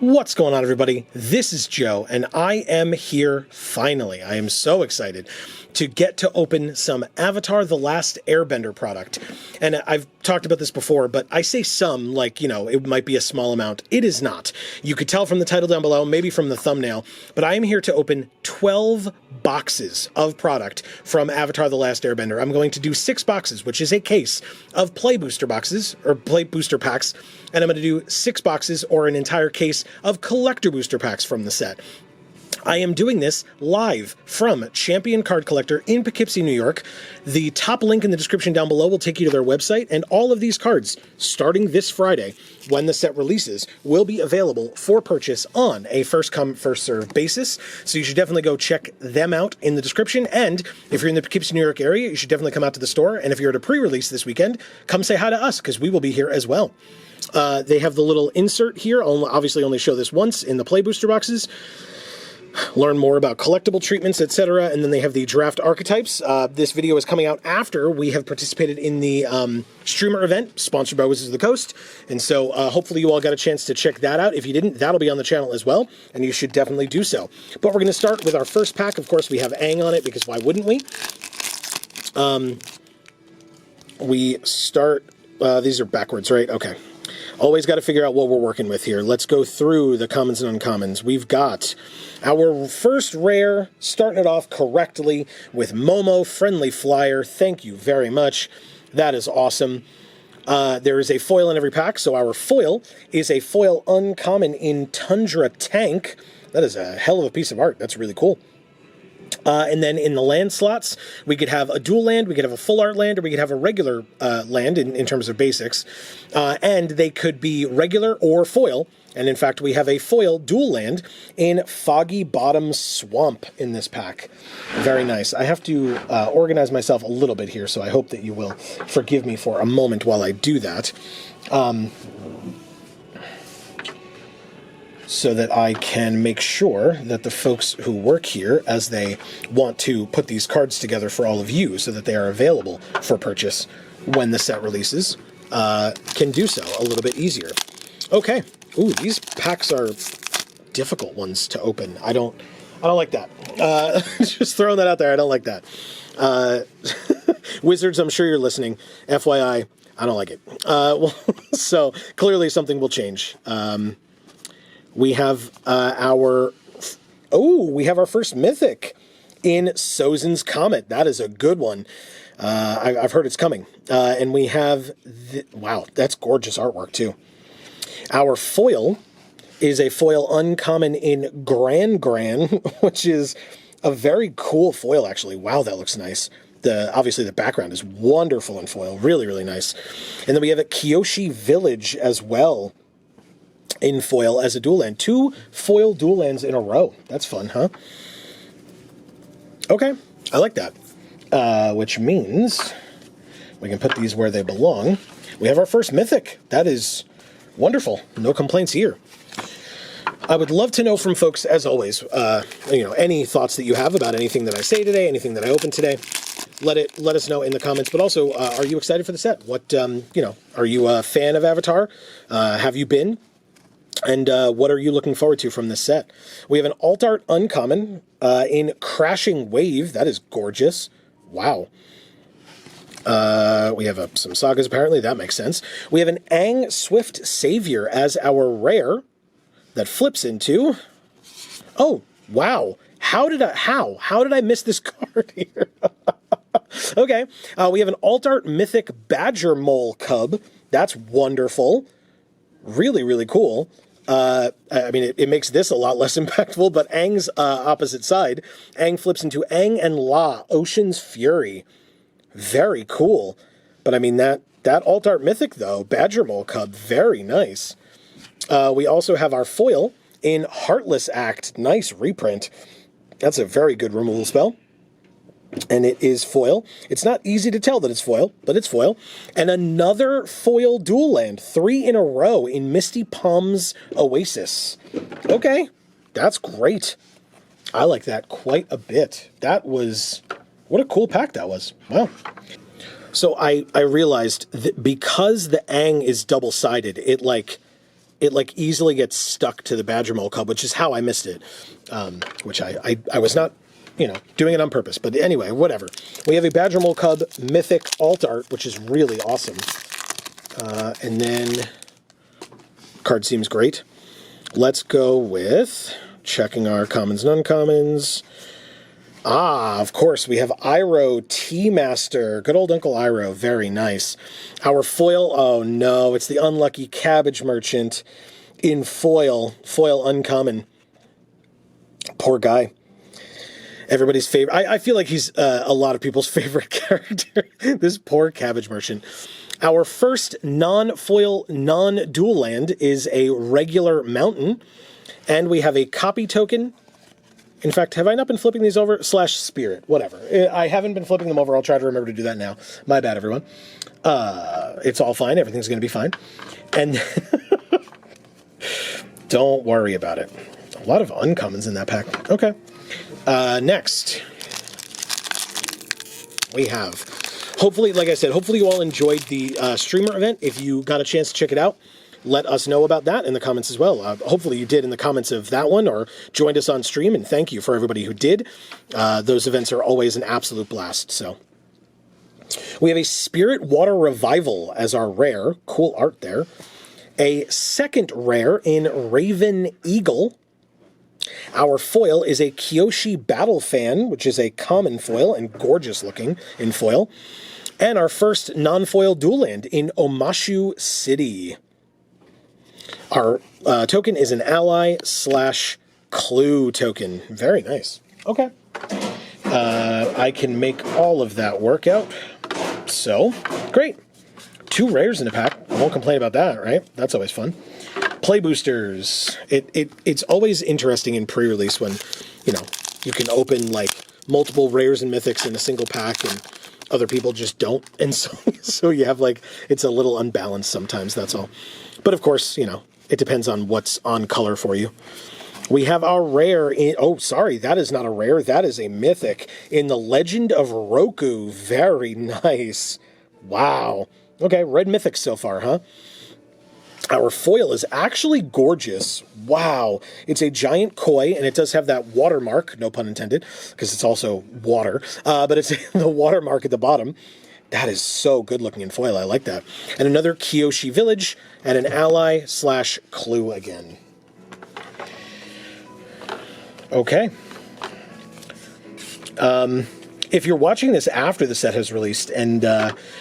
What's going on, everybody? This is Joe, and I am here finally. I am so excited to get to open some Avatar: The Last Airbender product. And I've talked about this before, but I say some like, it might be a small amount. It is not. You could tell from the title down below, maybe from the thumbnail, but I am here to open 12 boxes of product from Avatar: The Last Airbender. I'm going to do 6 boxes, which is a case of play booster boxes, or play booster packs, and I'm going to do 6 boxes, or an entire case of collector booster packs from the set. I am doing this live from Champion Card Collector in Poughkeepsie, New York. The top link in the description down below will take you to their website, and all of these cards, starting this Friday, when the set releases, will be available for purchase on a first-come, first-served basis. So you should definitely go check them out in the description, and if you're in the Poughkeepsie, New York area, you should definitely come out to the store, and if you're at a pre-release this weekend, come say hi to us, because we will be here as well. They have the little insert here. I'll obviously only show this once in the play booster boxes. Learn more about collectible treatments, etc. And then they have the draft archetypes. This video is coming out after we have participated in the streamer event sponsored by Wizards of the Coast. And so hopefully you all got a chance to check that out. If you didn't, that'll be on the channel as well, and you should definitely do so. But we're going to start with our first pack. Of course, we have Aang on it, because why wouldn't we? We start... these are backwards, right? Okay. Always got to figure out what we're working with here. Let's go through the commons and uncommons. We've got our first rare, starting it off correctly with Momo, Friendly Flyer. Thank you very much. That is awesome. There is a foil in every pack, so our foil is a foil uncommon in Tundra Tank. That is a hell of a piece of art. That's really cool. And then in the land slots, we could have a dual land, we could have a full art land, or we could have a regular land in terms of basics. And they could be regular or foil. And in fact, we have a foil dual land in Foggy Bottom Swamp in this pack. Very nice. I have to organize myself a little bit here, so I hope that you will forgive me for a moment while I do that. So that I can make sure that the folks who work here, as they want to put these cards together for all of you so that they are available for purchase when the set releases, can do so a little bit easier. Okay. Ooh, these packs are difficult ones to open. I don't like that. Just throwing that out there, I don't like that. Wizards, I'm sure you're listening. FYI, I don't like it. Well, so clearly something will change. We have our first mythic in Sozin's Comet. That is a good one. I've heard it's coming. And we have, wow, that's gorgeous artwork too. Our foil is a foil uncommon in Gran, which is a very cool foil, actually. Wow, that looks nice. Obviously the background is wonderful in foil. Really, really nice. And then we have a Kyoshi Village as well, in foil as a dual land. 2 foil dual lands in a row. That's fun, huh? Okay, I like that. Which means we can put these where they belong. We have our first mythic. That is wonderful. No complaints here. I would love to know from folks, as always, any thoughts that you have about anything that I say today, anything that I open today. Let us know in the comments. But also, are you excited for the set? What, are you a fan of Avatar? Have you been? And what are you looking forward to from this set? We have an alt art uncommon in Crashing Wave. That is gorgeous. Wow. We have some sagas, apparently. That makes sense. We have an Aang Swift Savior as our rare that flips into... Oh, wow. How did I miss this card here? Okay. We have an alt art mythic Badger Mole Cub. That's wonderful. Really, really cool. I mean, it makes this a lot less impactful, but Aang's opposite side. Aang flips into Aang and La, Ocean's Fury. Very cool. But I mean, that alt art mythic, though, Badger Mole Cub, very nice. We also have our foil in Heartless Act. Nice reprint. That's a very good removal spell. And it is foil. It's not easy to tell that it's foil, but it's foil. And another foil dual land, 3 in a row in Misty Palms Oasis. Okay, that's great. I like that quite a bit. That was... What a cool pack that was. Wow. So I realized that because the Aang is double-sided, it, like, it like easily gets stuck to the Badger Mole Cub, which is how I missed it, which I was not, doing it on purpose. But anyway, whatever. We have a Badger Mole Cub Mythic Alt Art, which is really awesome. And then card seems great. Let's go with checking our commons and uncommons. Of course, we have Iroh Tea-Master. Good old Uncle Iroh. Very nice. Our foil, oh no, it's the unlucky Cabbage Merchant in foil. Foil uncommon. Poor guy. Everybody's favorite. I feel like he's a lot of people's favorite character. This poor Cabbage Merchant. Our first non-foil, non-dual land is a regular mountain. And we have a copy token. In fact, have I not been flipping these over? /spirit, whatever. I haven't been flipping them over. I'll try to remember to do that now. My bad, everyone. It's all fine. Everything's going to be fine. And don't worry about it. A lot of uncommons in that pack. Okay. Next, we have, hopefully, like I said, hopefully you all enjoyed the streamer event. If you got a chance to check it out, let us know about that in the comments as well. Hopefully you did in the comments of that one or joined us on stream, and thank you for everybody who did. Those events are always an absolute blast. So we have a Spirit Water Revival as our rare. Cool art there. A second rare in Raven Eagle. Our foil is a Kyoshi Battle Fan, which is a common foil and gorgeous looking in foil. And our first non-foil dual land in Omashu City. Our token is an ally / clue token. Very nice. Okay. I can make all of that work out. So, great. 2 rares in a pack. I won't complain about that, right? That's always fun. Play boosters. It's always interesting in pre-release when, you can open like multiple rares and mythics in a single pack and other people just don't. And so you have like, it's a little unbalanced sometimes, that's all. But of course, it depends on what's on color for you. We have our rare in... Oh, sorry, that is not a rare. That is a mythic in the Legend of Roku. Very nice. Wow. Okay, red mythics so far, huh? Our foil is actually gorgeous. Wow. It's a giant koi, and it does have that watermark, no pun intended, because it's also water. But it's the watermark at the bottom. That is so good looking in foil. I like that. And another Kyoshi Village and an ally / clue again. Okay. If you're watching this after the set has released and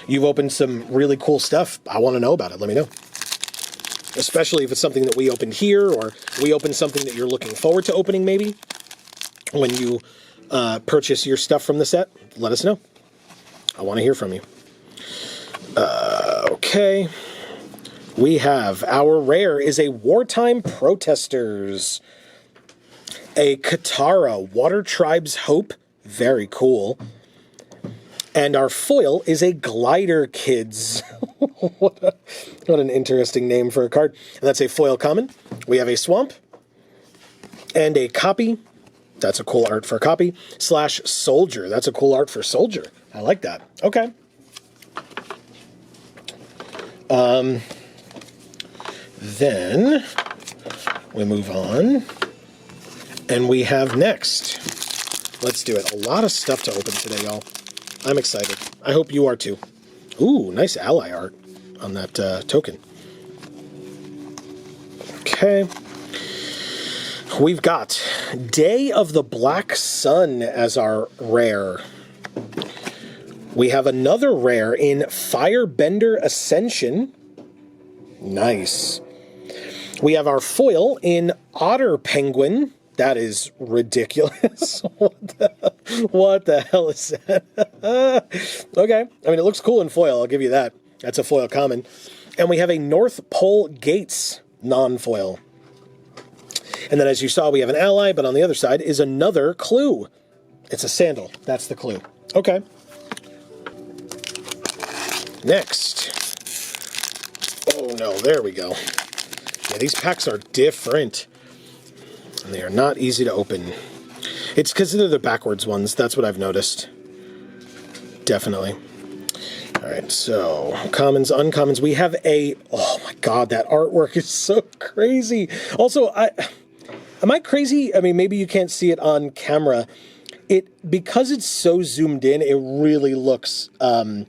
you've opened some really cool stuff, I want to know about it. Let me know. Especially if it's something that we opened here or we opened something that you're looking forward to opening maybe when you purchase your stuff from the set. Let us know. I want to hear from you. Okay. We have our rare is a Wartime Protesters. A Katara, Water Tribe's Hope. Very cool. And our foil is a Glider Kids. What an interesting name for a card. And that's a foil common. We have a Swamp. And a Copy. That's a cool art for a Copy. / Soldier. That's a cool art for Soldier. I like that. Okay. Then we move on. And we have next. Let's do it. A lot of stuff to open today, y'all. I'm excited. I hope you are too. Ooh, nice ally art on that token. Okay. We've got Day of the Black Sun as our rare. We have another rare in Firebender Ascension. Nice. We have our foil in Otter Penguin. That is ridiculous. What the hell is that? Okay. I mean, it looks cool in foil. I'll give you that. That's a foil common. And we have a North Pole Gates non-foil. And then as you saw, we have an ally, but on the other side is another clue. It's a sandal. That's the clue. Okay. Next. Oh, no. There we go. Yeah, these packs are different. And they are not easy to open. It's because they're the backwards ones. That's what I've noticed. Definitely. All right, so commons, uncommons. We have a, oh my God, that artwork is so crazy. Also, am I crazy? I mean, maybe you can't see it on camera. Because it's so zoomed in, it really looks a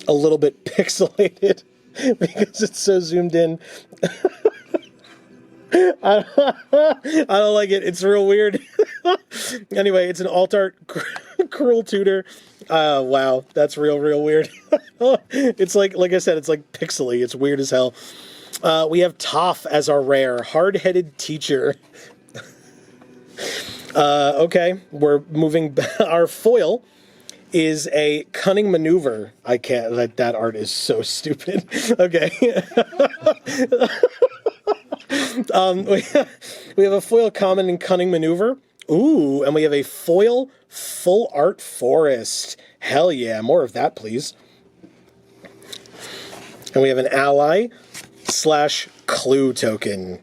little bit pixelated because it's so zoomed in. I don't like it. It's real weird. Anyway, it's an alt art Cruel Tutor. Wow, that's real weird. It's like I said, it's like pixely. It's weird as hell. We have Toph as our rare, hard-headed teacher. Okay, we're moving. Our foil is a cunning maneuver. I can't. That art is so stupid. Okay. We have a foil common and cunning maneuver. Ooh, and we have a foil full art forest. Hell yeah, more of that, please. And we have an ally / clue token.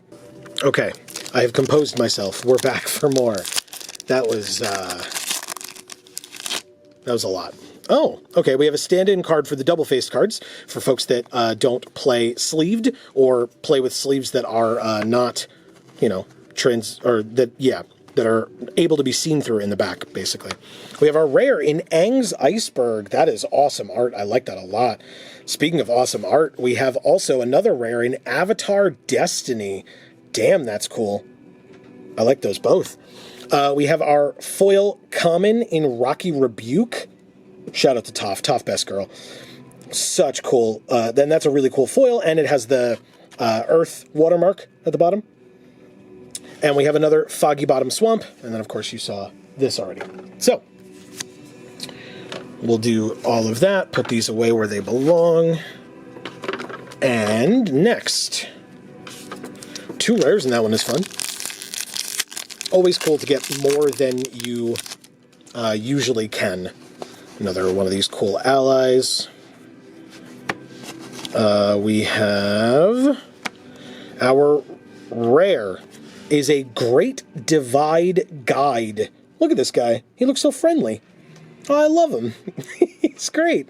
Okay, I have composed myself. We're back for more. That was a lot. Oh, okay, we have a stand-in card for the double-faced cards for folks that don't play sleeved or play with sleeves that are not, that are able to be seen through in the back, basically. We have our rare in Aang's Iceberg. That is awesome art. I like that a lot. Speaking of awesome art, we have also another rare in Avatar Destiny. Damn, that's cool. I like those both. We have our foil common in Rocky Rebuke. Shout out to Toph, best girl. Such cool. Then that's a really cool foil, and it has the Earth watermark at the bottom. And we have another Foggy Bottom Swamp, and then of course you saw this already. So, we'll do all of that, put these away where they belong. And next, 2 rares, and that one is fun. Always cool to get more than you usually can. Another one of these cool allies. We have our rare is a Great Divide Guide. Look at this guy. He looks so friendly. Oh, I love him. He's great.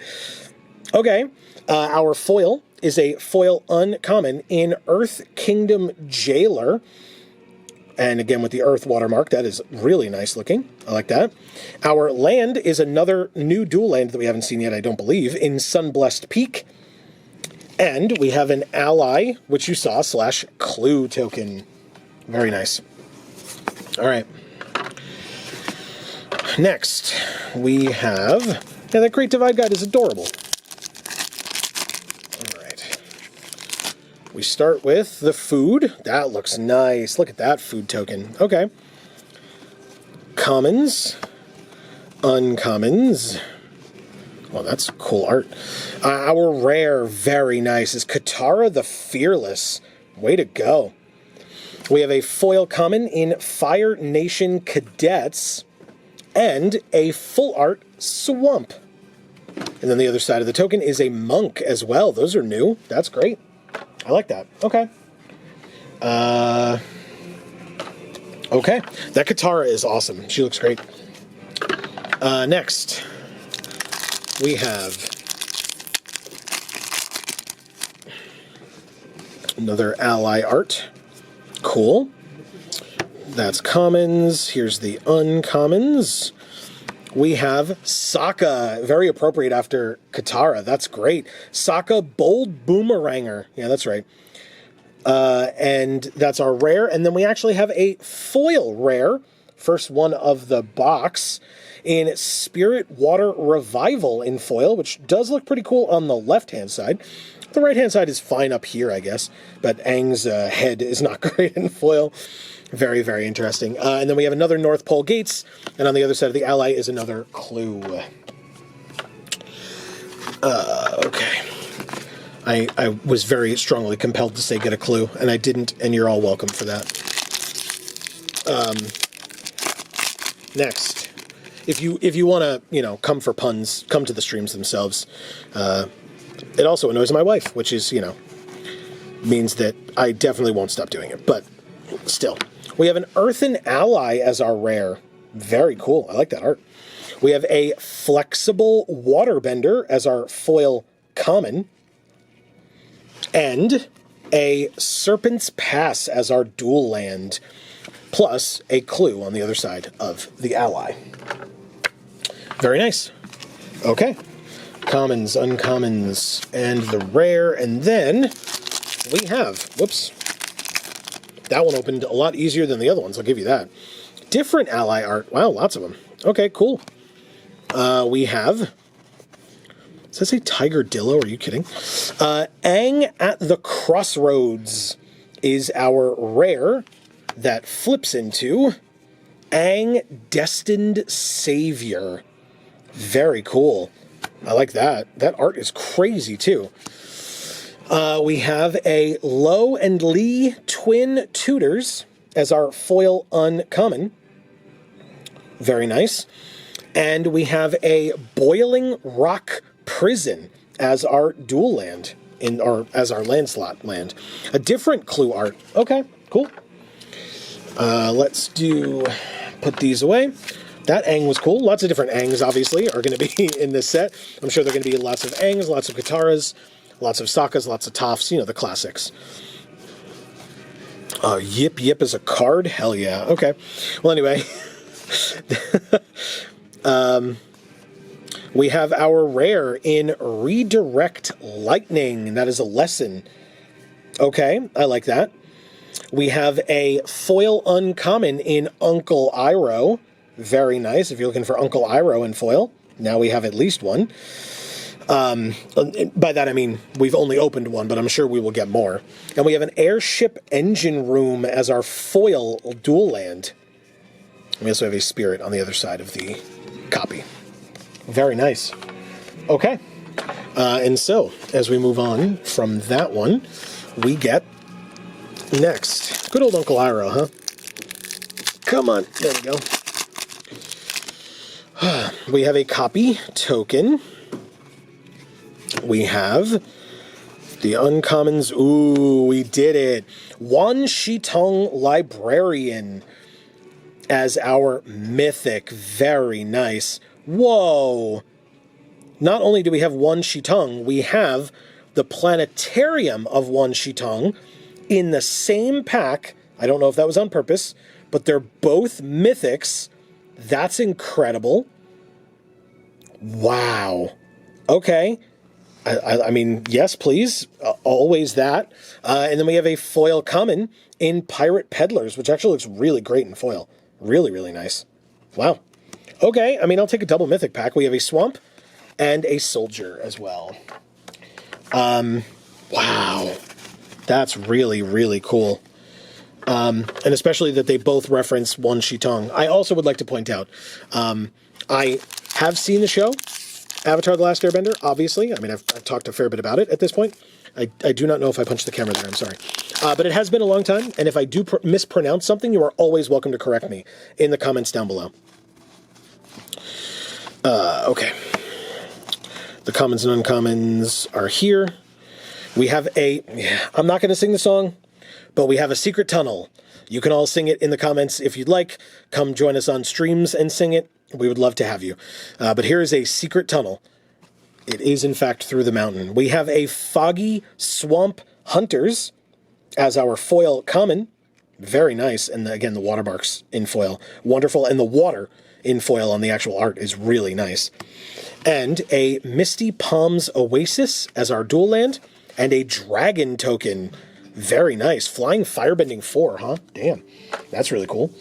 Okay. Our foil is a foil uncommon in Earth Kingdom Jailer. And again, with the Earth watermark, that is really nice looking. I like that. Our land is another new dual land that we haven't seen yet, I don't believe, in Sunblessed Peak. And we have an ally, which you saw, / clue token. Very nice. All right. Next, we have... Yeah, that Great Divide Guide is adorable. We start with the food. That looks nice. Look at that food token. Okay. Commons. Uncommons. Well, that's cool art. Our rare, very nice, is Katara the Fearless. Way to go. We have a foil common in Fire Nation Cadets and a full art Swamp. And then the other side of the token is a Monk as well. Those are new. That's great. I like that. Okay. Okay. That Katara is awesome. She looks great. Next, we have another ally art. Cool. That's commons. Here's the uncommons. We have Sokka, very appropriate after Katara. That's great. Sokka, Bold Boomeranger. Yeah, that's right. And that's our rare. And then we actually have a foil rare, first one of the box, in Spirit Water Revival in foil, which does look pretty cool on the left-hand side. The right-hand side is fine up here, I guess, but Aang's head is not great in foil. Very, very interesting. And then we have another North Pole Gates, and on the other side of the ally is another clue. Okay. I was very strongly compelled to say get a clue, and I didn't, and you're all welcome for that. Next, if you want to, come for puns, come to the streams themselves. It also annoys my wife, which is, means that I definitely won't stop doing it, but still. We have an Earthen Ally as our rare. Very cool. I like that art. We have a Flexible Waterbender as our foil common, and a Serpent's Pass as our dual land, plus a clue on the other side of the ally. Very nice. Okay. Commons, uncommons, and the rare, and then we have, whoops, that one opened a lot easier than the other ones, I'll give you that. Different ally art. Wow, lots of them. Okay, cool. We have, does that say Tiger Dillo? Are you kidding? Aang at the Crossroads is our rare that flips into Aang Destined Savior. Very cool. I like that. That art is crazy, too. We have a Lo and Lee Twin Tutors as our foil uncommon. Very nice. And we have a Boiling Rock Prison as our dual land, as our land slot land. A different clue art. Okay, cool. Let's put these away. That Aang was cool. Lots of different Aangs, obviously, are going to be in this set. I'm sure there are going to be lots of Aangs, lots of Kataras, lots of Sokkas, lots of Tophs, you know, the classics. Yip Yip is a card? Hell yeah. Okay. Well, anyway. We have our rare in Redirect Lightning. That is a lesson. Okay, I like that. We have a foil uncommon in Uncle Iroh. Very nice. If you're looking for Uncle Iroh in foil, now we have at least one. By that I mean we've only opened one, but I'm sure we will get more. And we have an Airship Engine Room as our foil dual land. We also have a Spirit on the other side of the copy. Very nice. Okay. And so, as we move on from that one, we get next. Good old Uncle Iroh, huh? Come on. There we go. We have a copy token. We have the uncommons. Ooh, we did it. Wan Shitong Librarian as our mythic. Very nice. Whoa. Not only do we have Wan Shitong, we have the Planetarium of Wan Shitong in the same pack. I don't know if that was on purpose, but they're both mythics. That's incredible. Wow. Okay. I mean, yes, please. Always that. And then we have a foil common in Pirate Peddlers, which actually looks really great in foil. Really, really nice. Wow. Okay. I mean, I'll take a double mythic pack. We have a Swamp and a Soldier as well. Wow. That's really, really cool. And especially that they both reference Wan Shitong. I also would like to point out, I have seen the show, Avatar: The Last Airbender, obviously. I mean, I've talked a fair bit about it at this point. I do not know if I punched the camera there, I'm sorry. But it has been a long time, and if I do mispronounce something, you are always welcome to correct me in the comments down below. Okay. The commons and uncommons are here. We have I'm not going to sing the song, but we have a secret tunnel. You can all sing it in the comments if you'd like. Come join us on streams and sing it. We would love to have you. But here is a secret tunnel. It is, in fact, through the mountain. We have a Foggy Swamp Hunters as our foil common. Very nice. And again, the watermarks in foil. Wonderful. And the water in foil on the actual art is really nice. And a Misty Palms Oasis as our dual land. And a Dragon token. Very nice. Flying Firebending 4, huh? Damn. That's really cool.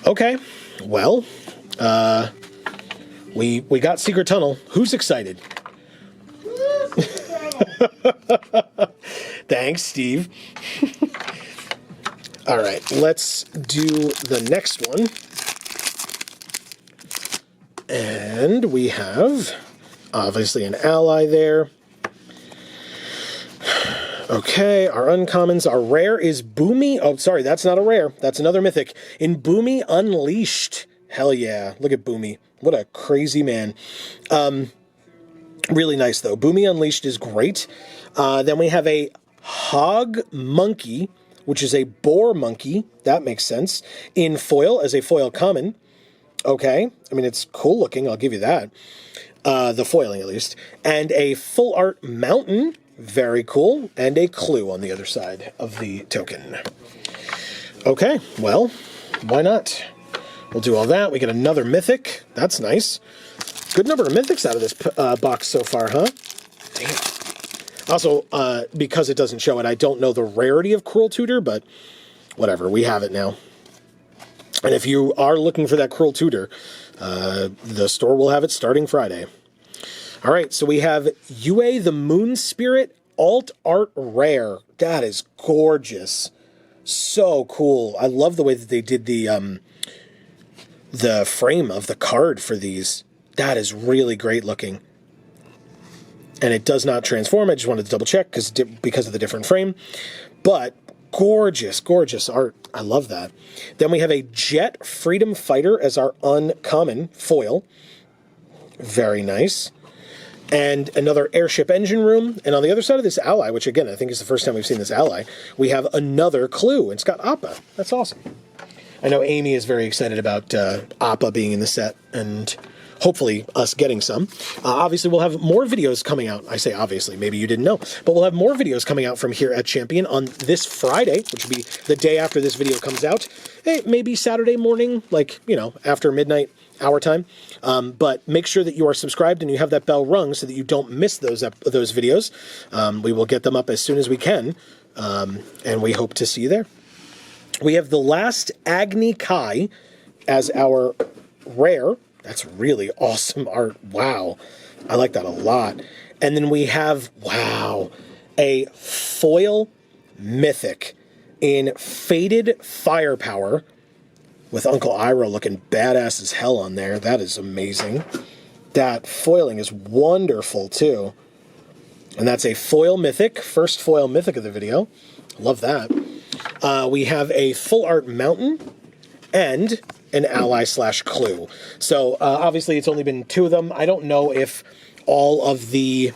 Okay. Well, we got Secret Tunnel. Who's excited? Thanks, Steve. All right, let's do the next one. And we have, obviously, an ally there. Okay, our uncommons. Our rare is Boomy. Oh, sorry, that's not a rare. That's another mythic. In Boomy Unleashed. Hell yeah. Look at Boomy. What a crazy man. Really nice, though. Boomy Unleashed is great. Then we have a Hog Monkey, which is a boar monkey. That makes sense. In foil as a foil common. Okay. I mean, it's cool looking. I'll give you that. the foiling at least, and a full art mountain, very cool, and a clue on the other side of the token. Okay, well, why not? We'll do all that. We get another mythic. That's nice. Good number of mythics out of this box so far, huh? Damn. Also, because it doesn't show it, I don't know the rarity of Cruel Tutor, but whatever, we have it now. And if you are looking for that Cruel Tutor, the store will have it starting Friday. All right, so we have Yue the Moon Spirit Alt Art Rare. That is gorgeous. So cool. I love the way that they did the frame of the card for these. That is really great looking. And it does not transform. I just wanted to double check because of the different frame. But gorgeous, gorgeous art. I love that. Then we have a Jet Freedom Fighter as our uncommon foil. Very nice. And another Airship Engine Room. And on the other side of this ally, which again, I think is the first time we've seen this ally, we have another clue. It's got Appa. That's awesome. I know Amy is very excited about Appa being in the set, and hopefully us getting some. Obviously, we'll have more videos coming out. I say obviously, maybe you didn't know. But we'll have more videos coming out from here at Champion on this Friday, which will be the day after this video comes out. Maybe Saturday morning, like, you know, after midnight our time. But make sure that you are subscribed and you have that bell rung so that you don't miss those videos. We will get them up as soon as we can, and we hope to see you there. We have the last Agni Kai as our rare. That's really awesome art. Wow. I like that a lot. And then we have, wow, a foil mythic in Faded Firepower with Uncle Iroh looking badass as hell on there. That is amazing. That foiling is wonderful, too. And that's a foil mythic, first foil mythic of the video. Love that. We have a full art mountain and an ally / clue. So obviously it's only been 2 of them. I don't know if all of the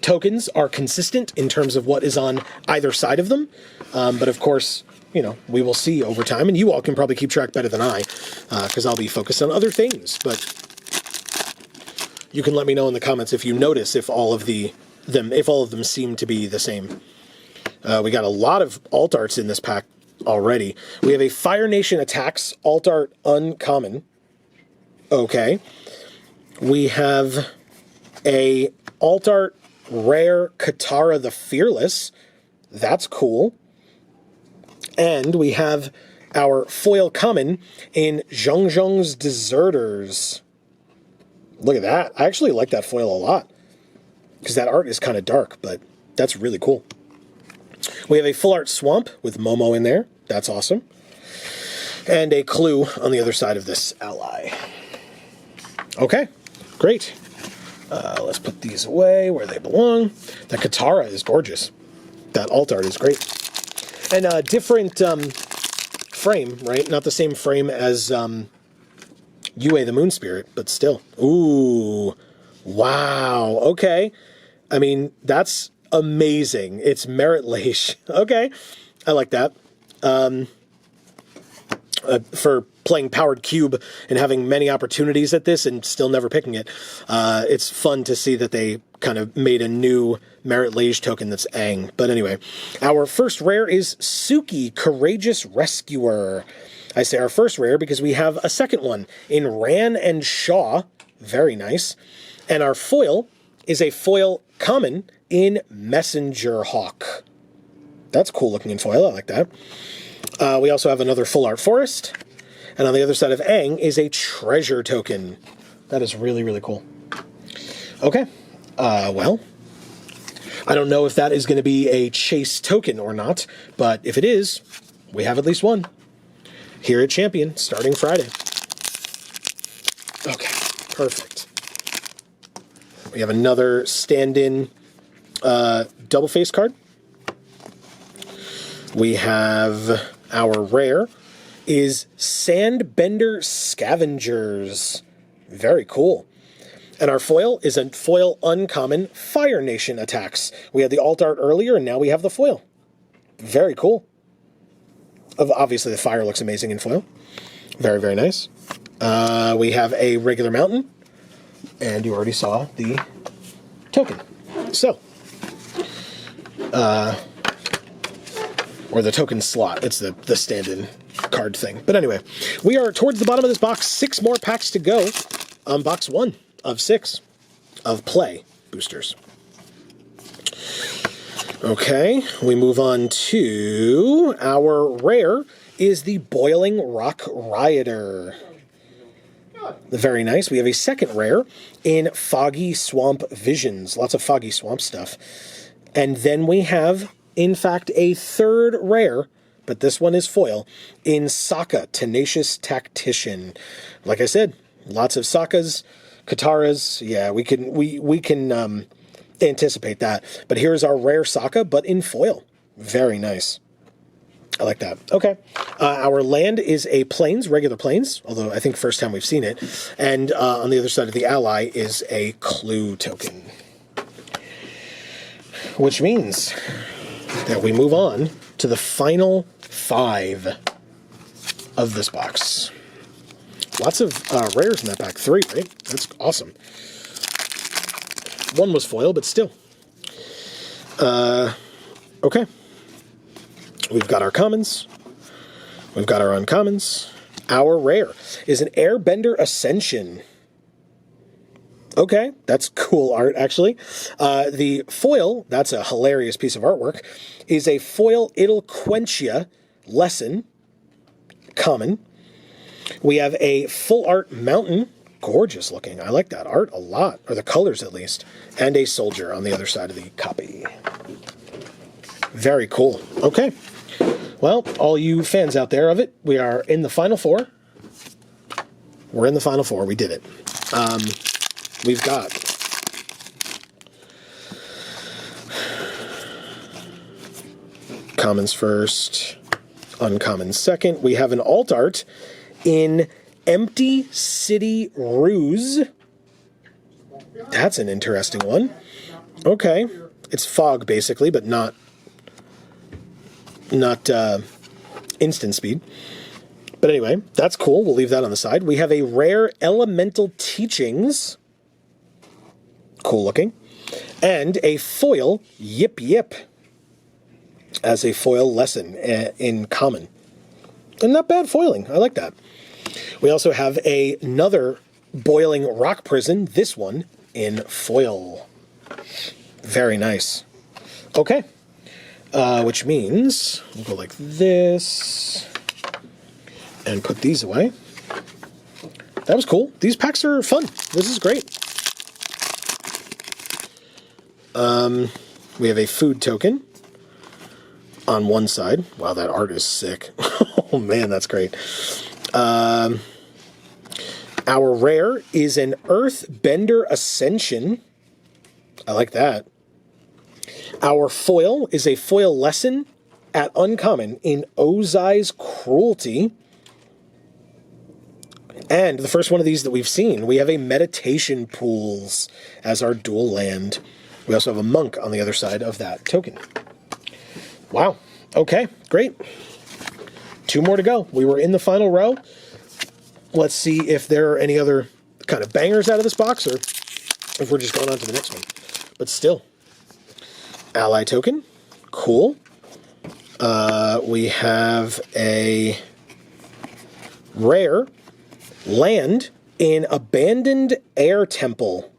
tokens are consistent in terms of what is on either side of them. But of course, you know, we will see over time, and you all can probably keep track better than I, because I'll be focused on other things. But you can let me know in the comments if you notice if all of them seem to be the same. We got a lot of alt arts in this pack already. We have a Fire Nation Attacks alt art uncommon. Okay. We have a alt art rare Katara the Fearless. That's cool. And we have our foil common in Zhongzhong's Deserters. Look at that. I actually like that foil a lot, because that art is kind of dark, but that's really cool. We have a full art Swamp with Momo in there. That's awesome. And a clue on the other side of this ally. Okay, great. Let's put these away where they belong. The Katara is gorgeous. That alt art is great. And a different frame, right? Not the same frame as Yue the Moon Spirit, but still. Ooh, wow, okay. I mean, that's amazing. It's Merit Leish. Okay, I like that. For playing Powered Cube and having many opportunities at this and still never picking it, it's fun to see that they kind of made a new Merit Leish token that's Aang. But anyway, our first rare is Suki, Courageous Rescuer. I say our first rare because we have a second one in Ran and Shaw. Very nice. And our foil is a foil common in Messenger Hawk. That's cool looking in foil. I like that. We also have another full art forest. And on the other side of Aang is a treasure token. That is really, really cool. Okay. Well, I don't know if that is going to be a chase token or not, but if it is, we have at least one here at Champion starting Friday. Okay, perfect. We have another stand-in double face card. We have our rare is Sandbender Scavengers. Very cool. And our foil is a foil uncommon Fire Nation Attacks. We had the alt art earlier, and now we have the foil. Very cool. Obviously, the fire looks amazing in foil. Very, very nice. We have a regular mountain. And you already saw the token. So, or the token slot. It's the stand-in card thing. But anyway, we are towards the bottom of this box. 6 more packs to go on box 1 of 6 of play boosters. Okay, we move on to our rare is the Boiling Rock Rioter. Very nice. We have a second rare in Foggy Swamp Visions. Lots of Foggy Swamp stuff. And then we have, in fact, a third rare, but this one is foil, in Sokka, Tenacious Tactician. Like I said, lots of Sokkas, Kataras. Yeah, we can anticipate that. But here's our rare Sokka, but in foil. Very nice. I like that. Okay. Our land is a plains, regular plains, although I think first time we've seen it. And on the other side of the ally is a clue token. Which means that we move on to the final 5 of this box. Lots of rares in that pack. 3, right? That's awesome. 1 was foil, but still. Okay. We've got our commons. We've got our uncommons. Our rare is an Airbender Ascension. Okay, that's cool art, actually. The foil, that's a hilarious piece of artwork, is a foil Idlequentia Lesson, common. We have a full art mountain, gorgeous looking. I like that art a lot, or the colors at least. And a soldier on the other side of the copy. Very cool. Okay. Well, all you fans out there of it, we are in the final 4. We're in the final 4. We did it. We've got commons first, uncommons second. We have an alt art in Empty City Ruse. That's an interesting one. Okay. It's fog, basically, but not instant speed. But anyway, that's cool. We'll leave that on the side. We have a rare Elemental Teachings. Cool looking. And a foil Yip Yip as a foil lesson in common. And not bad foiling. I like that. We also have another Boiling Rock Prison. This one in foil. Very nice. Okay. Which means we'll go like this and put these away. That was cool. These packs are fun. This is great. We have a food token on one side. Wow, that art is sick. Oh man, that's great. Our rare is an Earthbender Ascension. I like that. Our foil is a foil lesson at uncommon in Ozai's Cruelty. And the first one of these that we've seen, we have a Meditation Pools as our dual land. We also have a monk on the other side of that token. Wow. Okay, great. 2 more to go. We were in the final row. Let's see if there are any other kind of bangers out of this box or if we're just going on to the next one. But still. Ally token. Cool. We have a rare land in Abandoned Air Temple.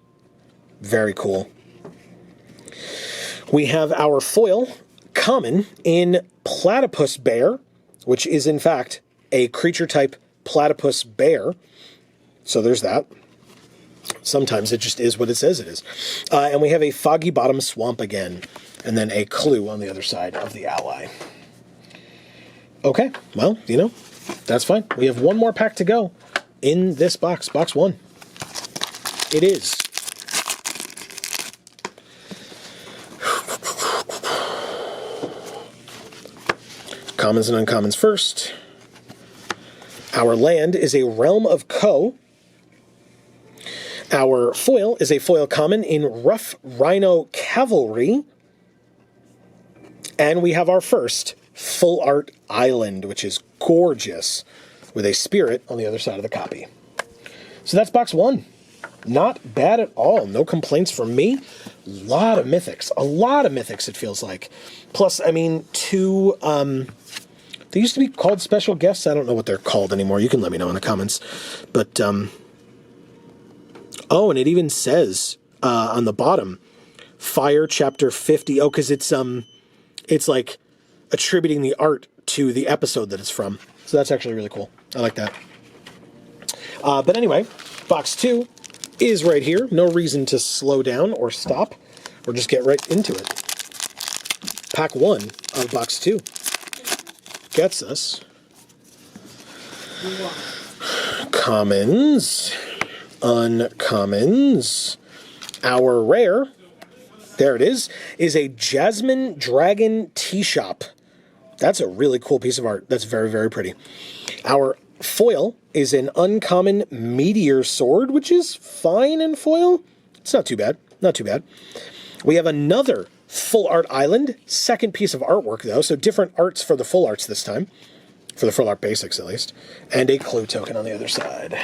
Very cool. We have our foil common in Platypus Bear, which is in fact a creature type platypus bear. So there's that. Sometimes it just is what it says it is. And we have a Foggy Bottom Swamp again, and then a clue on the other side of the ally. Okay, well, you know, that's fine. We have 1 more pack to go in this box, box 1. It is commons and uncommons first. Our land is a Realm of Ko. Our foil is a foil common in Rough Rhino Cavalry. And we have our first full art island, which is gorgeous, with a spirit on the other side of the copy. So that's box 1. Not bad at all. No complaints from me. A lot of mythics, it feels like. Plus, I mean, two, they used to be called special guests. I don't know what they're called anymore. You can let me know in the comments. But, oh, and it even says, on the bottom, Fire Chapter 50. Oh, because it's like attributing the art to the episode that it's from. So that's actually really cool. I like that. But anyway, box 2 is right here. No reason to slow down or stop, or just get right into it. Pack 1 of box 2 gets us commons, uncommons. Our rare, there it is a Jasmine Dragon Tea Shop. That's a really cool piece of art. That's very, very pretty. Our foil is an uncommon Meteor Sword, which is fine in foil. It's not too bad. Not too bad. We have another Full Art Island. Second piece of artwork, though, so different arts for the full arts this time. For the Full Art Basics, at least. And a clue token on the other side.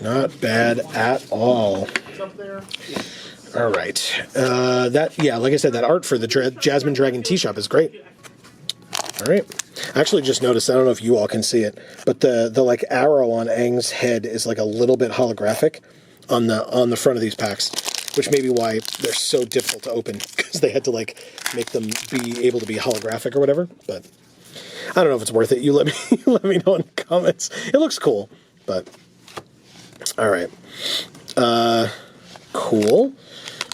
Not bad at all. All right. Yeah, like I said, that art for the Jasmine Dragon Tea Shop is great. All right. I actually just noticed, I don't know if you all can see it, but the like arrow on Aang's head is like a little bit holographic on the front of these packs, which may be why they're so difficult to open, because they had to like make them be able to be holographic or whatever. But I don't know if it's worth it. You let me know in the comments. It looks cool, but all right. Cool.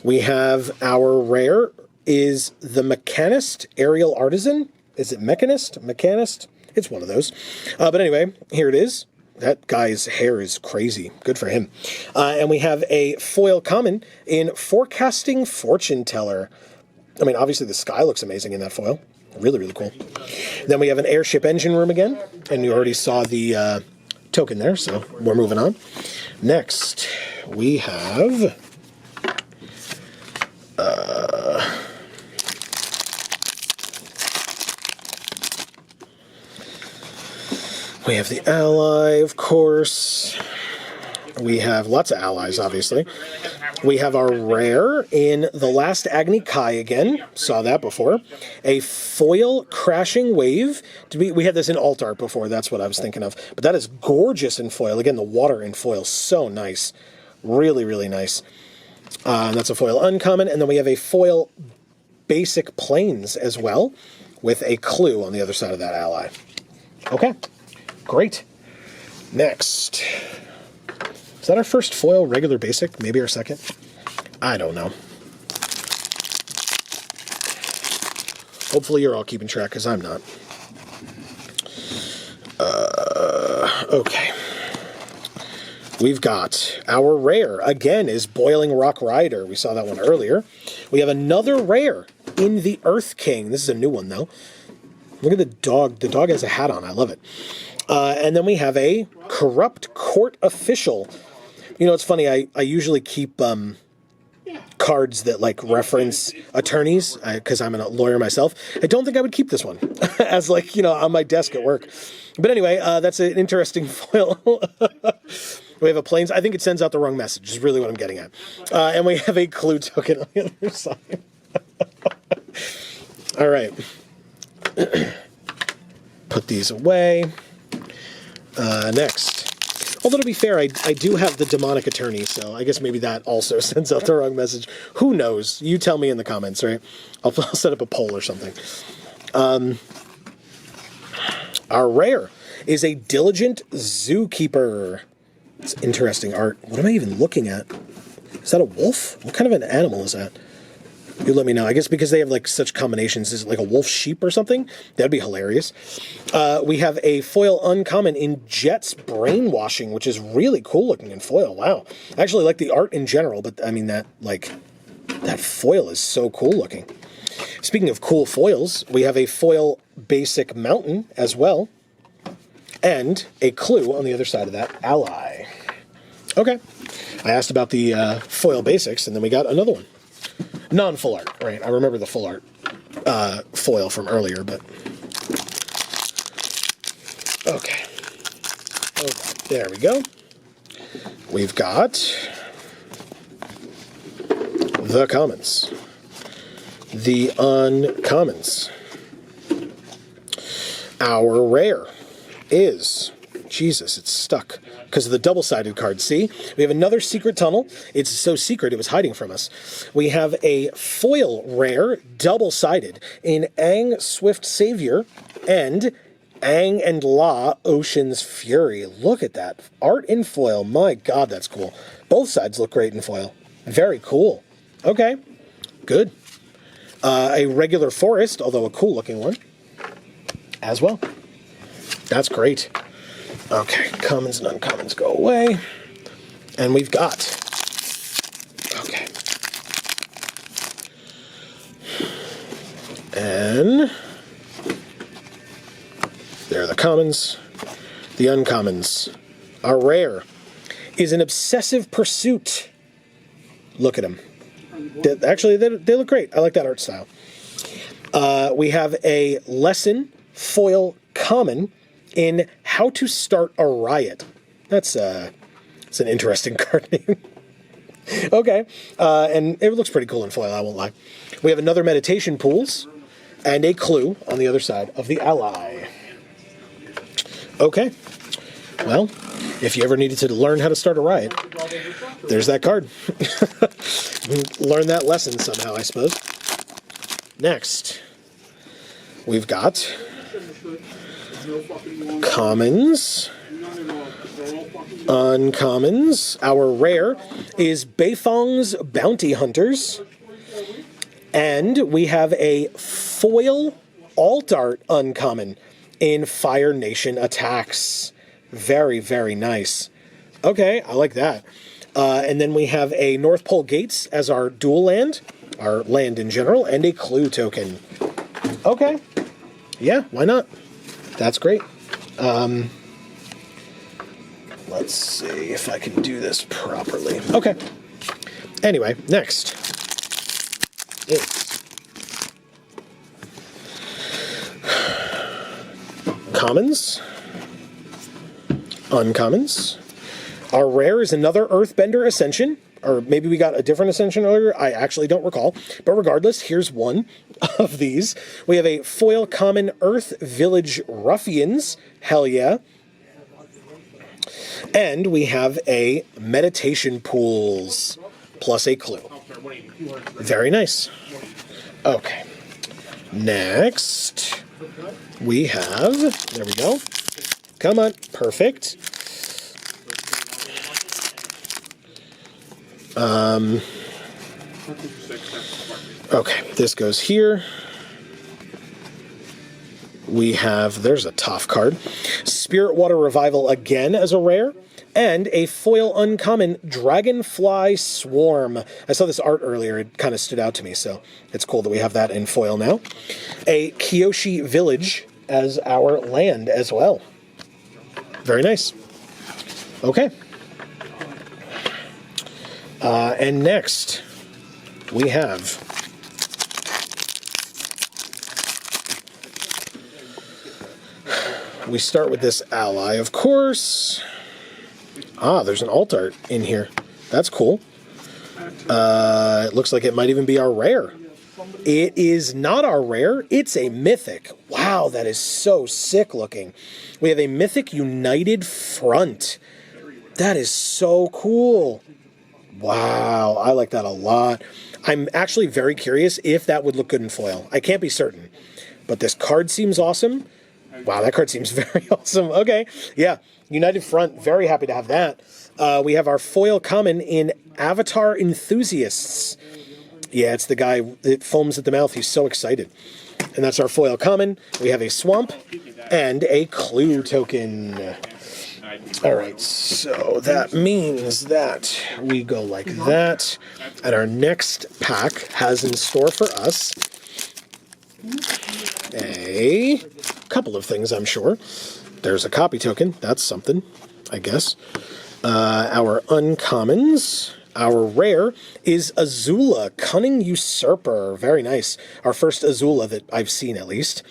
We have our rare is the Mechanist Aerial Artisan. Is it Mechanist? Mechanist? It's one of those. But anyway, here it is. That guy's hair is crazy. Good for him. And we have a foil common in Forecasting Fortune Teller. I mean, obviously the sky looks amazing in that foil. Really, really cool. Then we have an Airship Engine Room again. And you already saw the token there, so we're moving on. Next, we have... we have the ally, of course. We have lots of allies, obviously. We have our rare in The Last Agni Kai again. Saw that before. A foil Crashing Wave. We had this in alt art before. That's what I was thinking of. But that is gorgeous in foil. Again, the water in foil, so nice. Really, really nice. That's a foil uncommon. And then we have a foil Basic Plains as well, with a clue on the other side of that ally. Okay. Great. Next. Is that our first foil regular basic? Maybe our second? I don't know. Hopefully you're all keeping track, because I'm not. Okay. We've got our rare, again, is Boiling Rock Rider. We saw that one earlier. We have another rare in the Earth King. This is a new one, though. Look at the dog. The dog has a hat on. I love it. And then we have a Corrupt Court Official. You know, it's funny, I usually keep cards that, like, reference attorneys, because I'm a lawyer myself. I don't think I would keep this one as, like, you know, on my desk at work. But anyway, that's an interesting foil. We have a Plains. I think it sends out the wrong message, is really what I'm getting at. And we have a clue token on the other side. All right. Put these away. Next. Although, to be fair, I do have the Demonic Attorney, so I guess maybe that also sends out the wrong message. Who knows? You tell me in the comments, right? I'll set up a poll or something. Our rare is a Diligent Zookeeper. It's interesting art. What am I even looking at? Is that a wolf? What kind of an animal is that? You let me know. I guess because they have like such combinations. Is it like a wolf sheep or something? That'd be hilarious. We have a foil uncommon in Jet's Brainwashing, which is really cool looking in foil. Wow. I actually like the art in general, but I mean that foil is so cool looking. Speaking of cool foils, we have a foil Basic Mountain as well. And a clue on the other side of that ally. Okay. I asked about the foil basics, and then we got another one. Non-full art, right? I remember the full art foil from earlier, but... Okay. There we go. We've got the commons, the uncommons. Our rare is, Jesus, it's stuck because of the double-sided card. See, we have another secret tunnel. It's so secret it was hiding from us. We have a foil rare, double-sided, in Aang Swift Savior and Aang and La Ocean's Fury. Look at that. Art in foil. My God, that's cool. Both sides look great in foil. Very cool. Okay, good. A regular forest, although a cool-looking one, as well. That's great. Okay, commons and uncommons go away. And we've got... Okay. And... there are the commons. The uncommons. Our rare is an obsessive pursuit. Look at them. Actually, they look great. I like that art style. We have a lesson foil common in How to Start a Riot. It's an interesting card name. Okay, and it looks pretty cool in foil, I won't lie. We have another meditation pools and a clue on the other side of the ally. Okay, well, if you ever needed to learn how to start a riot, there's that card. Learn that lesson somehow, I suppose. Next, we've got commons, uncommons. Our rare is Beifong's Bounty Hunters. And we have a foil alt art uncommon in Fire Nation Attacks. Very, very nice. Okay, I like that. And then we have a North Pole Gates as our dual land, our land in general, and a clue token. Okay. Yeah, why not? That's great. Let's see if I can do this properly. Okay. Anyway, next is commons, uncommons. Our rare is another Earthbender Ascension, or maybe we got a different Ascension earlier. I actually don't recall. But regardless, here's one of these. We have a foil common Earth Village Ruffians. Hell yeah. And we have a Meditation Pools plus a clue. Very nice. Okay. Next, we have, there we go. Come on, perfect. Okay, this goes here. We have, there's a tough card. Spirit Water Revival again as a rare. And a foil uncommon Dragonfly Swarm. I saw this art earlier. It kind of stood out to me, so it's cool that we have that in foil now. A Kyoshi Village as our land as well. Very nice. Okay. And next, we have we start with this ally, of course. Ah, there's an alt art in here. That's cool. It looks like it might even be our rare. It is not our rare. It's a mythic. Wow, that is so sick looking. We have a Mythic United Front. That is so cool. Wow, I like that a lot. I'm actually very curious if that would look good in foil. I can't be certain, but this card seems awesome. Wow, that card seems very awesome. Okay, yeah, United Front, very happy to have that. We have our foil common in Avatar Enthusiasts. Yeah, it's the guy that foams at the mouth. He's so excited. And that's our foil common. We have a swamp and a clue token. All right, so that means that we go like that. And our next pack has in store for us a couple of things, I'm sure. There's a copy token. That's something, I guess. Our uncommons. Our rare is Azula, Cunning Usurper. Very nice. Our first Azula that I've seen, at least.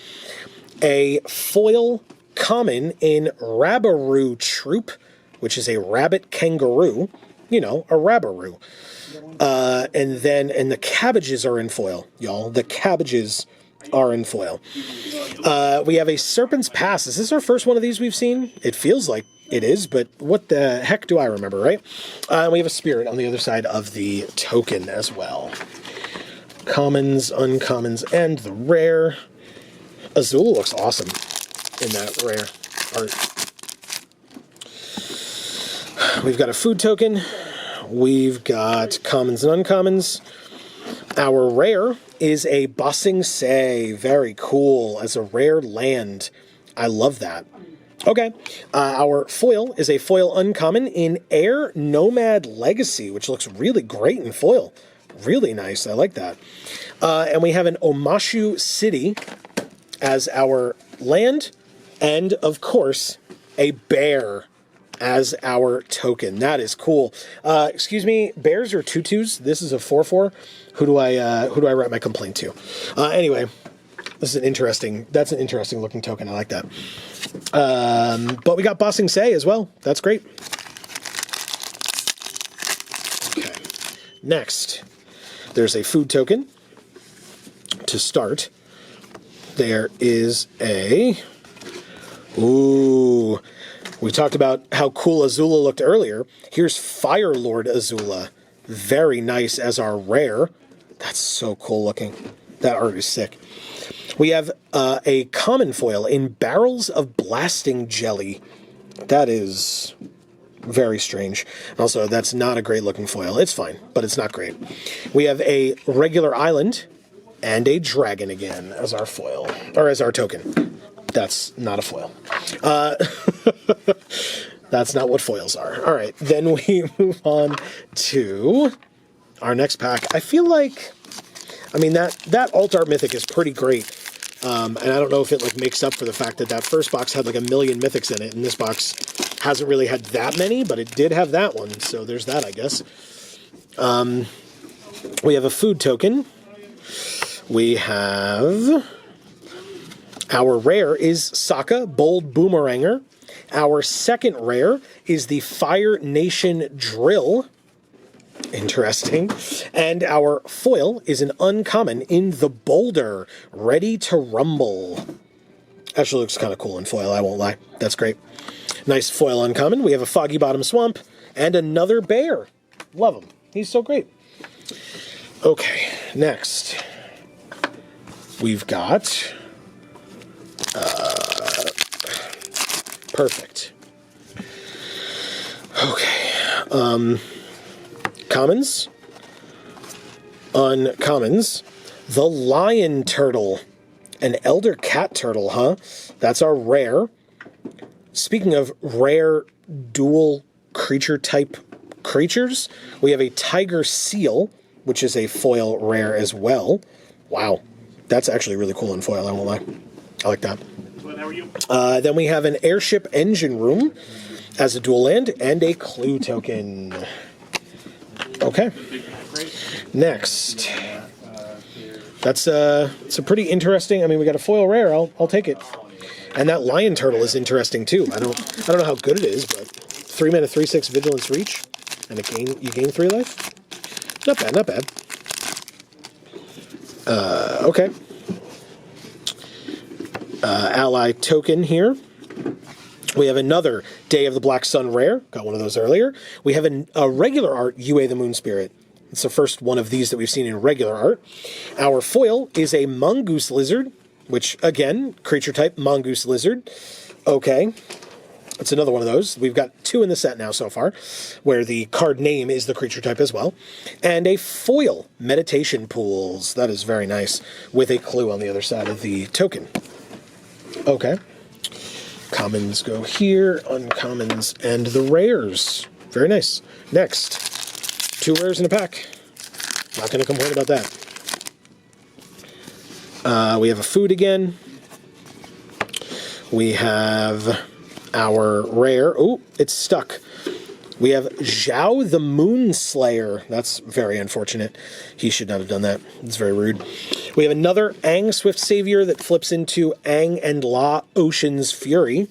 A foil common in Rabaroo Troop. which is a rabbit kangaroo. You know, a rabbaroo. And the cabbages are in foil, y'all. The cabbages are in foil. We have a Serpent's Pass. Is this our first one of these we've seen? It feels like it is, but what the heck do I remember, right? We have a Spirit on the other side of the token as well. Commons, uncommons, and the rare. Azula looks awesome in that rare art. We've got a food token. We've got commons and uncommons. Our rare is a Bossing Say. Very cool. As a rare land. I love that. Okay. Our foil is a foil uncommon in Air Nomad Legacy, which looks really great in foil. Really nice. I like that. And we have an Omashu City as our land. And, of course, a bear as our token. That is cool. Excuse me, bears are 2/2s. This is a 4/4. Who do I write my complaint to? Anyway, that's an interesting looking token. I like that. But we got Bossing Say as well. That's great. Okay. Next, there's a food token. To start, there is a... Ooh... We talked about how cool Azula looked earlier. Here's Fire Lord Azula. Very nice as our rare. That's so cool looking. That art is sick. We have a common foil in Barrels of Blasting Jelly. That is very strange. Also, that's not a great looking foil. It's fine, but it's not great. We have a regular island and a dragon again as our foil, or as our token. That's not a foil. That's not what foils are. All right, then we move on to our next pack. I feel like, I mean, that Alt Art Mythic is pretty great. And I don't know if it like makes up for the fact that that first box had like 1 million mythics in it, and this box hasn't really had that many, but it did have that one, so there's that, I guess. We have a food token. We have... Our rare is Sokka, Bold Boomeranger. Our second rare is the Fire Nation Drill. Interesting. And our foil is an uncommon in the Boulder, Ready to Rumble. Actually looks kind of cool in foil, I won't lie. That's great. Nice foil uncommon. We have a Foggy Bottom Swamp and another bear. Love him. He's so great. Okay, next. We've got... perfect. Okay. Commons. Uncommons. The Lion Turtle. An Elder Cat Turtle, huh? That's our rare. Speaking of rare dual creature type creatures, we have a Tiger Seal, which is a foil rare as well. Wow. That's actually really cool in foil, I won't lie. I like that. How are you? Then we have an Airship Engine Room as a dual land and a clue token. Okay. Next. It's a pretty interesting. I mean, we got a foil rare. I'll take it. And that Lion Turtle is interesting too. I don't know how good it is, but 3 mana, 3/6 Vigilance Reach, and you gain 3 life. Not bad, not bad. Okay. Ally token here. We have another Day of the Black Sun rare. Got one of those earlier. We have a regular art Yue the Moon Spirit. It's the first one of these that we've seen in regular art. Our foil is a Mongoose Lizard, which, again, creature type, Mongoose Lizard. Okay. It's another one of those. We've got 2 in the set now so far, where the card name is the creature type as well. And a foil, Meditation Pools. That is very nice, with a clue on the other side of the token. Okay. Commons go here, uncommons, and the rares. Very nice. Next, 2 rares in a pack. Not going to complain about that. We have a food again. We have our rare. Oh, it's stuck. We have Zhao the Moonslayer. That's very unfortunate. He should not have done that. It's very rude. We have another Aang Swift Savior that flips into Aang and La Ocean's Fury.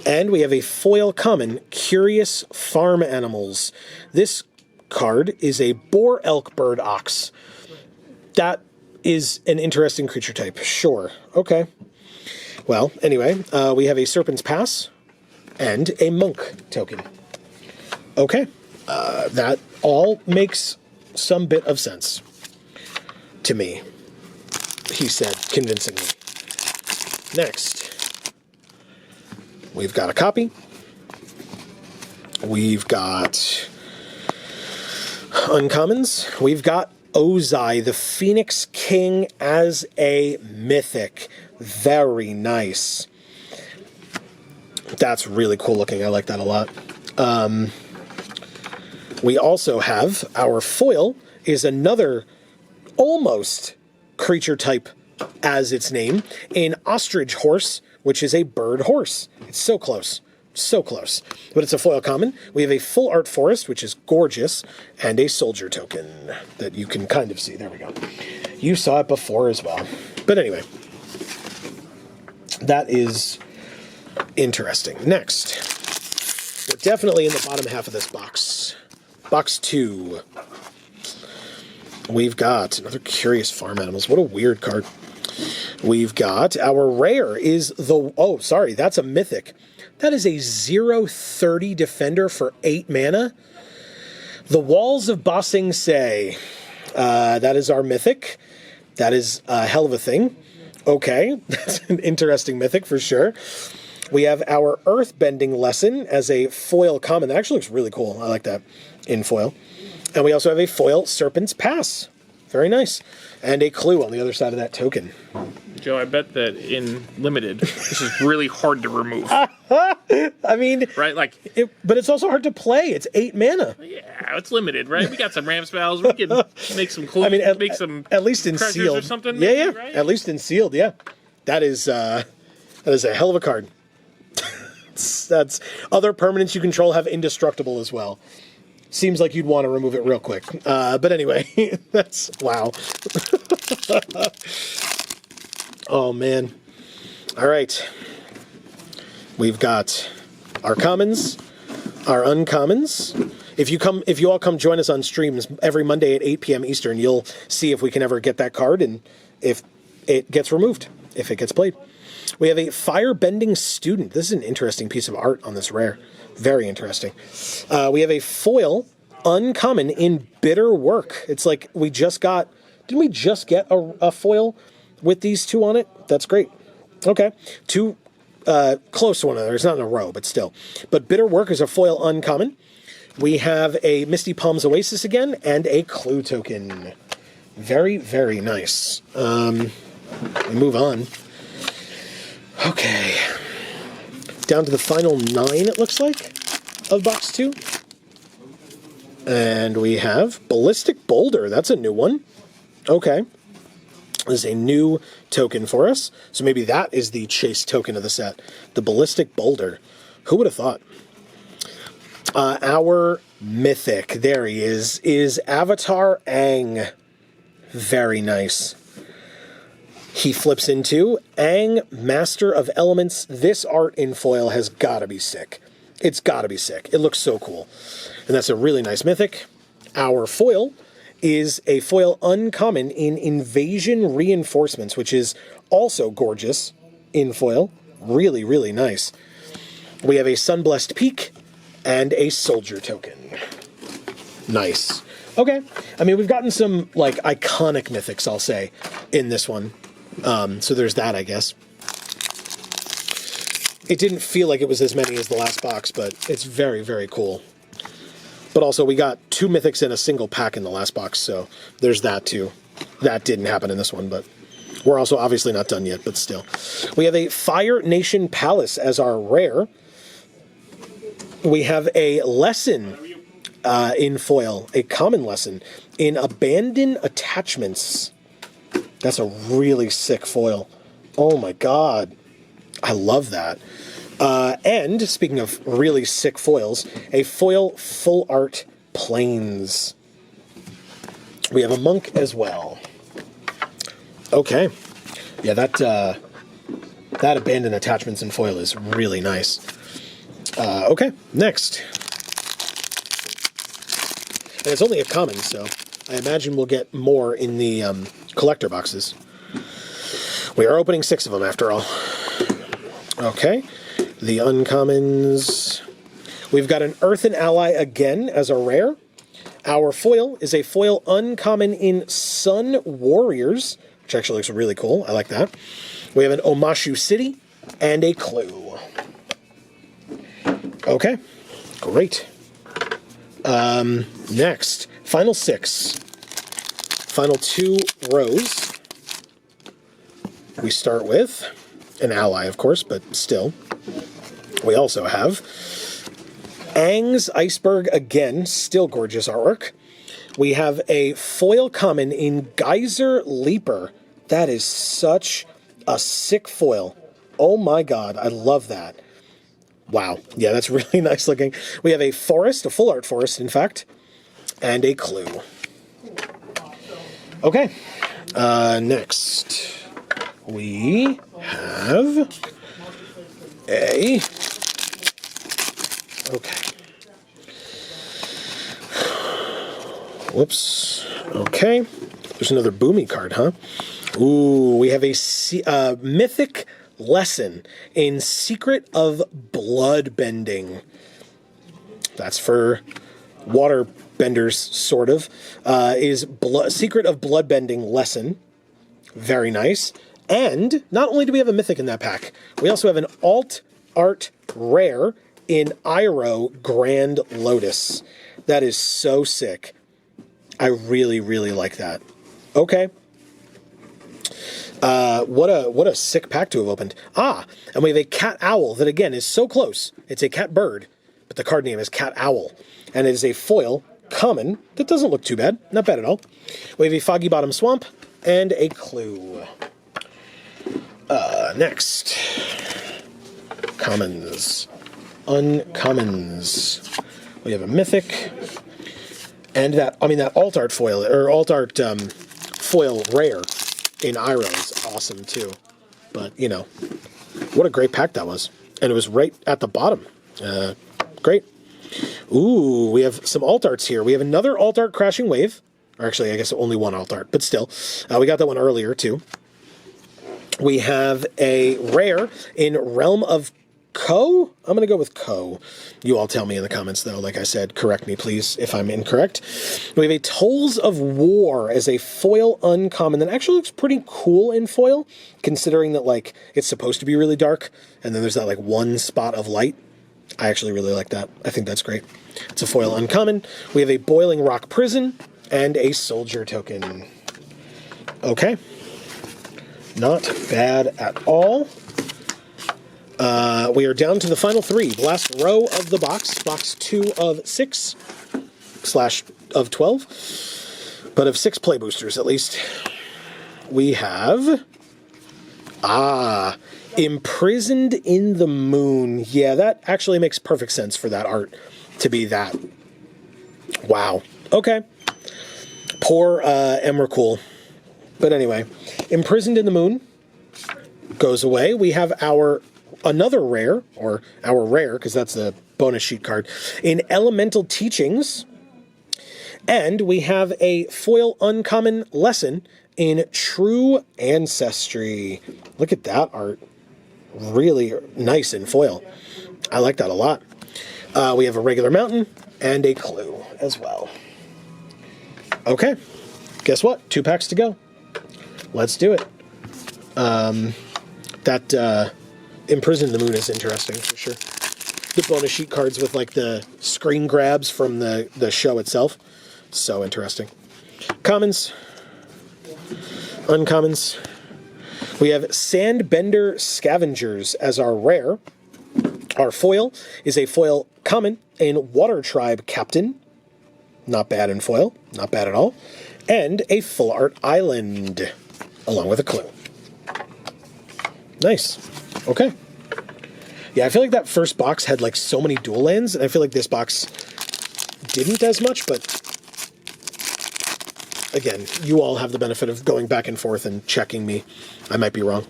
And we have a foil common, Curious Farm Animals. This card is a boar, elk, bird, ox. That is an interesting creature type. Sure. Okay. Well, anyway, we have a Serpent's Pass and a monk token. Okay. That all makes some bit of sense to me, he said convincingly. Next, we've got a copy. We've got uncommons. We've got Ozai, the Phoenix King, as a mythic. Very nice. That's really cool looking. I like that a lot. We also have our foil is another almost creature type as its name, an ostrich horse, which is a bird horse. It's so close. So close. But it's a foil common. We have a full art forest, which is gorgeous, and a soldier token that you can kind of see. There we go. You saw it before as well. But anyway, that is interesting. Next, we're definitely in the bottom half of this box. Box 2. We've got another Curious Farm Animals. What a weird card. We've got our rare is the... Oh, sorry, that's a mythic. That is a 0/30 defender for 8 mana. The Walls of Ba Sing Se. That is our mythic. That is a hell of a thing. Okay, that's an interesting mythic for sure. We have our Earthbending Lesson as a foil common. That actually looks really cool. I like that in foil. And we also have a foil Serpent's Pass. Very nice. And a clue on the other side of that token. Joe, I bet that in Limited, this is really hard to remove. I mean... Right? Like... but it's also hard to play. It's 8 mana. Yeah, it's limited, right? We got some Ram spells. We can make some cool... I mean, make some at least in sealed. Or something, yeah, maybe, yeah. Right? At least in sealed, yeah. That is a hell of a card. That's other permanents you control have indestructible as well. Seems like you'd want to remove it real quick. But anyway, that's... Wow. Oh, man. All right. We've got our commons, our uncommons. If you all come join us on streams every Monday at 8 p.m. Eastern, you'll see if we can ever get that card and if it gets removed, if it gets played. We have a Firebending Student. This is an interesting piece of art on this rare. Very interesting. We have a foil uncommon in Bitter Work. It's like we just got... Didn't we just get a foil with these two on it? That's great. Okay. Two close to one another. It's not in a row, but still. But Bitter Work is a foil uncommon. We have a Misty Palms Oasis again and a clue token. Very, very nice. We move on. Okay. Down to the final 9, it looks like, of box 2. And we have Ballistic Boulder. That's a new one. Okay. This is a new token for us. So maybe that is the chase token of the set. The Ballistic Boulder. Who would have thought? Our mythic, there he is Avatar Aang. Very nice. He flips into Aang, Master of Elements. This art in foil has got to be sick. It's got to be sick. It looks so cool. And that's a really nice mythic. Our foil is a foil uncommon in Invasion Reinforcements, which is also gorgeous in foil. Really, really nice. We have a Sunblessed Peak and a Soldier token. Nice. Okay. I mean, we've gotten some, like, iconic mythics, I'll say, in this one. So there's that, I guess. It didn't feel like it was as many as the last box, but it's very, very cool. But also, we got 2 mythics in a single pack in the last box, so there's that, too. That didn't happen in this one, but we're also obviously not done yet, but still. We have a Fire Nation Palace as our rare. We have a lesson in foil, a common lesson in Abandon Attachments. That's a really sick foil. Oh my god. I love that. And, speaking of really sick foils, a foil full art Plains. We have a monk as well. Okay. Yeah, that Abandoned Attachments in foil is really nice. Okay, next. And it's only a common, so I imagine we'll get more in the collector boxes. We are opening 6 of them, after all. Okay, the uncommons. We've got an Earthen Ally again as a rare. Our foil is a foil uncommon in Sun Warriors, which actually looks really cool. I like that. We have an Omashu City and a Clue. Okay, great. Next, final 6. Final 2 rows. We start with an ally, of course, but still. We also have Aang's Iceberg again, still gorgeous artwork. We have a foil common in Geyser Leaper. That is such a sick foil. Oh my god, I love that. Wow. Yeah, that's really nice looking. We have a forest, a full art forest, in fact, and a Clue. Okay. Next, we have a... Okay. Whoops. Okay. There's another Boomy card, huh? Ooh, we have a mythic lesson in Secret of Bloodbending. That's for water benders, sort of. Secret of Bloodbending lesson. Very nice. And not only do we have a mythic in that pack, we also have an alt art rare in Iroh Grand Lotus. That is so sick. I really, really like that. Okay. What a sick pack to have opened. Ah, and we have a cat owl that, again, is so close. It's a cat bird, but the card name is cat owl. And it is a foil common that doesn't look too bad. Not bad at all. We have a Foggy Bottom Swamp and a Clue. Next. Commons. Uncommons. We have a mythic. And that alt art foil, or alt art foil rare in Iroh is awesome too. But, you know, what a great pack that was. And it was right at the bottom. Great. Ooh, we have some alt arts here. We have another alt art Crashing Wave. Or actually, I guess only one alt art, but still. We got that one earlier too. We have a rare in Realm of Ko? I'm going to go with Ko. You all tell me in the comments, though. Like I said, correct me, please, if I'm incorrect. We have a Tolls of War as a foil uncommon that actually looks pretty cool in foil, considering that, like, it's supposed to be really dark, and then there's that, like, one spot of light. I actually really like that. I think that's great. It's a foil uncommon. We have a Boiling Rock Prison and a Soldier token. Okay. Not bad at all. We are down to the final 3. The last row of the box. Box 2 of 6. / of 12. But of 6 play boosters, at least. We have... Imprisoned in the Moon. Yeah, that actually makes perfect sense for that art to be that. Wow. Okay. Poor Emrakul. But anyway, Imprisoned in the Moon goes away. We have another rare, or our rare, because that's a bonus sheet card, in Elemental Teachings. And we have a foil uncommon lesson in True Ancestry. Look at that art. Really nice in foil. I like that a lot. We have a regular mountain and a Clue as well. Okay. Guess what? 2 packs to go. Let's do it. That Imprisoned in the Moon is interesting for sure. The bonus sheet cards with like the screen grabs from the show itself. So interesting. Commons. Uncommons. We have Sandbender Scavengers as our rare. Our foil is a foil common in Water Tribe Captain. Not bad in foil. Not bad at all. And a Full Art Island, along with a Clue. Nice. Okay. Yeah, I feel like that first box had like so many dual lands, and I feel like this box didn't as much, but again, you all have the benefit of going back and forth and checking me. I might be wrong.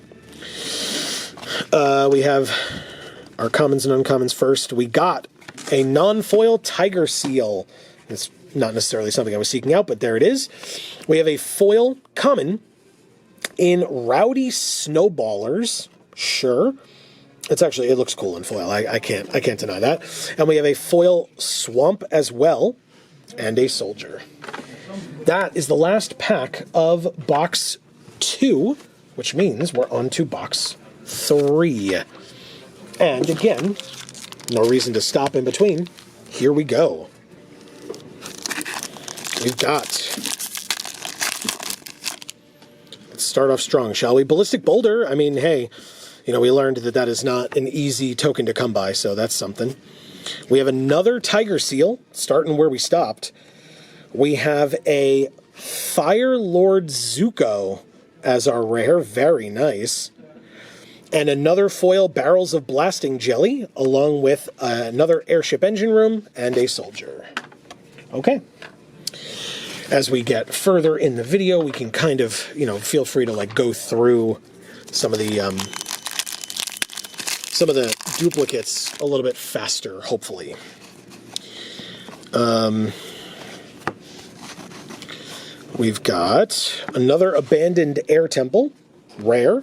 We have our commons and uncommons first. We got a non-foil tiger seal. It's not necessarily something I was seeking out, but there it is. We have a foil common in Rowdy Snowballers. Sure. It looks cool in foil. I can't deny that. And we have a foil swamp as well, and a soldier. That is the last pack of box 2, which means we're on to box 3. And again, no reason to stop in between. Here we go. We've got... Let's start off strong, shall we? Ballistic Boulder. I mean, hey, we learned that is not an easy token to come by, so that's something. We have another Tiger Seal, starting where we stopped. We have a Fire Lord Zuko as our rare. Very nice. And another foil Barrels of Blasting Jelly, along with another Airship Engine Room and a Soldier. Okay. As we get further in the video, we can kind of, feel free to go through some of the duplicates a little bit faster, hopefully. We've got another Abandoned Air Temple, rare,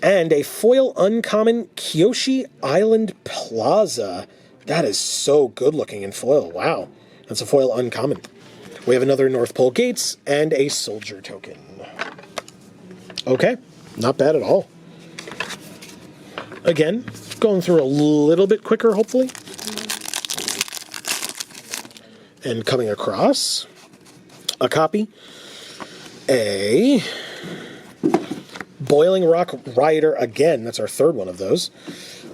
and a foil uncommon Kyoshi Island Plaza. That is so good looking in foil. Wow. That's a foil uncommon. We have another North Pole Gates and a Soldier token. Okay. Not bad at all. Again, going through a little bit quicker, hopefully. And coming across a copy. A Boiling Rock Rioter again. That's our third one of those.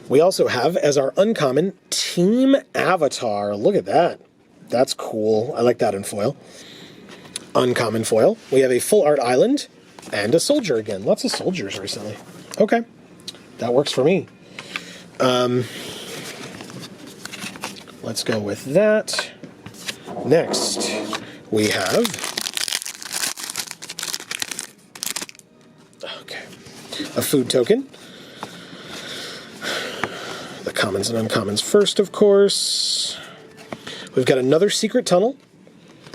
We also have, as our uncommon, Team Avatar. Look at that. That's cool. I like that in foil. Uncommon foil. We have a Full Art Island and a Soldier again. Lots of soldiers recently. Okay. That works for me. Let's go with that. Next, we have... a food token. The commons and uncommons first, of course. We've got another Secret Tunnel.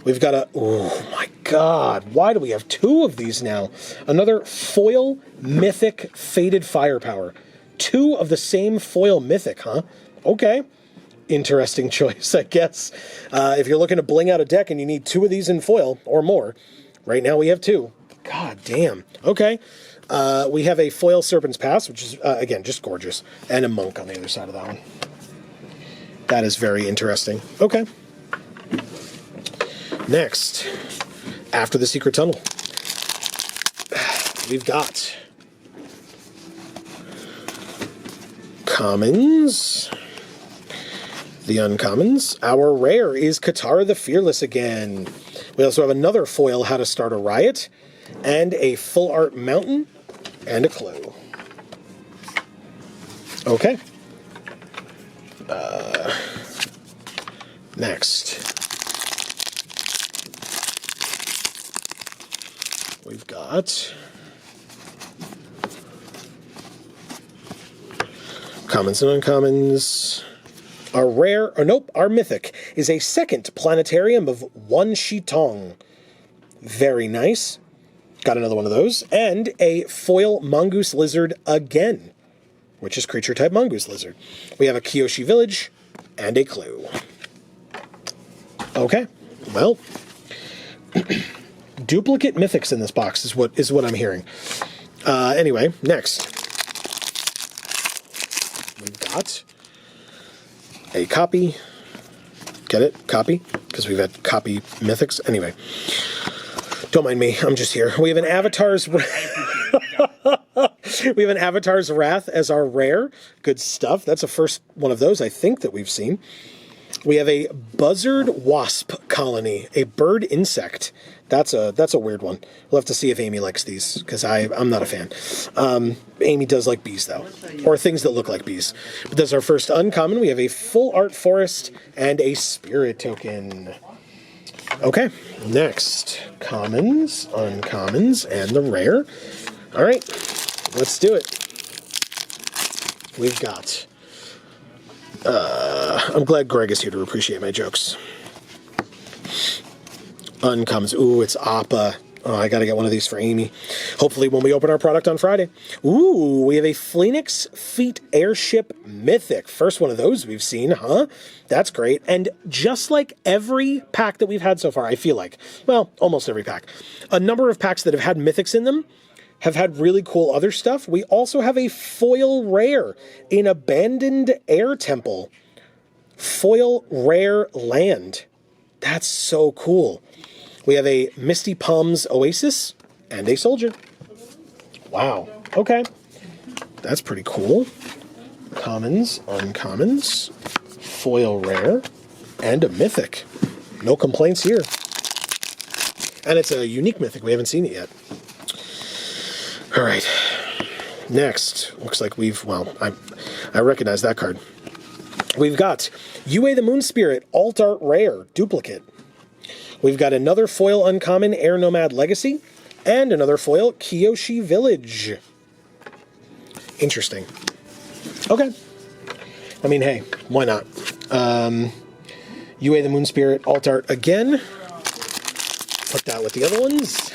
We've got oh my god, why do we have 2 of these now? Another foil Mythic Faded Firepower. 2 of the same foil Mythic, huh? Okay. Interesting choice, I guess. If you're looking to bling out a deck and you need 2 of these in foil, or more, right now we have 2. God damn. Okay. We have a foil Serpent's Pass, which is, again, just gorgeous. And a Monk on the other side of that one. That is very interesting. Okay. Next, after the Secret Tunnel, we've got commons, the uncommons. Our rare is Katara the Fearless again. We also have another foil How to Start a Riot, and a Full Art Mountain, and a Clue. Okay. Next, we've got commons and uncommons. Our rare, or nope, our mythic is a second planetarium of One Shitong. Very nice. Got another one of those. And a foil Mongoose Lizard again, which is creature type Mongoose Lizard. We have a Kyoshi Village and a Clue. Okay, well, duplicate mythics in this box is what I'm hearing. Anyway, next, we've got a copy. Get it? Copy? Because we've had copy mythics. Anyway, don't mind me. I'm just here. We have an Avatar's... we have an Avatar's Wrath as our rare. Good stuff. That's the first one of those, I think, that we've seen. We have a Buzzard Wasp Colony, a bird insect. That's a weird one. We'll have to see if Amy likes these, because I'm not a fan. Amy does like bees, though, or things that look like bees. But that's our first uncommon. We have a Full Art Forest and a Spirit token. Okay, next, commons, uncommons, and the rare. All right, let's do it. We've got I'm glad Greg is here to appreciate my jokes. Uncomes. Ooh, it's Appa. Oh, I gotta get one of these for Amy. Hopefully when we open our product on Friday. Ooh, we have a Phoenix Feet Airship Mythic. First one of those we've seen, huh? That's great. And just like every pack that we've had so far, I feel like, well, almost every pack, a number of packs that have had Mythics in them have had really cool other stuff. We also have a foil rare in Abandoned Air Temple. Foil rare land. That's so cool. We have a Misty Palms Oasis and a Soldier. Wow. Okay. That's pretty cool. Commons, uncommons, foil rare, and a mythic. No complaints here. And it's a unique mythic. We haven't seen it yet. All right. Next. Looks like I recognize that card. We've got Yue the Moon Spirit Alt Art Rare Duplicate. We've got another foil uncommon Air Nomad Legacy, and another foil Kyoshi Village. Interesting. Okay. I mean, hey, why not? Yue the Moon Spirit Alt Art again. Put that with the other ones.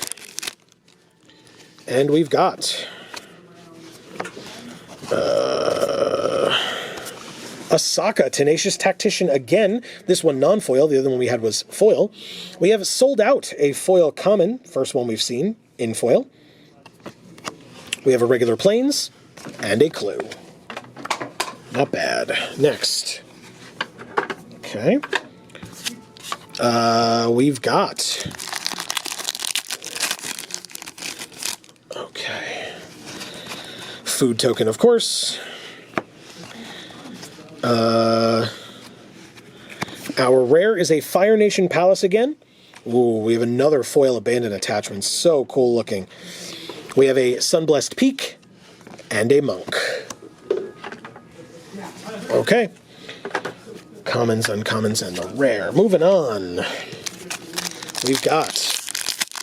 And we've got Asaka, Tenacious Tactician again. This one non-foil. The other one we had was foil. We have Sold Out, a foil common. First one we've seen in foil. We have a regular Plains and a Clue. Not bad. Next. Okay. We've got... Okay. Food token, of course. Our rare is a Fire Nation Palace again. Ooh, we have another foil abandoned attachment. So cool looking. We have a Sunblessed Peak and a Monk. Okay. Commons, uncommons, and the rare. Moving on. We got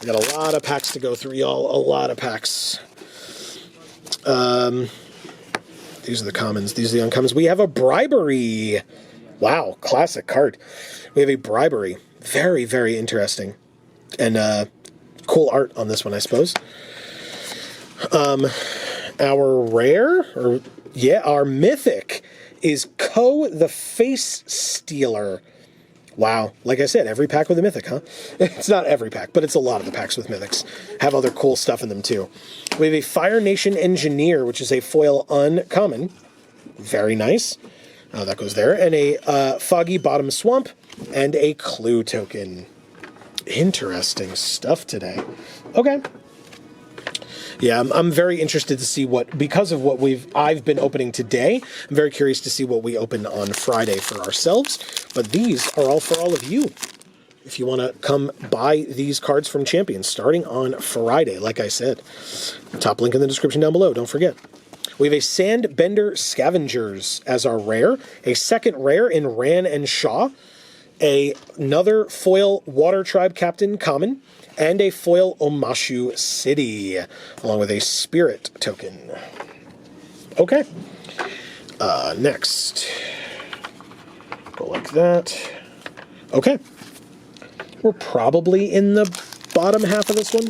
a lot of packs to go through, y'all. A lot of packs. These are the commons. These are the uncommons. We have a Bribery. Wow, classic card. We have a Bribery. Very, very interesting. And cool art on this one, I suppose. Our rare, our mythic is Ko the Face Stealer. Wow. Like I said, every pack with a mythic, huh? It's not every pack, but it's a lot of the packs with mythics. Have other cool stuff in them, too. We have a Fire Nation Engineer, which is a foil uncommon. Very nice. Oh, that goes there. And a Foggy Bottom Swamp and a Clue token. Interesting stuff today. Okay. Yeah, I'm very interested to see because of what I've been opening today, I'm very curious to see what we open on Friday for ourselves. But these are all for all of you. If you want to come buy these cards from Champions, starting on Friday, like I said. Top link in the description down below, don't forget. We have a Sandbender Scavengers as our rare, a second rare in Ran and Shaw, another foil Water Tribe Captain common, and a foil Omashu City, along with a Spirit token. Okay. Next. Go like that. Okay. We're probably in the bottom half of this one,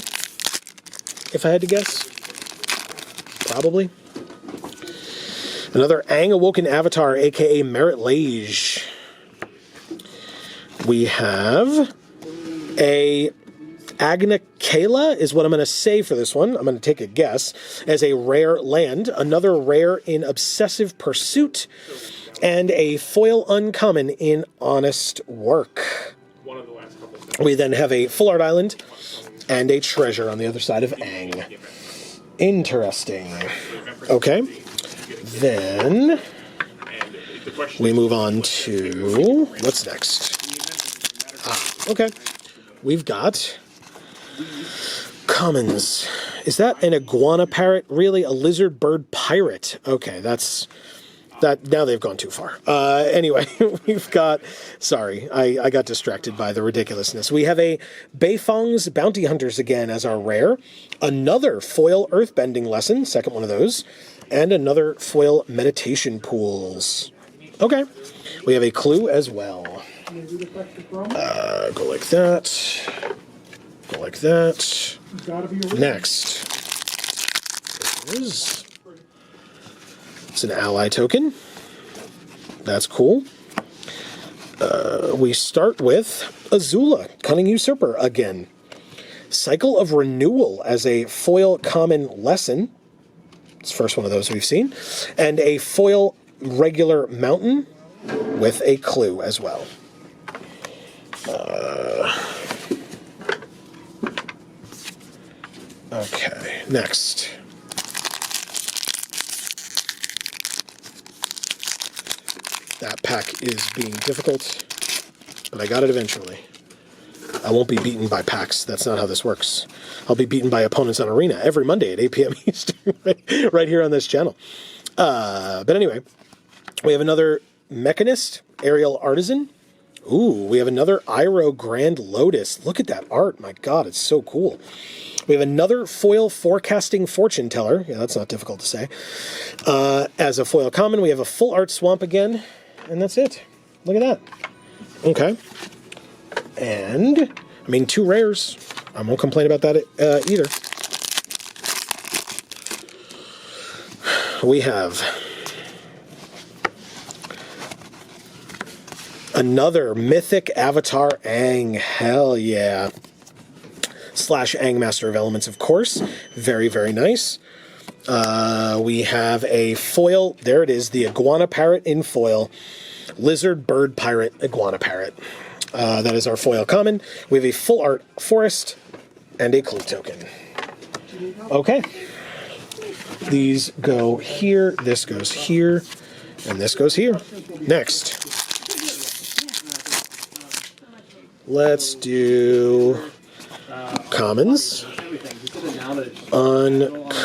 if I had to guess. Probably. Another Aang Awoken Avatar, a.k.a. Merit Lage. We have a Agna Kayla is what I'm going to say for this one. I'm going to take a guess. As a rare land, another rare in Obsessive Pursuit, and a foil uncommon in Honest Work. We then have a Full Art Island and a treasure on the other side of Aang. Interesting. Okay. Then we move on to what's next? Okay. We've got commons. Is that an iguana parrot? Really? A lizard bird pirate? Okay, that's that. Now they've gone too far. Anyway, we've got, sorry, I got distracted by the ridiculousness. We have a Beifong's Bounty Hunters again as our rare, another foil Earthbending Lesson, second one of those, and another foil Meditation Pools. Okay. We have a clue as well. Go like that. Go like that. Next. It's an ally token. That's cool. We start with Azula, Cunning Usurper again. Cycle of Renewal as a foil common lesson. It's the first one of those we've seen. And a foil regular mountain with a clue as well. Okay, next. That pack is being difficult, but I got it eventually. I won't be beaten by packs. That's not how this works. I'll be beaten by opponents on Arena every Monday at 8 p.m. Eastern, right here on this channel. But anyway, we have another Mechanist, Aerial Artisan. Ooh, we have another Iroh Grand Lotus. Look at that art. My God, it's so cool. We have another foil Forecasting Fortune Teller. Yeah, that's not difficult to say. As a foil common, we have a full art Swamp again, and that's it. Look at that. Okay. And, I mean, 2 rares. I won't complain about that either. We have another Mythic Avatar Aang. Hell yeah. / Aang Master of Elements, of course. Very, very nice. We have a foil. There it is. The Iguana Parrot in foil. Lizard Bird Pirate Iguana Parrot. That is our foil common. We have a full art Forest and a clue token. Okay. These go here. This goes here. And this goes here. Next. Let's do commons. Uncommons.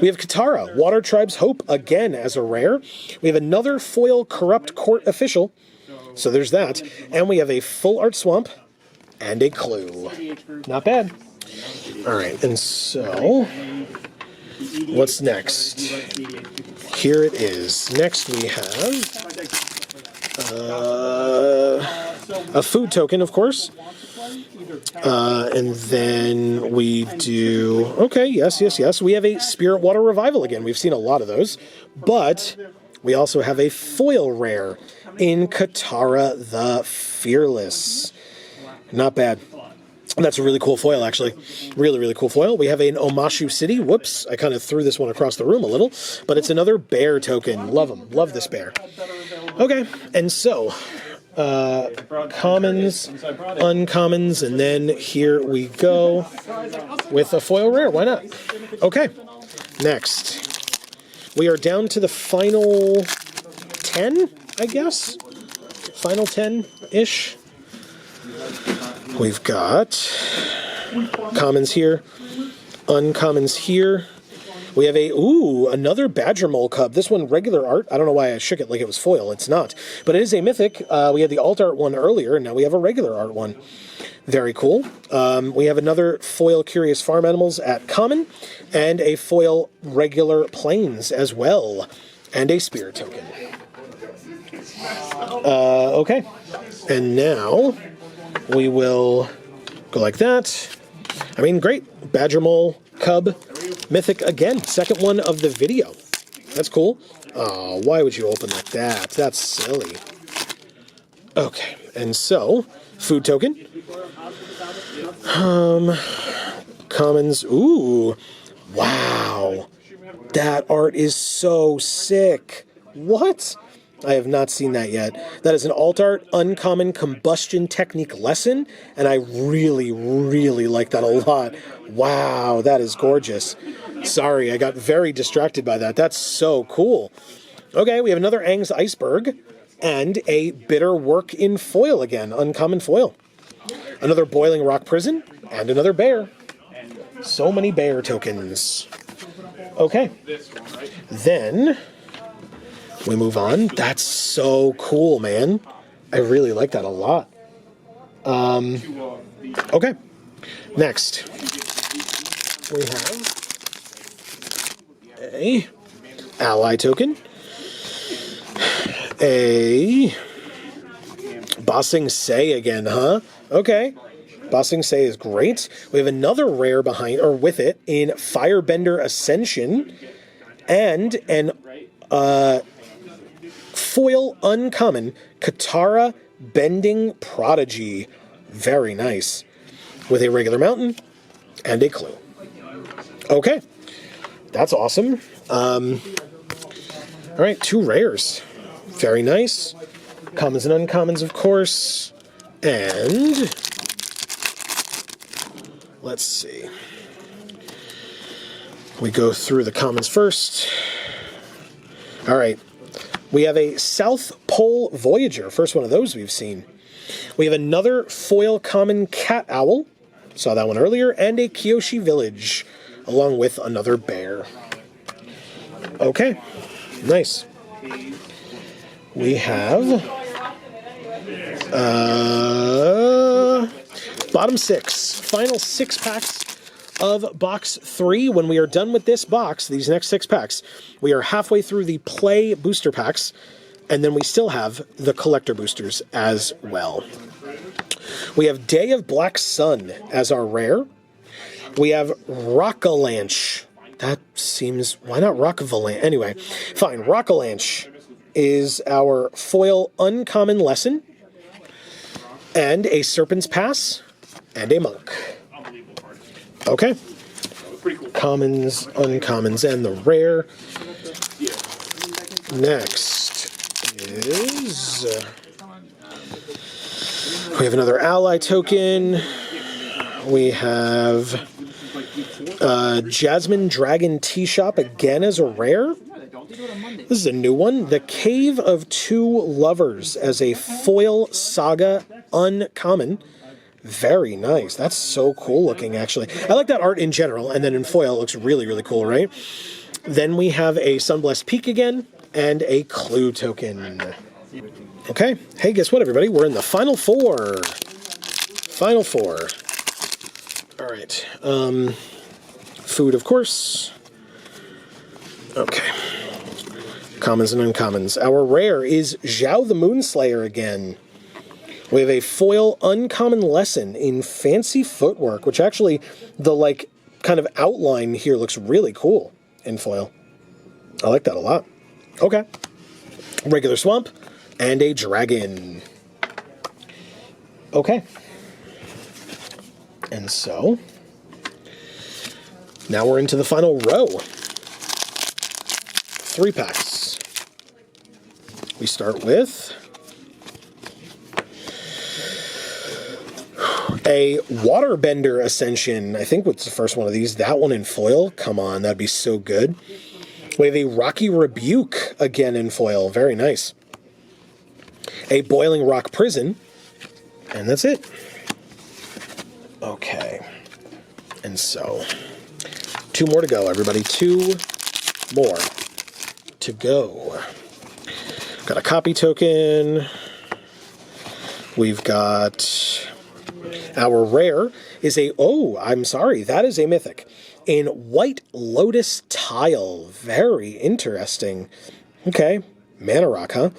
We have Katara, Water Tribe's Hope, again as a rare. We have another foil Corrupt Court Official. So there's that. And we have a full art Swamp and a clue. Not bad. All right, and so what's next? Here it is. Next we have a food token, of course. And then we do... Okay, yes. We have a Spirit Water Revival again. We've seen a lot of those. But we also have a foil rare in Katara the Fearless. Not bad. That's a really cool foil, actually. Really, really cool foil. We have an Omashu City. Whoops, I kind of threw this one across the room a little. But it's another bear token. Love them. Love this bear. Okay, and so... commons, uncommons, and then here we go with a foil rare. Why not? Okay, next. We are down to the final 10, I guess? Final 10-ish. We've got commons here, uncommons here. We have another Badger Mole Cub. This one, regular art. I don't know why I shook it like it was foil. It's not. But it is a mythic. We had the alt art one earlier, and now we have a regular art one. Very cool. We have another foil Curious Farm Animals at common, and a foil regular Plains as well, and a Spirit token. Okay. And now we will go like that. I mean, great. Badger Mole Cub. Mythic again, second one of the video. That's cool. Oh, why would you open like that? That's silly. Okay, and so, food token. Commons. Ooh, wow. That art is so sick. What? I have not seen that yet. That is an alt art uncommon combustion technique lesson, and I really, really like that a lot. Wow, that is gorgeous. Sorry, I got very distracted by that. That's so cool. Okay, we have another Aang's Iceberg and a Bitter Work in foil again, uncommon foil. Another Boiling Rock Prison and another bear. So many bear tokens. Okay, then we move on. That's so cool, man. I really like that a lot. Okay, next we have a ally token. A Bossing Say again, huh? Okay. Bossing Say is great. We have another rare behind, or with it, in Firebender Ascension, and an foil uncommon Katara Bending Prodigy. Very nice. With a regular mountain and a clue. Okay. That's awesome. All right, 2 rares. Very nice. Commons and uncommons, of course. And let's see. We go through the commons first. All right. We have a South Pole Voyager. First one of those we've seen. We have another foil common Cat Owl. Saw that one earlier. And a Kyoshi Village, along with another bear. Okay. Nice. We have bottom 6. Final 6 packs of box 3. When we are done with this box, these next 6 packs, we are halfway through the play booster packs, and then we still have the collector boosters as well. We have Day of Black Sun as our rare. We have Rockalanche. That seems... Why not Rockavalanche? Anyway, fine. Rockalanche is our foil uncommon lesson. And a Serpent's Pass. And a Monk. Okay. Commons, uncommons, and the rare. Next is... we have another ally token. We have Jasmine Dragon Tea Shop again as a rare. This is a new one. The Cave of Two Lovers as a foil saga uncommon. Very nice. That's so cool looking, actually. I like that art in general, and then in foil it looks really, really cool, right? Then we have a Sunblessed Peak again, and a Clue token. Okay. Hey, guess what, everybody? We're in the Final Four. Final Four. All right. Food, of course. Okay. Commons and uncommons. Our rare is Zhao the Moonslayer again. We have a foil uncommon lesson in fancy footwork, which actually, the, like, kind of outline here looks really cool in foil. I like that a lot. Okay. Regular swamp and a dragon. Okay. And so, now we're into the final row. 3 packs. We start with a Waterbender Ascension. I think what's the first one of these? That one in foil? Come on, that'd be so good. We have a Rocky Rebuke again in foil. Very nice. A Boiling Rock Prison. And that's it. Okay. And so, 2 more to go, everybody. 2 more to go. Got a copy token. We've got... Our rare is a... Oh, I'm sorry. That is a mythic. In White Lotus Tile. Very interesting. Okay. Mana Rock, huh?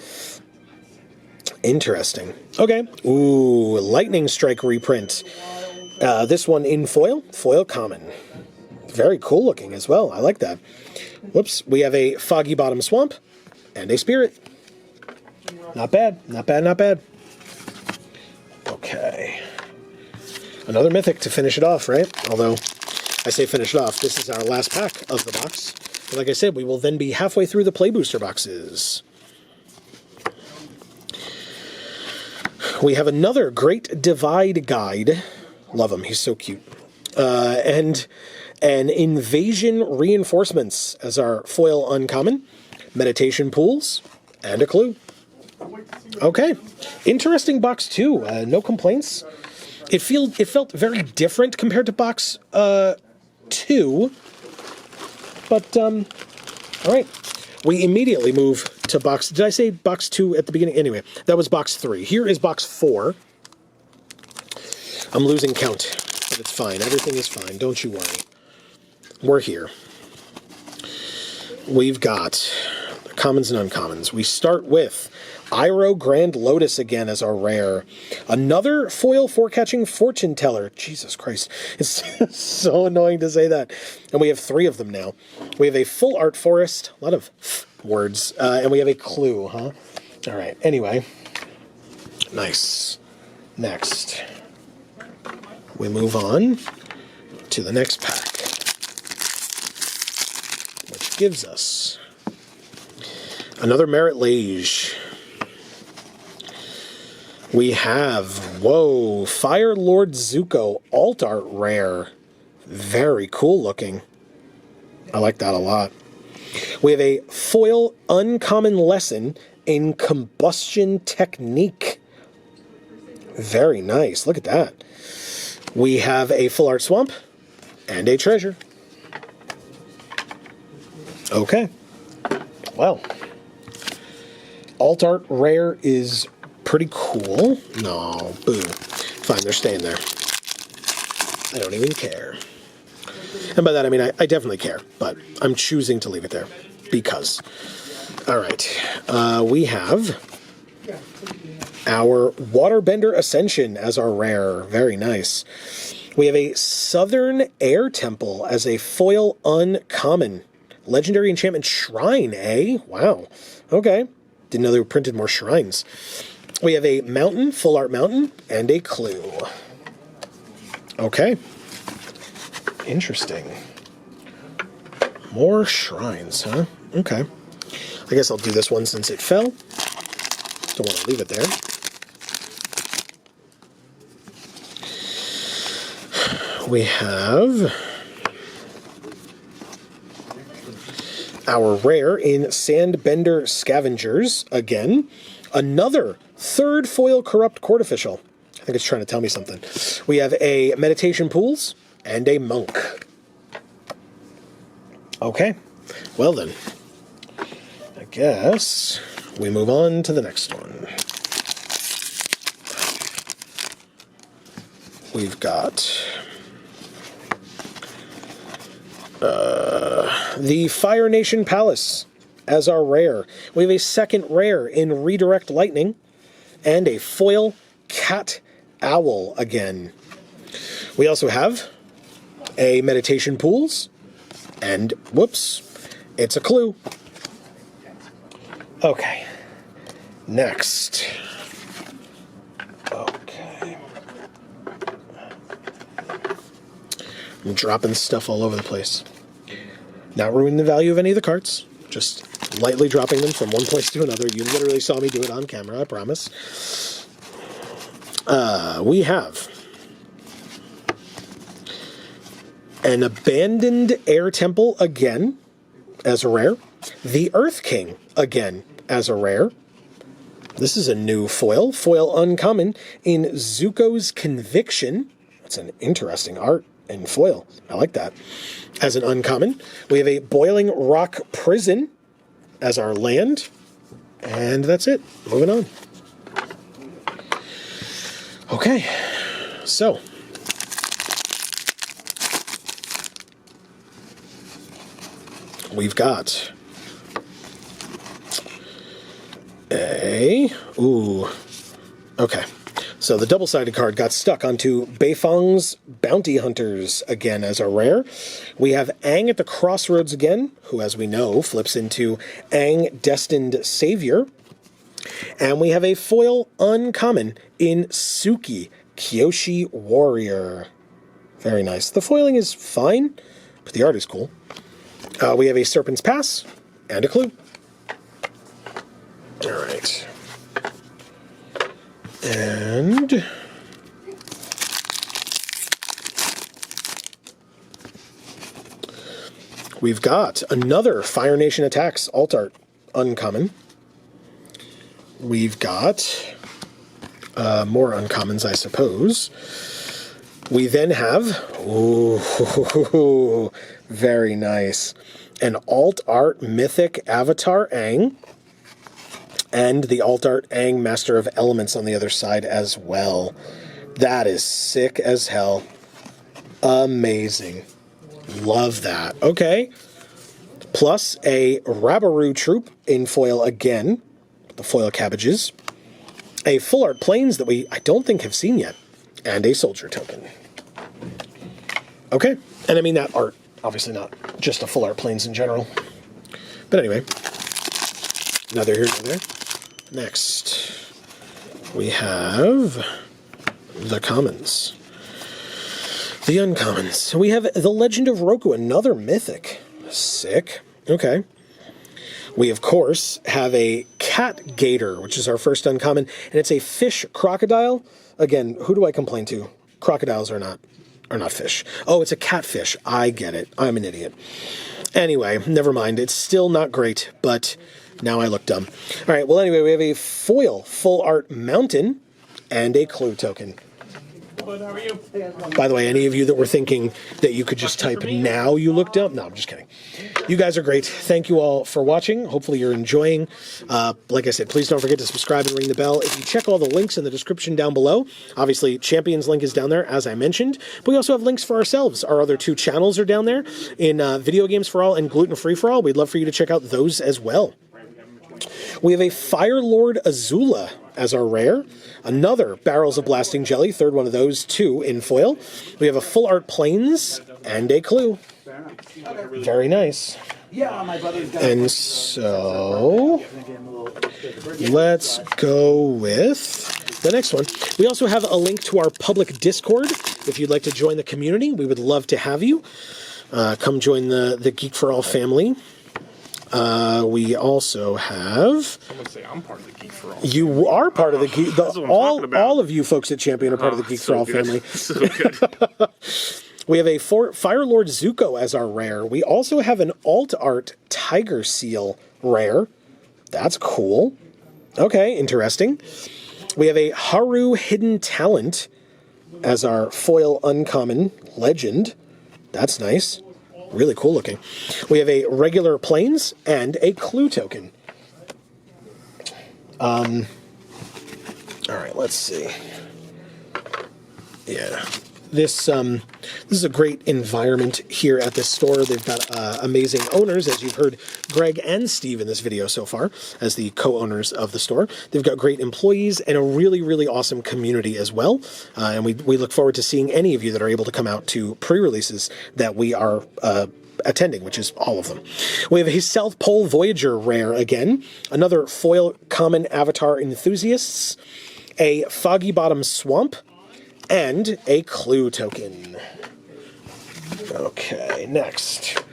Interesting. Okay. Ooh, Lightning Strike reprint. This one in foil. Foil common. Very cool looking as well. I like that. Whoops. We have a Foggy Bottom Swamp and a Spirit. Not bad. Not bad, not bad. Okay. Another mythic to finish it off, right? Although, I say finish it off. This is our last pack of the box. But like I said, we will then be halfway through the play booster boxes. We have another Great Divide Guide. Love him. He's so cute. And an Invasion Reinforcements as our foil uncommon. Meditation Pools. And a Clue. Okay. Interesting box, too. No complaints. It felt very different compared to box 2. But, all right. We immediately move to box... Did I say box 2 at the beginning? Anyway, that was box 3. Here is box 4. I'm losing count, but it's fine. Everything is fine. Don't you worry. We're here. We've got commons and uncommons. We start with Iroh Grand Lotus again as our rare. Another foil for catching fortune teller. Jesus Christ. It's so annoying to say that. And we have 3 of them now. We have a full art forest. A lot of words. And we have a clue, huh? All right. Anyway. Nice. Next. We move on to the next pack, which gives us another Merit Lage. We have, whoa, Fire Lord Zuko alt art rare. Very cool looking. I like that a lot. We have a foil uncommon lesson in combustion technique. Very nice. Look at that. We have a full art swamp and a treasure. Okay. Well, alt art rare is pretty cool. No, boo. Fine, they're staying there. I don't even care. And by that, I mean, I definitely care, but I'm choosing to leave it there because. All right. We have our Waterbender Ascension as our rare. Very nice. We have a Southern Air Temple as a foil uncommon. Legendary Enchantment Shrine, eh? Wow. Okay. Didn't know they were printed more shrines. We have a Mountain, Full Art Mountain, and a Clue. Okay. Interesting. More shrines, huh? Okay. I guess I'll do this one since it fell. Don't want to leave it there. We have our rare in Sandbender Scavengers again. Another 3rd foil corrupt court official. I think it's trying to tell me something. We have a Meditation Pools and a Monk. Okay. Well then. I guess we move on to the next one. We've got the Fire Nation Palace as our rare. We have a 2nd rare in Redirect Lightning and a foil Cat Owl again. We also have a Meditation Pools and, whoops, it's a Clue. Okay. Next. Okay. I'm dropping stuff all over the place. Not ruining the value of any of the cards. Just lightly dropping them from one place to another. You literally saw me do it on camera, I promise. We have an Abandoned Air Temple again as a rare. The Earth King again as a rare. This is a new foil. Foil uncommon in Zuko's Conviction. That's an interesting art and foil. I like that. As an uncommon, we have a Boiling Rock Prison as our land. And that's it. Moving on. Okay. So. We've got ooh. Okay. So the double-sided card got stuck onto Beifong's Bounty Hunters again as a rare. We have Aang at the Crossroads again, who, as we know, flips into Aang Destined Savior. And we have a foil uncommon in Suki, Kyoshi Warrior. Very nice. The foiling is fine, but the art is cool. We have a Serpent's Pass and a Clue. All right. And we've got another Fire Nation Attacks alt art uncommon. We've got more uncommons, I suppose. We then have, ooh, very nice, an alt art mythic Avatar Aang. And the alt art Aang Master of Elements on the other side as well. That is sick as hell. Amazing. Love that. Okay. plus a Rabaroo troop in foil again, the foil cabbages, a full art planes that I don't think have seen yet, and a soldier token. Okay, and I mean that art, obviously not just a full art planes in general. But anyway, another here, another there. Next, we have the commons. The uncommons. We have the Legend of Roku, another mythic. Sick. Okay. We, of course, have a cat gator, which is our first uncommon, and it's a fish crocodile. Again, who do I complain to? Crocodiles are not fish. Oh, it's a catfish. I get it. I'm an idiot. Anyway, never mind. It's still not great, but now I look dumb. All right, well, anyway, we have a foil full art mountain and a clue token. How are you? By the way, any of you that were thinking that you could just type now you looked up, no, I'm just kidding. You guys are great. Thank you all for watching. Hopefully you're enjoying. Like I said, please don't forget to subscribe and ring the bell. If you check all the links in the description down below, obviously Champions link is down there, as I mentioned. But we also have links for ourselves. Our other 2 channels are down there in Video Games for All and Gluten Free for All. We'd love for you to check out those as well. We have a Fire Lord Azula as our rare. Another Barrels of Blasting Jelly, third one of those, 2 in foil. We have a Full Art Plains and a clue. Very nice. And so, let's go with the next one. We also have a link to our public Discord. If you'd like to join the community, we would love to have you. Come join the Geek for All family. We also have. I'm gonna say I'm part of the Geek for All. You are part of the Geek. That's what I'm talking about. All of you folks at Champion are part of the Geek for All good. family. So good. We have a Fire Lord Zuko as our rare. We also have an alt art Tiger Seal rare. That's cool. Okay, interesting. We have a Haru Hidden Talent as our foil uncommon legend. That's nice. Really cool looking. We have a regular plains and a clue token. All right, let's see. Yeah. This is a great environment here at this store. They've got amazing owners, as you've heard Greg and Steve in this video so far, as the co-owners of the store. They've got great employees and a really, really awesome community as well. And we look forward to seeing any of you that are able to come out to pre-releases that we are attending, which is all of them. We have a South Pole Voyager rare again, another foil common Avatar Enthusiasts, a Foggy Bottom Swamp, and a clue token. Okay, next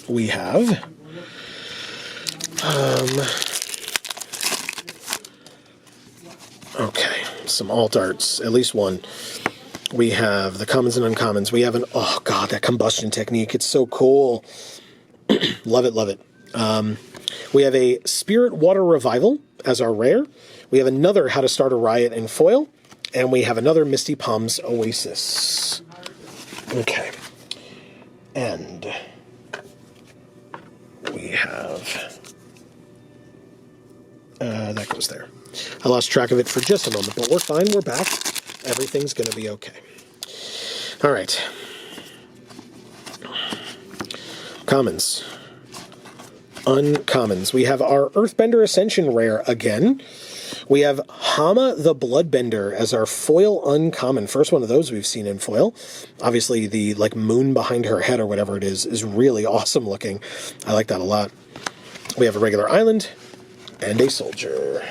we have okay, some alt arts, at least one. We have the commons and uncommons. We have oh god, that combustion technique, it's so cool. Love it, love it. We have a Spirit Water Revival as our rare. We have another How to Start a Riot in foil. And we have another Misty Palms Oasis. Okay. And we have... that goes there. I lost track of it for just a moment, but we're fine. We're back. Everything's going to be okay. All right. Commons. Uncommons. We have our Earthbender Ascension rare again. We have Hama the Bloodbender as our foil uncommon. First one of those we've seen in foil. Obviously, the moon behind her head or whatever it is really awesome looking. I like that a lot. We have a regular island and a soldier.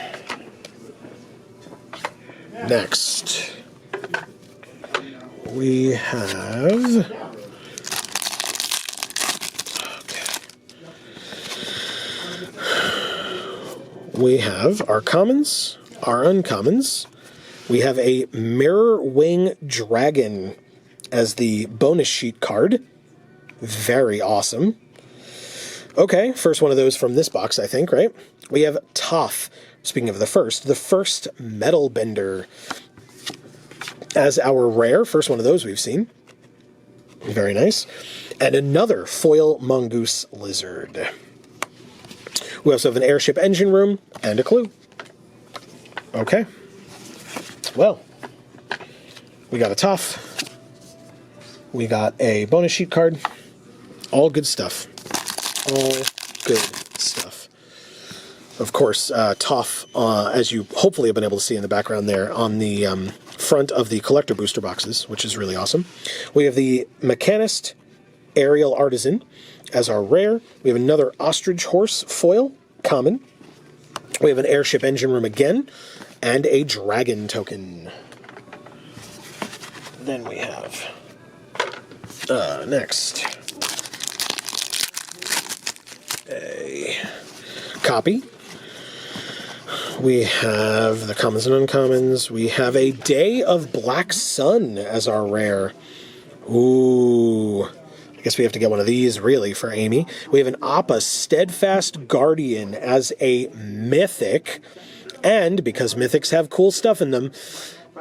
Next, we have... We have our commons, our uncommons. We have a Mirror Wing Dragon as the bonus sheet card. Very awesome. Okay, first one of those from this box, I think, right? We have Toph, speaking of the first Metal Bender as our rare. First one of those we've seen. Very nice. And another foil Mongoose Lizard. We also have an airship engine room and a clue. Okay. Well, we got a Toph. We got a bonus sheet card. All good stuff. All good stuff. Of course, Toph, as you hopefully have been able to see in the background there, on the front of the collector booster boxes, which is really awesome. We have the Mechanist Aerial Artisan as our rare. We have another Ostrich Horse foil, common. We have an Airship Engine Room again, and a Dragon token. Then we have, next, a copy. We have the commons and uncommons. We have a Day of Black Sun as our rare. Ooh. I guess we have to get one of these, really, for Amy. We have an Appa Steadfast Guardian as a mythic. And because mythics have cool stuff in them,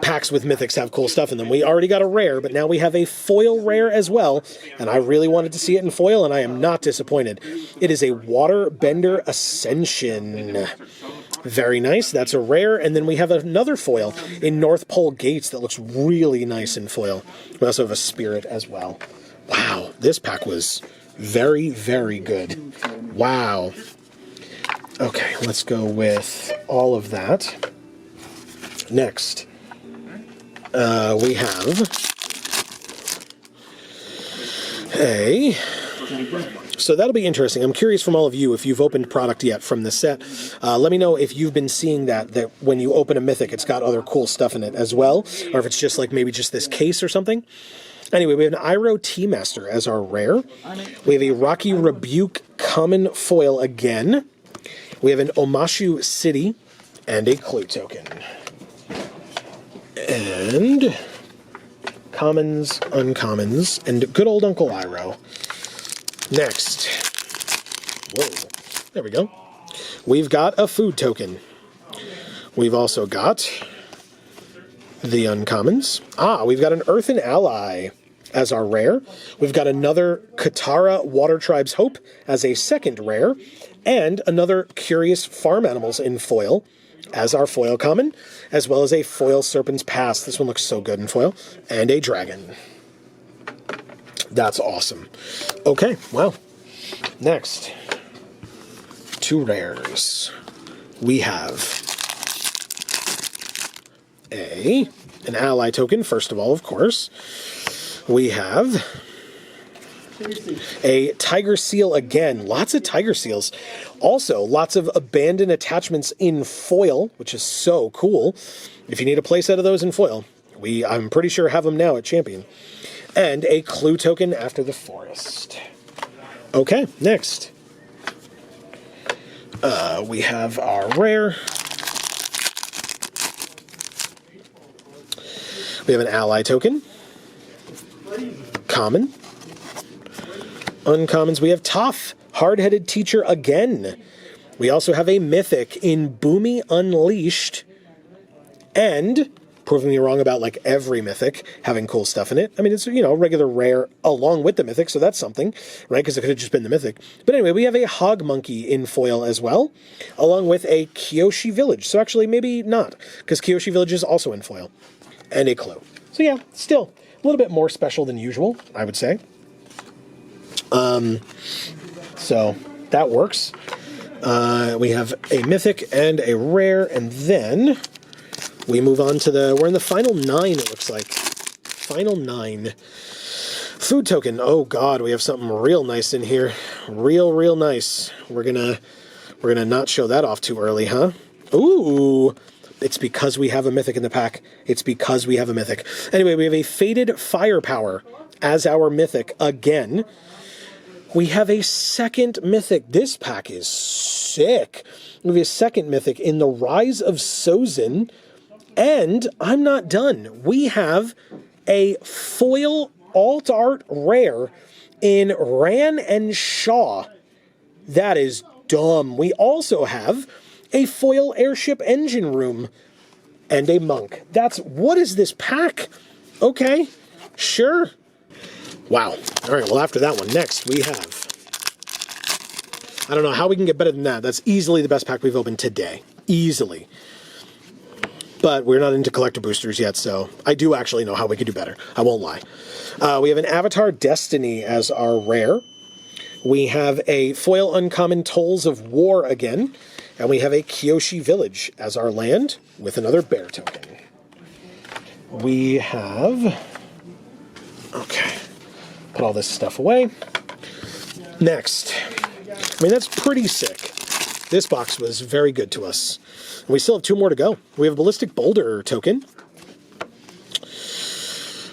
packs with mythics have cool stuff in them. We already got a rare, but now we have a foil rare as well. And I really wanted to see it in foil, and I am not disappointed. It is a Waterbender Ascension. Very nice. That's a rare. And then we have another foil in North Pole Gates that looks really nice in foil. We also have a Spirit as well. Wow, this pack was very, very good. Wow. Okay, let's go with all of that. Next, we have a... So that'll be interesting. I'm curious from all of you if you've opened product yet from this set. Let me know if you've been seeing that when you open a mythic, it's got other cool stuff in it as well, or if it's just like maybe just this case or something. Anyway, we have an Iroh Tea-Master as our rare. We have a Rocky Rebuke common foil again. We have an Omashu City and a Clue token. And commons, uncommons, and good old Uncle Iroh. Next. Whoa. There we go. We've got a food token. We've also got the uncommons. We've got an Earthen Ally as our rare. We've got another Katara Water Tribe's Hope as a second rare. And another Curious Farm Animals in foil as our foil common, as well as a foil Serpent's Pass. This one looks so good in foil. And a dragon. That's awesome. Okay, well, next. Two rares. We have an ally token, first of all, of course. We have a Tiger Seal again. Lots of Tiger Seals. Also, lots of abandoned attachments in foil, which is so cool. If you need a playset of those in foil, I'm pretty sure have them now at Champion. And a Clue token after the forest. Okay, next. We have our rare. We have an ally token. Common. Uncommons, we have Toph, Hard-Headed Teacher again. We also have a mythic in Boomy Unleashed. And, proving me wrong about like every mythic having cool stuff in it. I mean, it's, regular rare along with the mythic, so that's something, right? Because it could have just been the mythic. But anyway, we have a Hog Monkey in foil as well, along with a Kyoshi Village. So actually, maybe not, because Kyoshi Village is also in foil. And a Clue. So yeah, still a little bit more special than usual, I would say. So that works. We have a mythic and a rare, and then we move on to we're in the final 9, it looks like. Final 9. Food token. Oh god, we have something real nice in here. Real nice. We're gonna not show that off too early, huh? Ooh. It's because we have a mythic in the pack. It's because we have a mythic. Anyway, we have a Faded Firepower as our mythic again. We have a second mythic. This pack is sick. We have a second mythic in the Rise of Sozin. And I'm not done. We have a foil alt art rare in Ran and Shaw. That is dumb. We also have a foil Airship Engine Room and a Monk. What is this pack? Okay, sure. Wow. All right, well, after that one, next we have... I don't know how we can get better than that. That's easily the best pack we've opened today. Easily. But we're not into collector boosters yet, so I do actually know how we could do better. I won't lie. We have an Avatar Destiny as our rare. We have a foil uncommon Tolls of War again, and we have a Kyoshi Village as our land with another bear token. We have... Okay, put all this stuff away. Next, I mean, that's pretty sick. This box was very good to us. And we still have 2 more to go. We have a Ballistic Boulder token.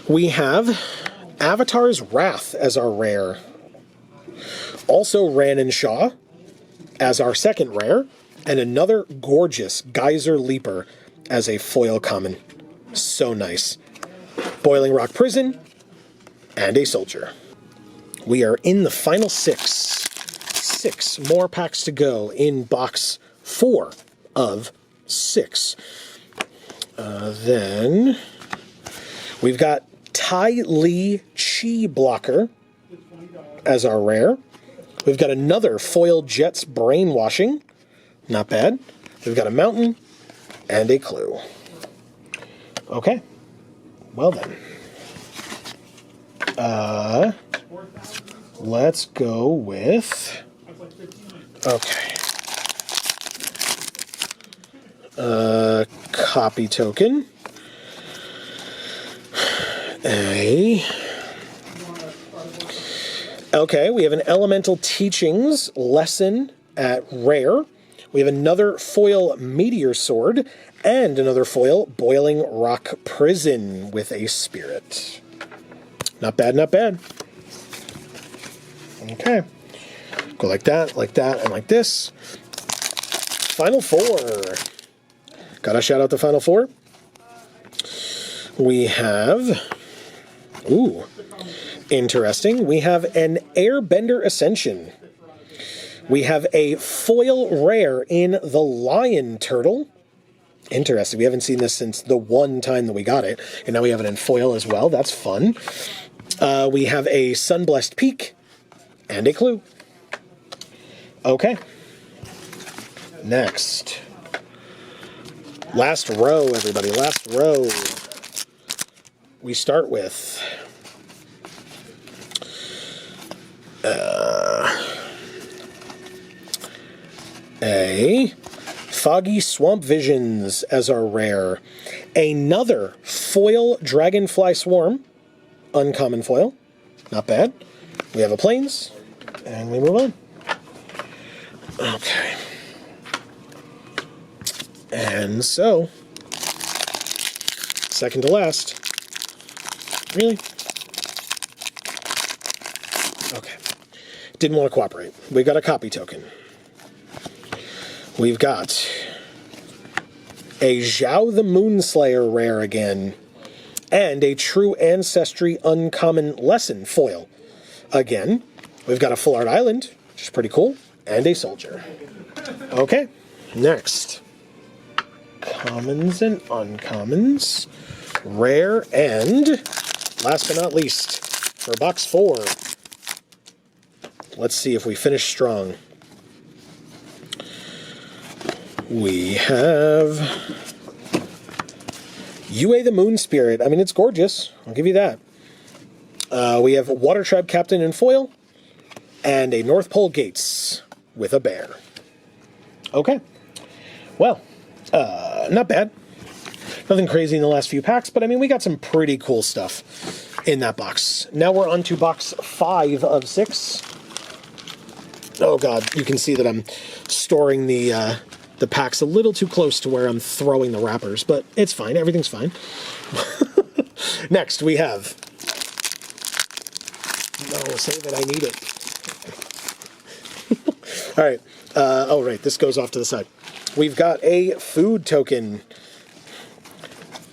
We have Avatar's Wrath as our rare. Also Ran and Shaw as our second rare. And another gorgeous Geyser Leaper as a foil common. So nice. Boiling Rock Prison and a Soldier. We are in the final 6. 6 more packs to go in box 4 of 6. Then we've got Tai Li Chi Blocker as our rare. We've got another Foil Jets Brainwashing. Not bad. We've got a Mountain and a Clue. Okay. Well then. Let's go with... Okay. Copy token. Okay, we have an Elemental Teachings lesson at rare. We have another foil Meteor Sword and another foil Boiling Rock Prison with a Spirit. Not bad, not bad. Okay. Go like that, and like this. Final 4. Gotta shout out the Final 4. We have... Ooh. Interesting. We have an Airbender Ascension. We have a foil rare in the Lion Turtle. Interesting. We haven't seen this since the one time that we got it. And now we have it in foil as well. That's fun. We have a Sunblessed Peak and a Clue. Okay. Next. Last row, everybody. Last row. We start with... a Foggy Swamp Visions as our rare. Another foil Dragonfly Swarm. Uncommon foil. Not bad. We have a Plains. And we move on. Okay. And so, second to last. Really? Okay. Didn't want to cooperate. We got a copy token. We've got a Zhao the Moonslayer rare again, and a True Ancestry Uncommon Lesson foil again. We've got a Full Art Island, which is pretty cool, and a Soldier. Okay, next. Commons and uncommons. Rare and, last but not least, for box 4. Let's see if we finish strong. We have Yue the Moon Spirit. I mean, it's gorgeous. I'll give you that. We have Water Tribe Captain in foil and a North Pole Gates with a bear. Okay. Well, not bad. Nothing crazy in the last few packs, but I mean, we got some pretty cool stuff in that box. Now we're on to box 5 of 6. Oh god, you can see that I'm storing the packs a little too close to where I'm throwing the wrappers, but it's fine. Everything's fine. Next, we have... No, save it. I need it. All right. Oh, right. This goes off to the side. We've got a food token.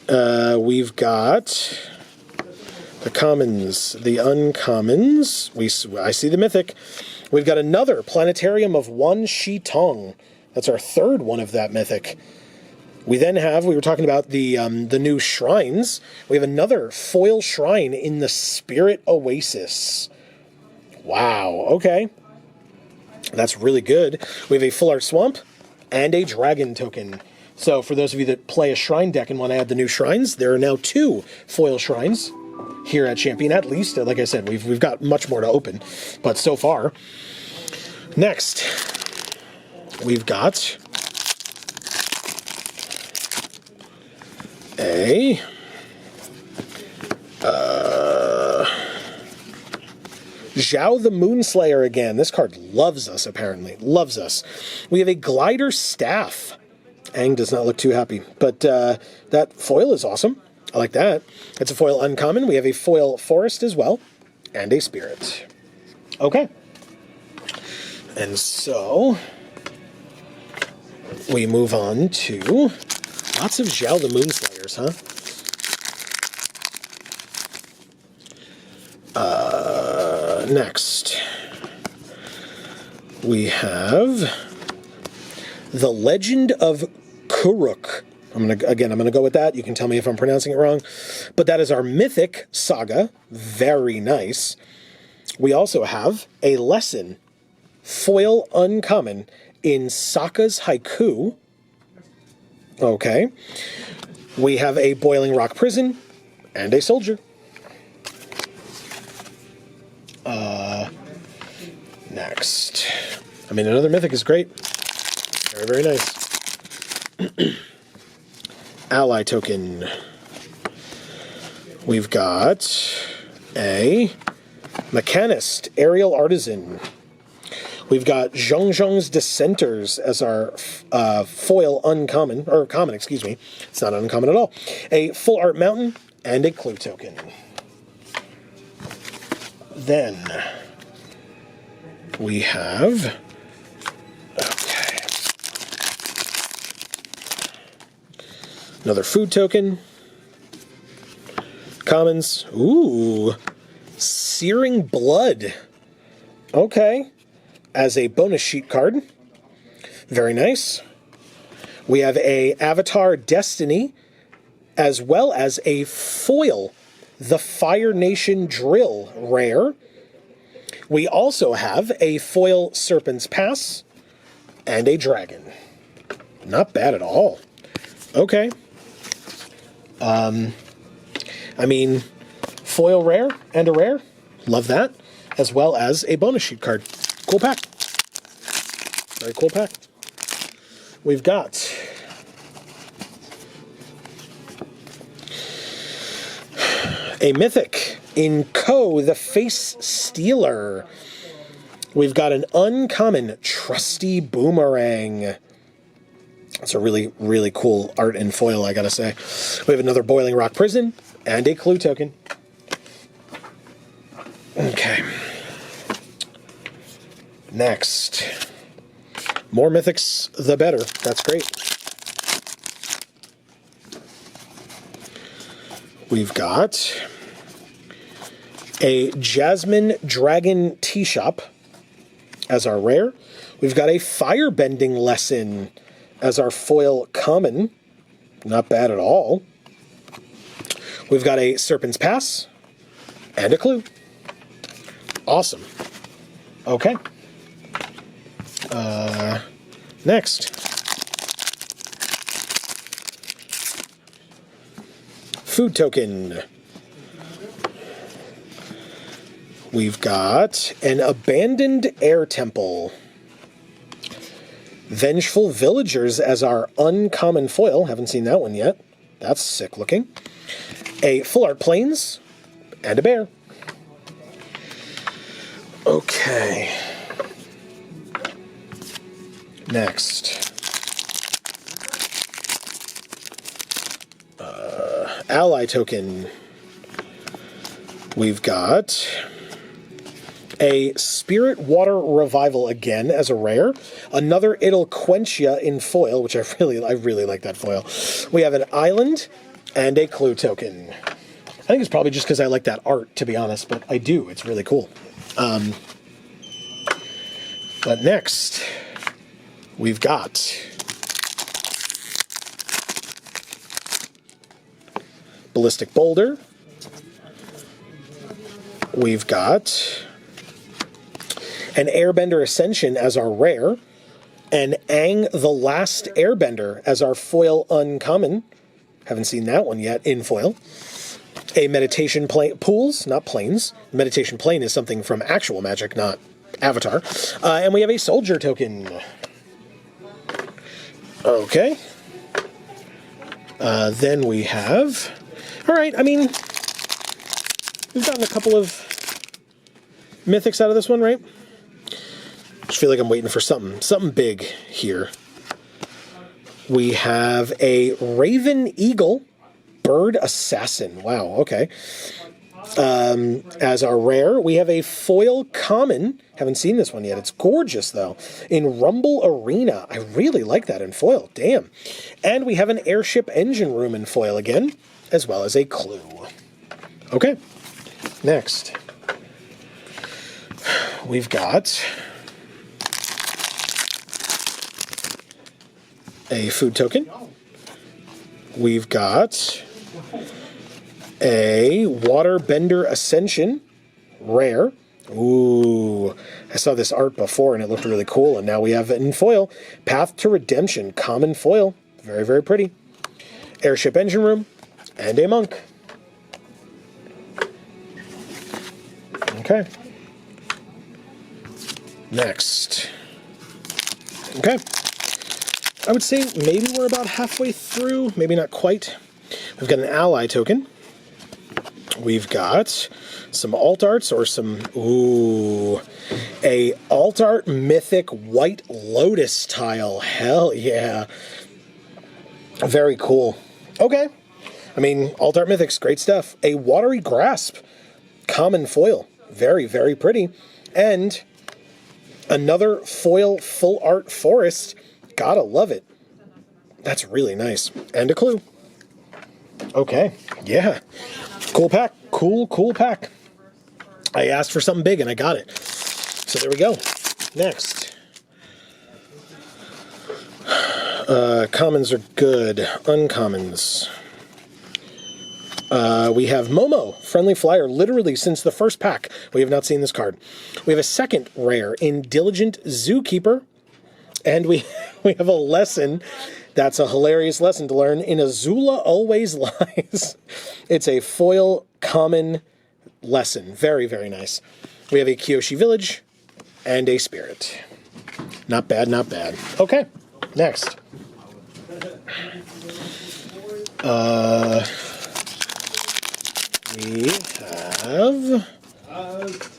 We've got the commons, the uncommons. I see the mythic. We've got another Planetarium of One Shi Tong. That's our third one of that mythic. We then have, we were talking about the new shrines. We have another foil shrine in the Spirit Oasis. Wow, okay. That's really good. We have a Full Art Swamp and a Dragon token. So for those of you that play a shrine deck and want to add the new shrines, there are now 2 foil shrines here at Champion. At least, like I said, we've got much more to open, but so far. Next, we've got a Zhao the Moonslayer again. This card loves us, apparently. Loves us. We have a Glider Staff. Aang does not look too happy, but that foil is awesome. I like that. It's a foil uncommon. We have a foil Forest as well, and a Spirit. Okay. And so, we move on to lots of Zhao the Moonslayers, huh? Next, we have The Legend of Kuruk. I'm gonna go with that. You can tell me if I'm pronouncing it wrong. But that is our Mythic Saga. Very nice. We also have a Lesson, foil uncommon, in Sokka's Haiku. Okay. We have a Boiling Rock Prison and a Soldier. Next. I mean, another Mythic is great. Very, very nice. Ally token. We've got a Mechanist, Aerial Artisan. We've got Zhongzhong's Dissenters as our foil uncommon, or common, excuse me. It's not uncommon at all. A Full Art Mountain and a Clue token. Then we have, okay, another food token. Commons. Ooh, Searing Blood. Okay. As a bonus sheet card. Very nice. We have a Avatar Destiny, as well as a foil, the Fire Nation Drill rare. We also have a foil Serpent's Pass and a Dragon. Not bad at all. Okay. I mean, foil rare and a rare. Love that. As well as a bonus sheet card. Cool pack. Very cool pack. We've got a Mythic in Ko, the Face Stealer. We've got an uncommon Trusty Boomerang. It's a really, really cool art in foil, I gotta say. We have another Boiling Rock Prison and a Clue token. Okay. Next. More Mythics, the better. That's great. We've got a Jasmine Dragon Tea Shop as our rare. We've got a Firebending Lesson as our foil common. Not bad at all. We've got a Serpent's Pass and a Clue. Awesome. Okay. Next. Food token. We've got an Abandoned Air Temple. Vengeful Villagers as our uncommon foil. Haven't seen that one yet. That's sick looking. A Full Art Plains and a bear. Okay. Next. Ally token. We've got a Spirit Water Revival again as a rare. Another It'll Quench Ya in foil, which I really like that foil. We have an Island and a Clue token. I think it's probably just because I like that art, to be honest, but I do. It's really cool. But next, we've got Ballistic Boulder. We've got an Airbender Ascension as our rare, and Aang the Last Airbender as our foil uncommon. Haven't seen that one yet in foil. a meditation pools, not planes. Meditation plane is something from actual Magic, not Avatar. And we have a soldier token. Okay. Then we have... All right, I mean, we've gotten a couple of mythics out of this one, right? Just feel like I'm waiting for something big here. We have a Raven Eagle Bird Assassin. Wow, okay. As our rare, we have a foil common. Haven't seen this one yet. It's gorgeous, though. In Rumble Arena. I really like that in foil. Damn. And we have an airship engine room in foil again, as well as a clue. Okay. Next. We've got a food token. We've got a Waterbender Ascension rare. Ooh, I saw this art before and it looked really cool, and now we have it in foil. Path to Redemption, common foil. Very, very pretty. Airship engine room, and a monk. Okay. Next. Okay. I would say maybe we're about halfway through, maybe not quite. We've got an ally token. We've got some alt arts or some, ooh, a alt art mythic White Lotus tile. Hell yeah. Very cool. Okay. I mean, alt art mythics, great stuff. A Watery Grasp, common foil. Very, very pretty. And another foil full art forest. Gotta love it. That's really nice. And a clue. Okay. Yeah. Cool pack. Cool pack. I asked for something big and I got it. So there we go. Next. Commons are good. Uncommons. We have Momo, Friendly Flyer, literally since the first pack. We have not seen this card. We have a second rare in Diligent Zookeeper. And we have a lesson. That's a hilarious lesson to learn. In Azula Always Lies. It's a foil common lesson. Very, very nice. We have a Kyoshi Village and a Spirit. Not bad, not bad. Okay, next. We have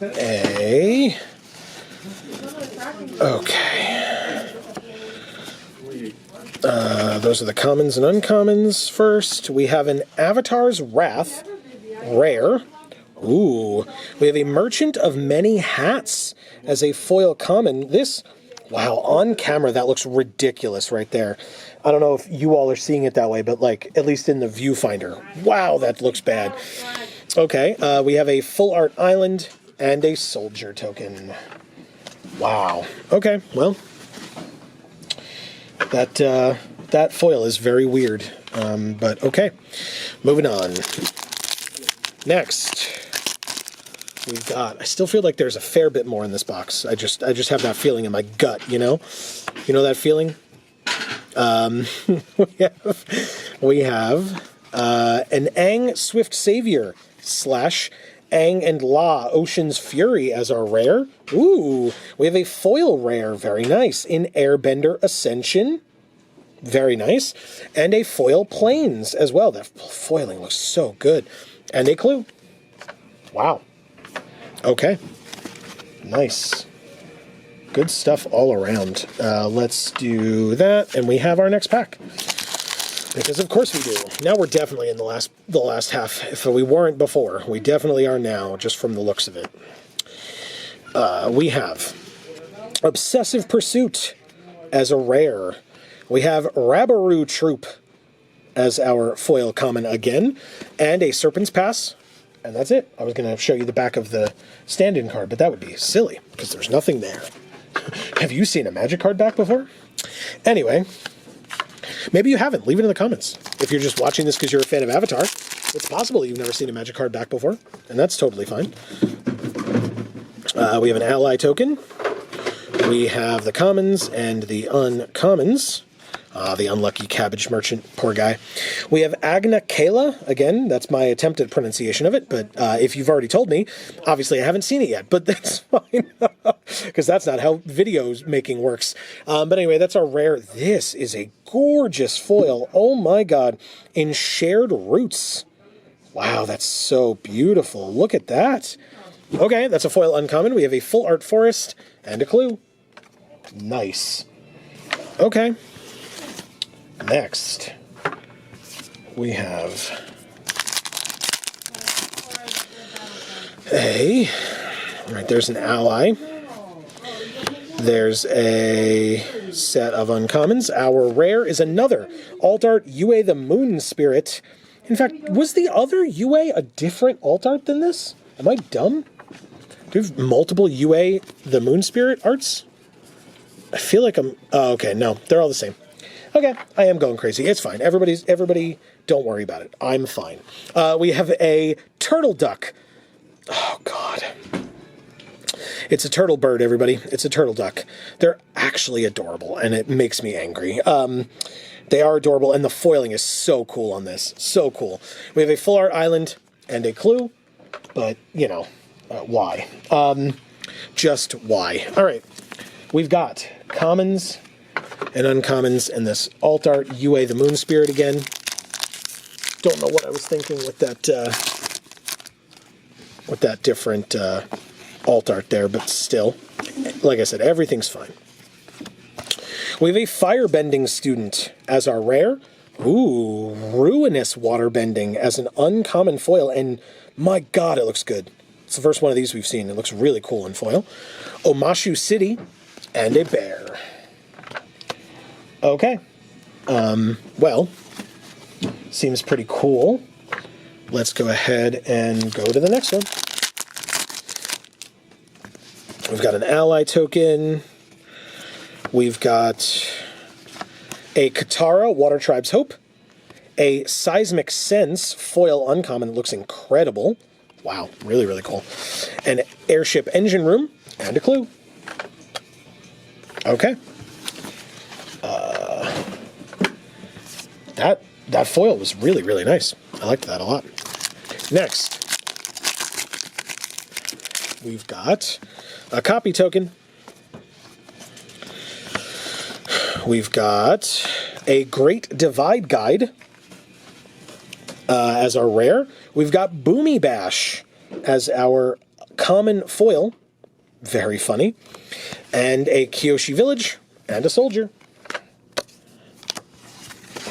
a... Okay. Those are the commons and uncommons first. We have an Avatar's Wrath, rare. Ooh. We have a Merchant of Many Hats as a foil common. This, wow, on camera, that looks ridiculous right there. I don't know if you all are seeing it that way, but like, at least in the viewfinder. Wow, that looks bad. Okay, we have a Full Art Island and a Soldier token. Wow. Okay, well, that foil is very weird, but okay. Moving on. Next, we've got. I still feel like there's a fair bit more in this box. I just have that feeling in my gut. You know that feeling. We have an Aang Swift Savior / Aang and La Ocean's Fury as our rare. Ooh, we have a foil rare, very nice, in Airbender Ascension. Very nice. And a foil Plains as well. That foiling looks so good. And a clue. Wow. Okay. Nice. Good stuff all around. Let's do that, and we have our next pack. Because of course we do. Now we're definitely in the last half. If we weren't before, we definitely are now, just from the looks of it. We have Obsessive Pursuit as a rare. We have Rabaroo Troop as our foil common again, and a Serpent's Pass, and that's it. I was going to show you the back of the stand-in card, but that would be silly, because there's nothing there. Have you seen a Magic card back before? Anyway, maybe you haven't. Leave it in the comments. If you're just watching this because you're a fan of Avatar, it's possible you've never seen a Magic card back before, and that's totally fine. We have an ally token. We have the commons and the uncommons. Ah, the unlucky cabbage merchant. Poor guy. We have Agna Kayla. Again, that's my attempted pronunciation of it, but if you've already told me, obviously I haven't seen it yet, but that's fine, because that's not how videos making works. But anyway, that's our rare. This is a gorgeous foil. Oh my god. In Shared Roots. Wow, that's so beautiful. Look at that. Okay, that's a foil uncommon. We have a full art forest and a clue. Nice. Okay. Next, we have right, there's an ally. There's a set of uncommons. Our rare is another alt art Yue the Moon Spirit. In fact, was the other Yue a different alt art than this? Am I dumb? Do we have multiple Yue the Moon Spirit arts? I feel like I'm... Oh, okay, no, they're all the same. Okay, I am going crazy. It's fine. Everybody, don't worry about it. I'm fine. We have a turtle duck. Oh, God. It's a turtle bird, everybody. It's a turtle duck. They're actually adorable, and it makes me angry. They are adorable, and the foiling is so cool on this. So cool. We have a full art island and a clue, but, you know, why? Just why? All right. We've got commons and uncommons and this alt art Yue the Moon Spirit again. Don't know what I was thinking with that different alt art there, but still, like I said, everything's fine. We have a firebending student as our rare. Ooh, ruinous waterbending as an uncommon foil, and my god, it looks good. It's the first one of these we've seen. It looks really cool in foil. Omashu City and a bear. Okay. Well, seems pretty cool. Let's go ahead and go to the next one. We've got an ally token. We've got a Katara, Water Tribe's Hope. A Seismic Sense, foil uncommon. It looks incredible. Wow, really, really cool. An Airship Engine Room and a clue. Okay. That foil was really, really nice. I liked that a lot. Next, we've got a copy token. We've got a Great Divide Guide as our rare. We've got Boomy Bash as our common foil. Very funny. And a Kyoshi Village and a soldier.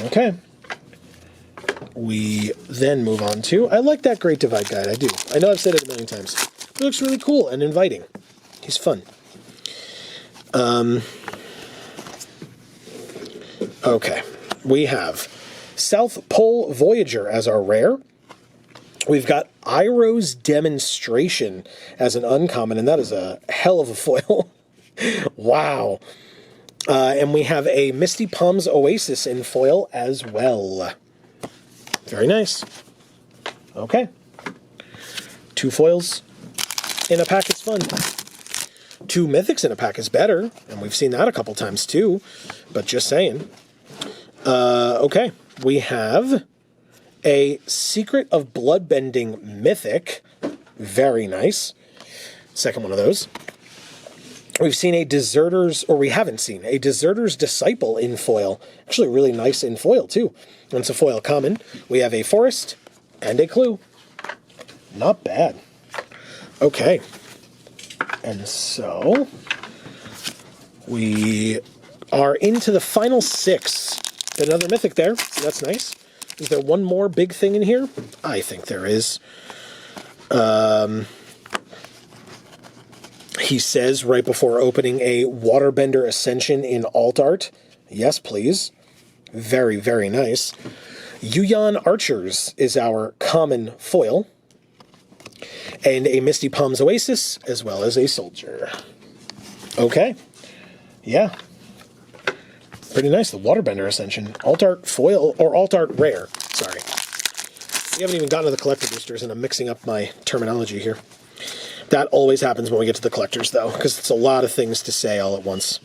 Okay. We then move on to... I like that Great Divide Guide, I do. I know I've said it a million times. It looks really cool and inviting. He's fun. Okay. We have South Pole Voyager as our rare. We've got Iroh's Demonstration as an uncommon, and that is a hell of a foil. Wow. And we have a Misty Palms Oasis in foil as well. Very nice. Okay. 2 foils in a pack is fun. 2 mythics in a pack is better, and we've seen that a couple times too, but just saying. Okay. We have a Secret of Bloodbending Mythic. Very nice. Second one of those. We've seen a Deserter's, or we haven't seen, a Deserter's Disciple in foil. Actually really nice in foil, too. And it's a foil common. We have a Forest and a Clue. Not bad. Okay. And so, we are into the final 6. Another Mythic there, so that's nice. Is there one more big thing in here? I think there is. He says right before opening a Waterbender Ascension in alt art. Yes, please. Very, very nice. Yuyan Archers is our common foil. And a Misty Palms Oasis, as well as a soldier. Okay. Yeah. Pretty nice. The Waterbender Ascension. Alt art foil, or alt art rare. Sorry. We haven't even gotten to the collector boosters, and I'm mixing up my terminology here. That always happens when we get to the collectors, though, because it's a lot of things to say all at once.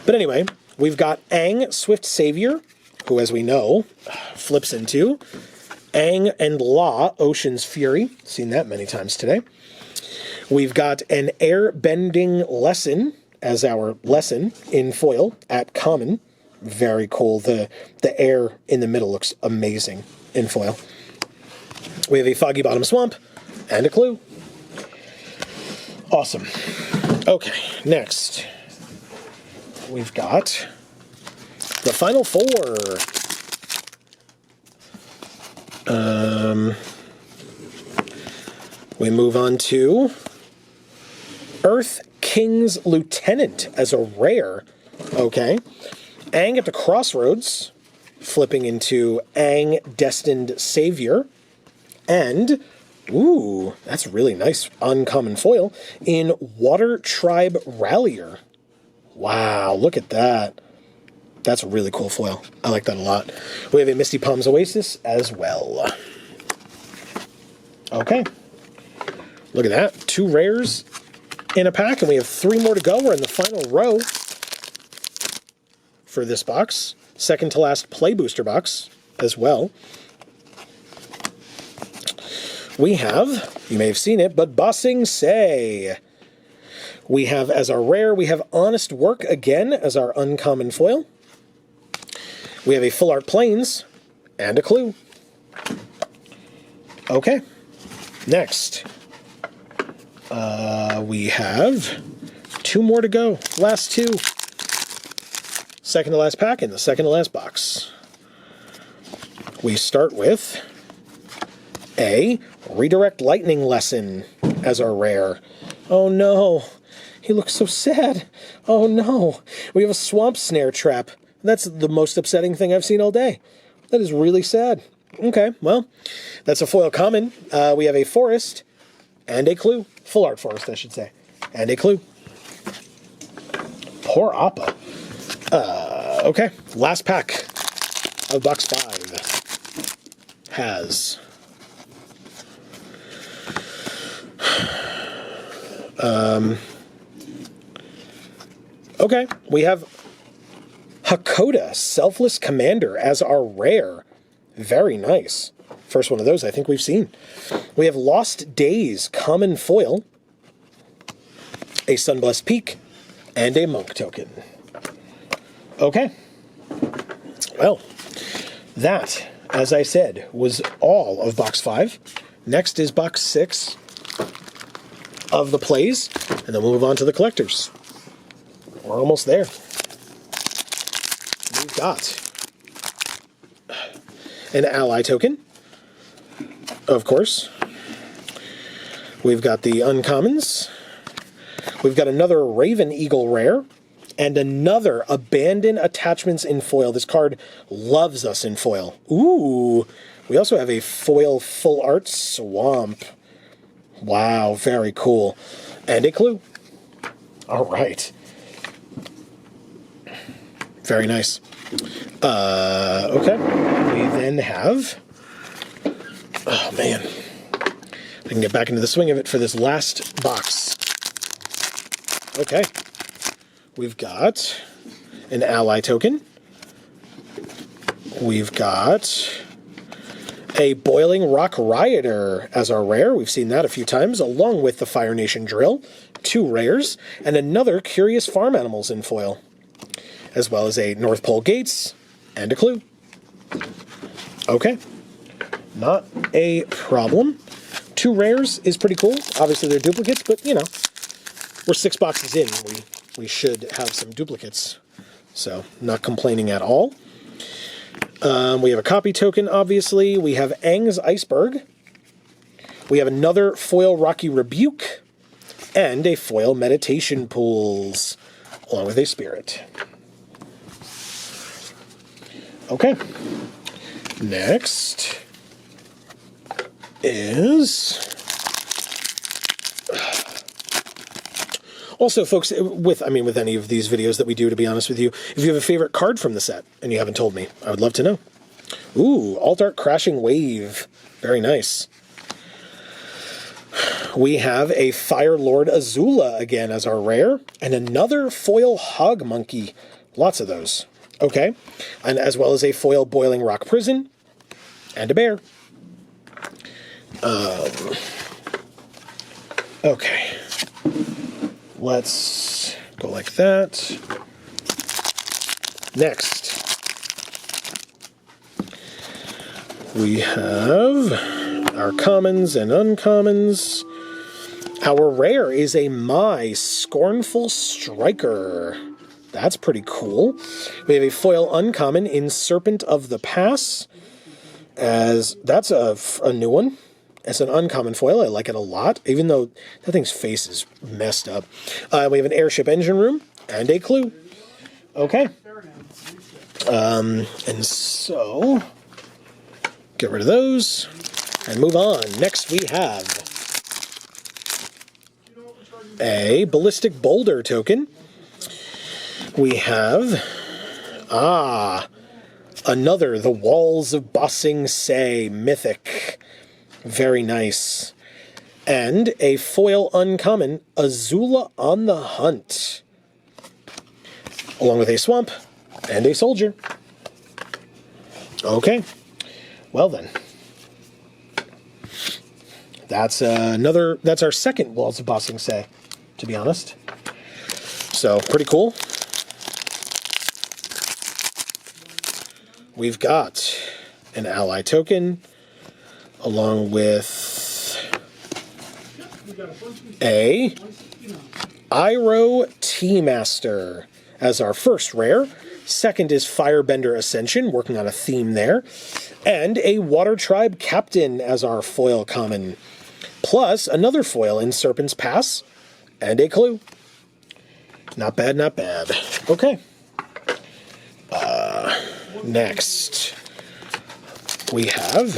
But anyway, We've got Aang, Swift Savior, who, as we know, flips into Aang and La, Ocean's Fury. Seen that many times today. We've got an Airbending Lesson as our lesson in foil at common. Very cool. The air in the middle looks amazing in foil. We have a Foggy Bottom Swamp and a clue. Awesome. Okay, next we've got the final four. We move on to Earth King's Lieutenant as a rare. Okay. Aang at the Crossroads, flipping into Aang Destined Savior. And, ooh, that's really nice uncommon foil, in Water Tribe Rallier. Wow, look at that. That's a really cool foil. I like that a lot. We have a Misty Palms Oasis as well. Okay. Look at that. 2 rares in a pack, and we have 3 more to go. We're in the final row for this box. Second to last Play Booster box as well. We have, you may have seen it, but Bossing Say. We have as our rare, we have Honest Work again as our uncommon foil. We have a Full Art Plains and a clue. Okay. Next. We have 2 more to go. Last 2. Second to last pack in the second to last box. We start with a Redirect Lightning Lesson as our rare. Oh no, he looks so sad. Oh no, we have a Swamp Snare Trap. That's the most upsetting thing I've seen all day. That is really sad. Okay, well, that's a foil common. We have a Forest and a clue. Full Art Forest, I should say. And a clue. Poor Appa. Okay, last pack of box 5 has okay, we have Hakoda, Selfless Commander as our rare. Very nice. First one of those I think we've seen. We have Lost Days, common foil, a Sunblessed Peak, and a Monk token. Okay. Well, that, as I said, was all of box 5. Next is box 6 of the plays, and then we'll move on to the collectors. We're almost there. We've got an ally token, of course. We've got the uncommons. We've got another Raven Eagle rare, and another Abandon Attachments in foil. This card loves us in foil. Ooh, we also have a foil Full Art Swamp. Wow, very cool. And a clue. All right. Very nice. Okay. We then have... Oh, man. I can get back into the swing of it for this last box. Okay. We've got an ally token. We've got a Boiling Rock Rioter as our rare. We've seen that a few times, along with the Fire Nation Drill. 2 rares. And another Curious Farm Animals in foil, as well as a North Pole Gates and a clue. Okay. Not a problem. 2 rares is pretty cool. Obviously, they're duplicates, but, you know, we're 6 boxes in. We should have some duplicates. So, not complaining at all. We have a copy token, obviously. We have Aang's Iceberg. We have another foil Rocky Rebuke. And a foil Meditation Pools, along with a Spirit. Okay. Next is... Also, folks, with any of these videos that we do, to be honest with you, if you have a favorite card from the set and you haven't told me, I would love to know. Ooh, Alt Art Crashing Wave. Very nice. We have a Fire Lord Azula again as our rare, and another foil Hog Monkey Lots of those. Okay. And as well as a foil Boiling Rock Prison and a bear. Okay. Let's go like that. Next, we have our commons and uncommons. Our rare is a My Scornful Striker. That's pretty cool. We have a foil uncommon in Serpent of the Pass. As that's a new one. As an uncommon foil, I like it a lot, even though that thing's face is messed up. We have an airship engine room and a clue. Okay. And so, get rid of those and move on. Next we have a ballistic boulder token. We have, another The Walls of Bossing Say mythic. Very nice. And a foil uncommon, Azula on the Hunt. Along with a swamp and a soldier. Okay. Well then. That's our second Walls of Bossing Say, to be honest. So, pretty cool. We've got an ally token, along with a Iroh Tea-Master as our first rare. Second is Firebender Ascension, working on a theme there. And a Water Tribe Captain as our foil common. Plus another foil in Serpent's Pass and a clue. Not bad, not bad. Okay. Next, we have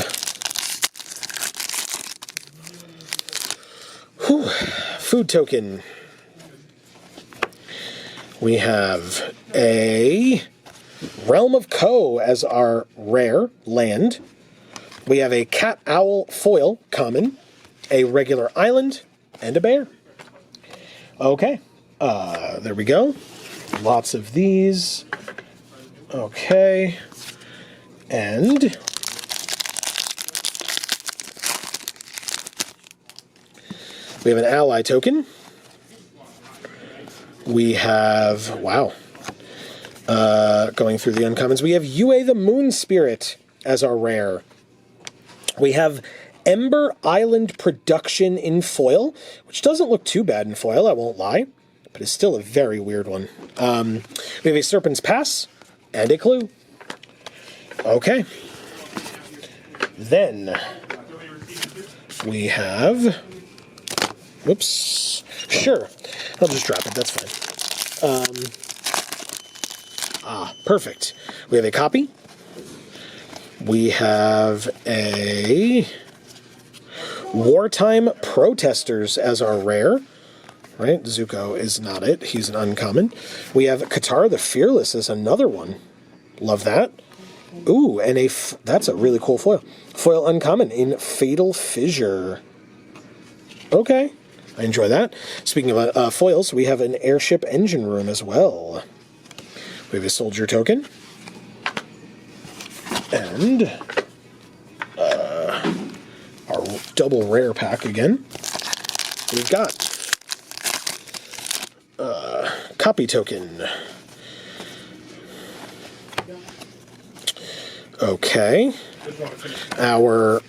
food token. We have a Realm of Ko as our rare land. We have a Cat Owl foil common, a regular island, and a bear. Okay, there we go. Lots of these. Okay, and we have an ally token. We have, wow, going through the uncommons, we have Yue the Moon Spirit as our rare. We have Ember Island Production in foil, which doesn't look too bad in foil, I won't lie, but it's still a very weird one. We have a Serpent's Pass and a clue. Okay. Then we have, whoops, sure, I'll just drop it, that's fine. Perfect. We have a copy. We have a Wartime Protesters as our rare. Right? Zuko is not it. He's an uncommon. We have Katara the Fearless as another one. Love that. Ooh, and that's a really cool foil. Foil uncommon in Fatal Fissure. Okay. I enjoy that. Speaking of foils, we have an airship engine room as well. We have a soldier token. And our double rare pack again. We've got copy token. Okay. Our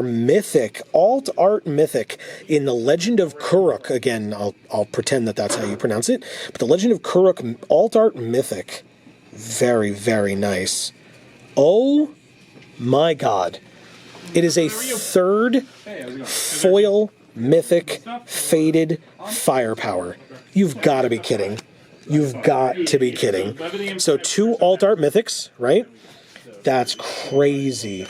mythic, alt art mythic in the Legend of Kuruk. Again, I'll pretend that that's how you pronounce it. But the Legend of Kuruk alt art mythic. Very, very nice. Oh my god. It is a third foil mythic faded firepower. You've got to be kidding. You've got to be kidding. So 2 alt art mythics, right? That's crazy.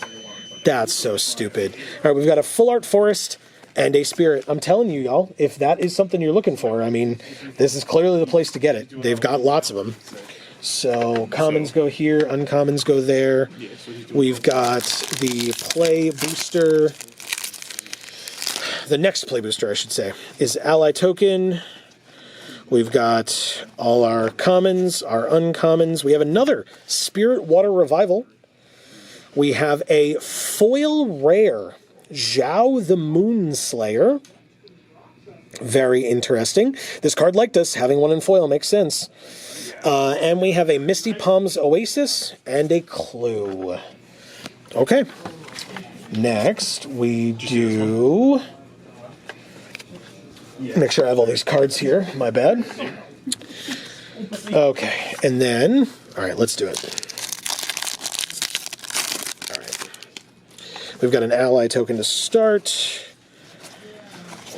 That's so stupid. All right, we've got a full art forest and a spirit. I'm telling you, y'all, if that is something you're looking for, I mean, this is clearly the place to get it. They've got lots of them. So commons go here, uncommons go there. We've got the play booster. The next play booster, I should say, is ally token. We've got all our commons, our uncommons. We have another Spirit Water Revival. We have a foil rare, Zhao the Moonslayer. Very interesting. This card liked us. Having one in foil makes sense. And we have a Misty Palms Oasis and a Clue. Okay. Next, we do... Make sure I have all these cards here. My bad. Okay, and then... All right, let's do it. All right. We've got an ally token to start.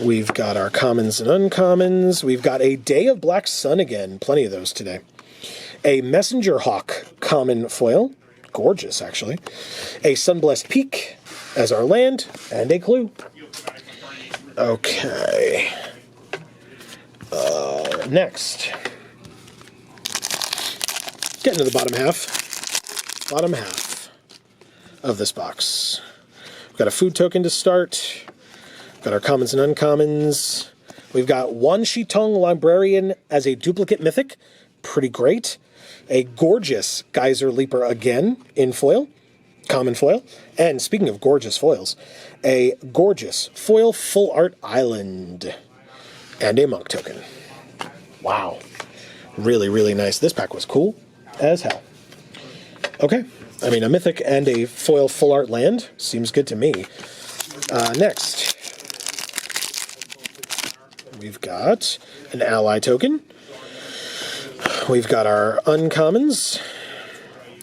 We've got our commons and uncommons. We've got a Day of Black Sun again. Plenty of those today. A Messenger Hawk common foil. Gorgeous, actually. A Sunblessed Peak as our land. And a Clue. Okay. Next. Getting to the bottom half. Bottom half of this box. We've got a food token to start. Got our commons and uncommons. We've got one Shitong Librarian as a duplicate mythic. Pretty great. A gorgeous Geyser Leaper again in foil. Common foil. And speaking of gorgeous foils, a gorgeous foil full art island. And a monk token. Wow. Really, really nice. This pack was cool as hell. Okay. I mean, a mythic and a foil full art land seems good to me. Next. We've got an ally token. We've got our uncommons.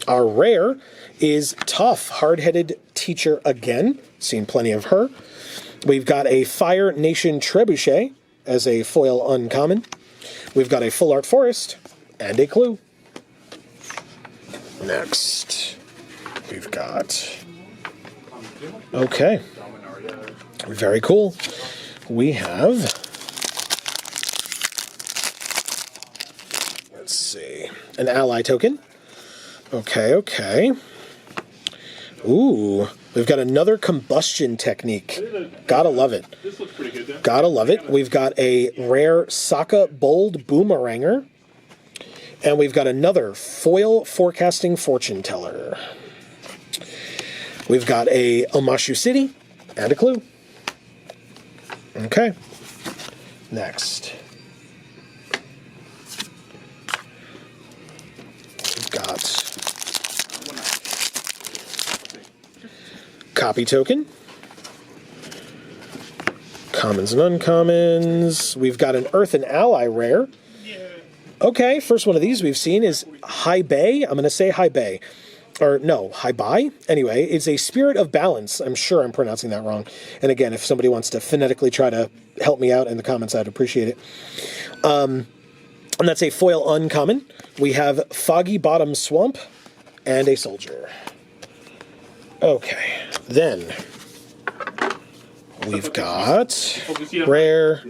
Our rare is Tough, Hard-Headed Teacher again. Seen plenty of her. We've got a Fire Nation Trebuchet as a foil uncommon. We've got a Full Art Forest and a Clue. Next, we've got... Okay. Very cool. We have... Let's see. An ally token. Okay. Ooh. We've got another combustion technique. Gotta love it. This looks pretty good, then. Gotta love it. We've got a rare Sokka Bold Boomeranger. And we've got another foil forecasting fortune teller. We've got a Omashu City and a Clue. Okay. Next. We've got copy token. Commons and uncommons. We've got an Earth and Ally rare. Okay, first one of these we've seen is High Bay. I'm going to say High Bay. Or no, High Bay? Anyway, it's a Spirit of Balance. I'm sure I'm pronouncing that wrong. And again, if somebody wants to phonetically try to help me out in the comments, I'd appreciate it. And that's a foil uncommon. We have Foggy Bottom Swamp and a Soldier. Okay, then we've got rare.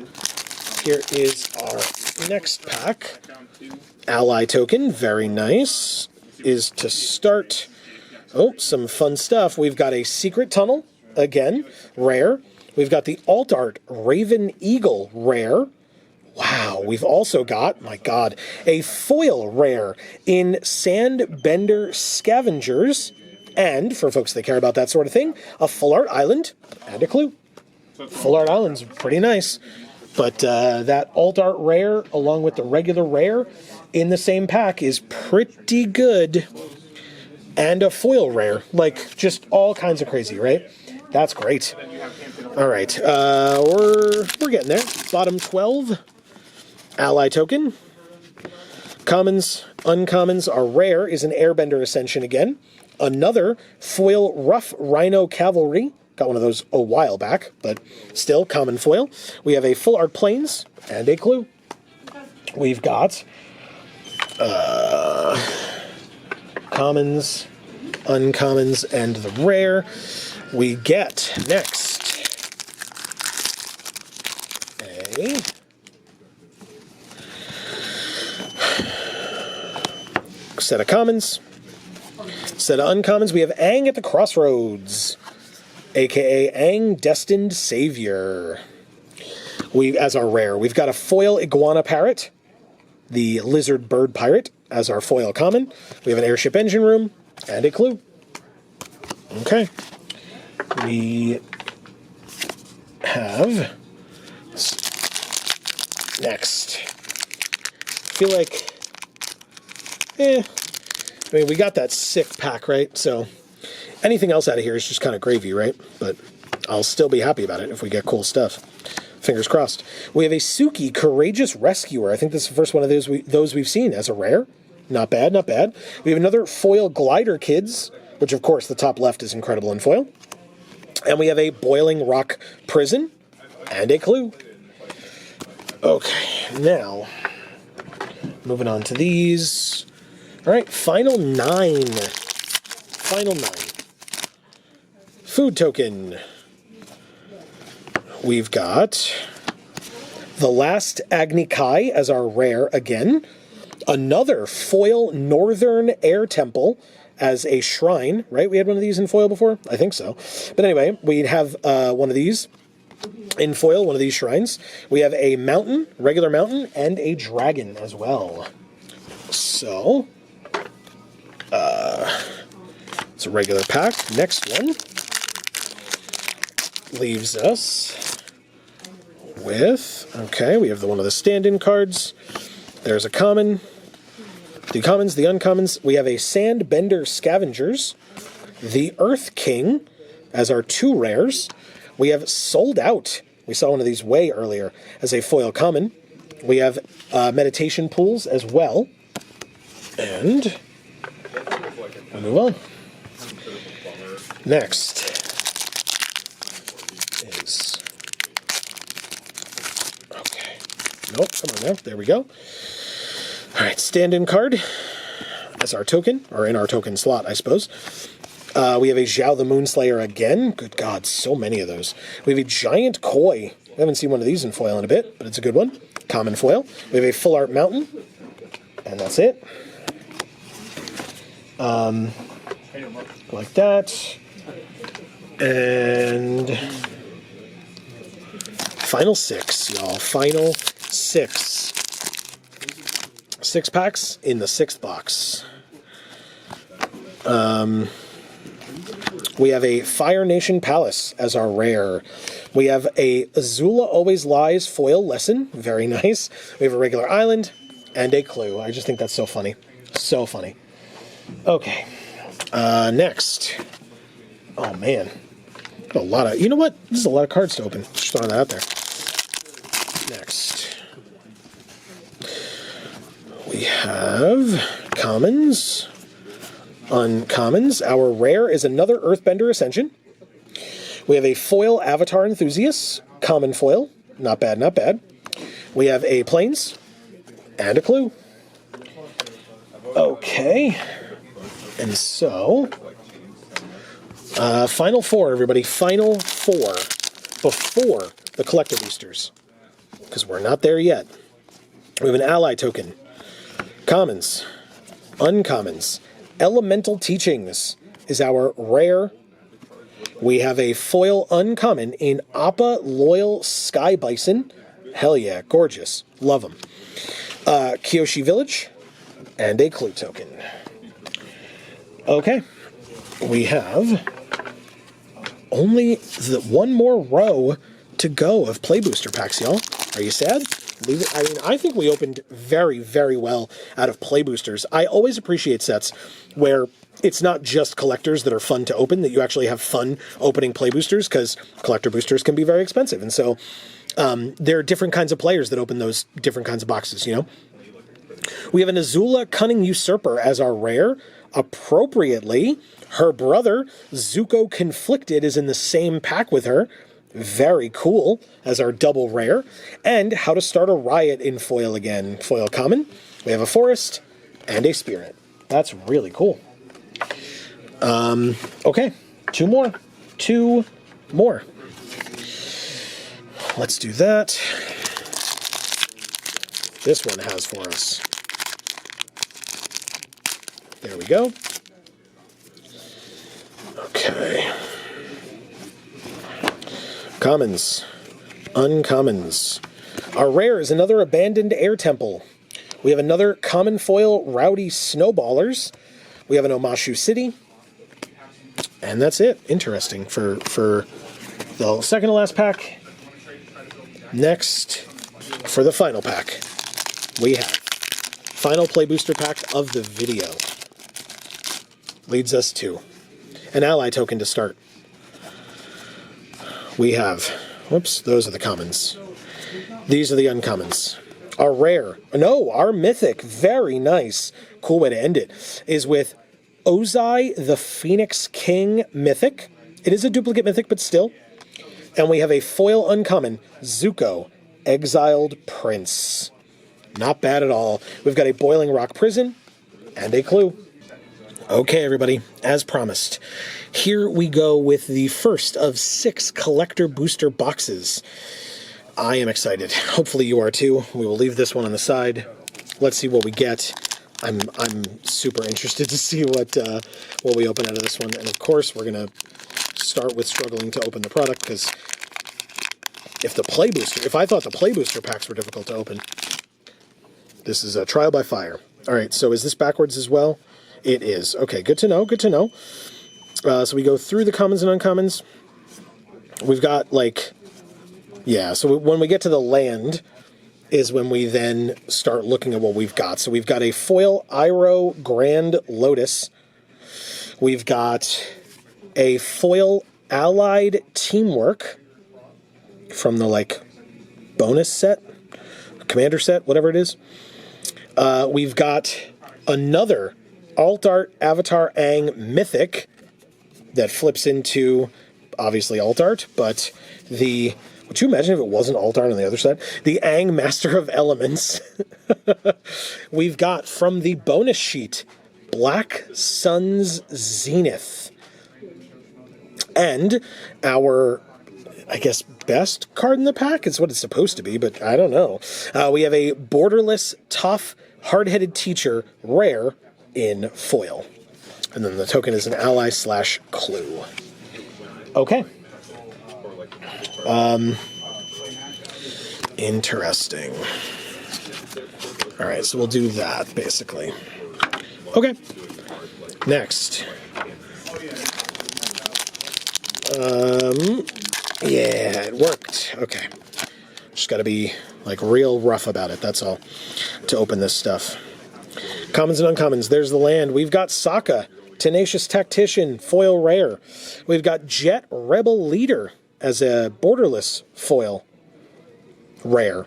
Here is our next pack. Ally token, very nice. Is to start. Oh, some fun stuff. We've got a Secret Tunnel, again, rare. We've got the Alt Art Raven Eagle, rare. Wow, we've also got, my God, a foil rare in Sandbender Scavengers. And, for folks that care about that sort of thing, a Full Art Island and a Clue. Full Art Island's pretty nice. But that Alt Art rare, along with the regular rare, in the same pack is pretty good. And a foil rare. Like, just all kinds of crazy, right? That's great. All right. We're getting there. Bottom 12. Ally token. Commons, uncommons are rare is an Airbender Ascension again. Another foil Rough Rhino Cavalry. Got one of those a while back, but still common foil. We have a Full Art Plains and a Clue. We've got commons, uncommons, and the rare. We get next a set of commons, set of uncommons. We have Aang at the Crossroads, aka Aang Destined Savior. As our rare, we've got a foil Iguana Parrot the Lizard Bird Pirate as our foil common. We have an Airship Engine Room and a clue. Okay. We have next. I feel like, I mean, we got that sick pack, right? So anything else out of here is just kind of gravy, right? But I'll still be happy about it if we get cool stuff. Fingers crossed. We have a Suki Courageous Rescuer. I think this is the first one of those we've seen as a rare. Not bad, not bad. We have another foil Glider Kids, which of course the top left is incredible in foil. And we have a Boiling Rock Prison and a clue. Okay, now moving on to these. All right, final 9. Final 9. Food token. We've got the Last Agni Kai as our rare again. Another foil Northern Air Temple as a shrine, right? We had one of these in foil before? I think so. But anyway, we have one of these in foil, one of these shrines. We have a mountain, regular mountain, and a dragon as well. So, it's a regular pack. Next one leaves us with, okay, we have one of the stand-in cards. There's a common. The commons, the uncommons. We have a Sandbender Scavengers, the Earth King as our 2 rares. We have Sold Out. We saw one of these way earlier as a foil common. We have Meditation Pools as well. And we'll move on. Next is, okay. Nope, come on now. There we go. All right, stand-in card as our token, or in our token slot, I suppose. We have a Zhao the Moonslayer again. Good God, so many of those. We have a Giant Koi. I haven't seen one of these in foil in a bit, but it's a good one. Common foil. We have a Full Art Mountain, and that's it. Like that. And final 6, y'all. Final 6. 6 packs in the 6th box. We have a Fire Nation Palace as our rare. We have a Azula Always Lies foil lesson. Very nice. We have a regular island and a clue. I just think that's so funny. So funny. Okay. Next. Oh, man. A lot of... You know what? This is a lot of cards to open. Just throwing that out there. Next. We have commons, uncommons. Our rare is another Earthbender Ascension. We have a foil Avatar Enthusiast, common foil. Not bad, not bad. We have a Plains and a clue. Okay. And so, final 4, everybody. Final 4 before the collector boosters, because we're not there yet. We have an ally token. Commons, uncommons. Elemental Teachings is our rare. We have a foil uncommon in Appa Loyal Sky Bison. Hell yeah, gorgeous. Love them. Kyoshi Village and a clue token. Okay, we have only one more row to go of play booster packs, y'all. Are you sad? I mean, I think we opened very, very well out of play boosters. I always appreciate sets where it's not just collectors that are fun to open, that you actually have fun opening play boosters, because collector boosters can be very expensive. And so there are different kinds of players that open those different kinds of boxes, you know? We have an Azula Cunning Usurper as our rare. Appropriately, her brother, Zuko Conflicted, is in the same pack with her. Very cool, as our double rare. And How to Start a Riot in foil again. Foil common. We have a Forest and a Spirit. That's really cool. Okay, 2 more. 2 more. Let's do that. This one has for us. There we go. Okay. Commons. Uncommons. Our rare is another Abandoned Air Temple. We have another common foil Rowdy Snowballers. We have an Omashu City. And that's it. Interesting for the second to last pack. Next, for the final pack, we have final play booster pack of the video. Leads us to an ally token to start. We have, whoops, those are the commons. These are the uncommons. Our rare, no, our mythic, very nice, cool way to end it, is with Ozai the Phoenix King mythic. It is a duplicate mythic, but still. And we have a foil uncommon, Zuko, Exiled Prince. Not bad at all. We've got a Boiling Rock Prison and a clue. Okay, everybody, as promised, here we go with the first of 6 collector booster boxes. I am excited. Hopefully you are too. We will leave this one on the side. Let's see what we get. I'm super interested to see what we open out of this one. And of course, we're going to start with struggling to open the product, because if I thought the play booster packs were difficult to open, this is a trial by fire. All right, so is this backwards as well? It is. Okay, good to know, good to know. So we go through the commons and uncommons. We've got so when we get to the land is when we then start looking at what we've got. So we've got a foil Iroh Grand Lotus. We've got a foil Allied Teamwork from the bonus set, commander set, whatever it is. We've got another Alt Art Avatar Aang Mythic that flips into obviously Alt Art, but would you imagine if it wasn't Alt Art on the other side? The Aang Master of Elements. We've got from the bonus sheet, Black Sun's Zenith. And our, I guess, best card in the pack is what it's supposed to be, but I don't know. We have a Borderless Tough Hard-Headed Teacher rare in foil. And then the token is an ally/clue. Okay. Interesting. All right, so we'll do that, basically. Okay. Next. Yeah, it worked. Okay. Just got to be, real rough about it, that's all, to open this stuff. Commons and uncommons, there's the land. We've got Sokka, Tenacious Tactician, foil rare. We've got Jet Rebel Leader as a borderless foil rare.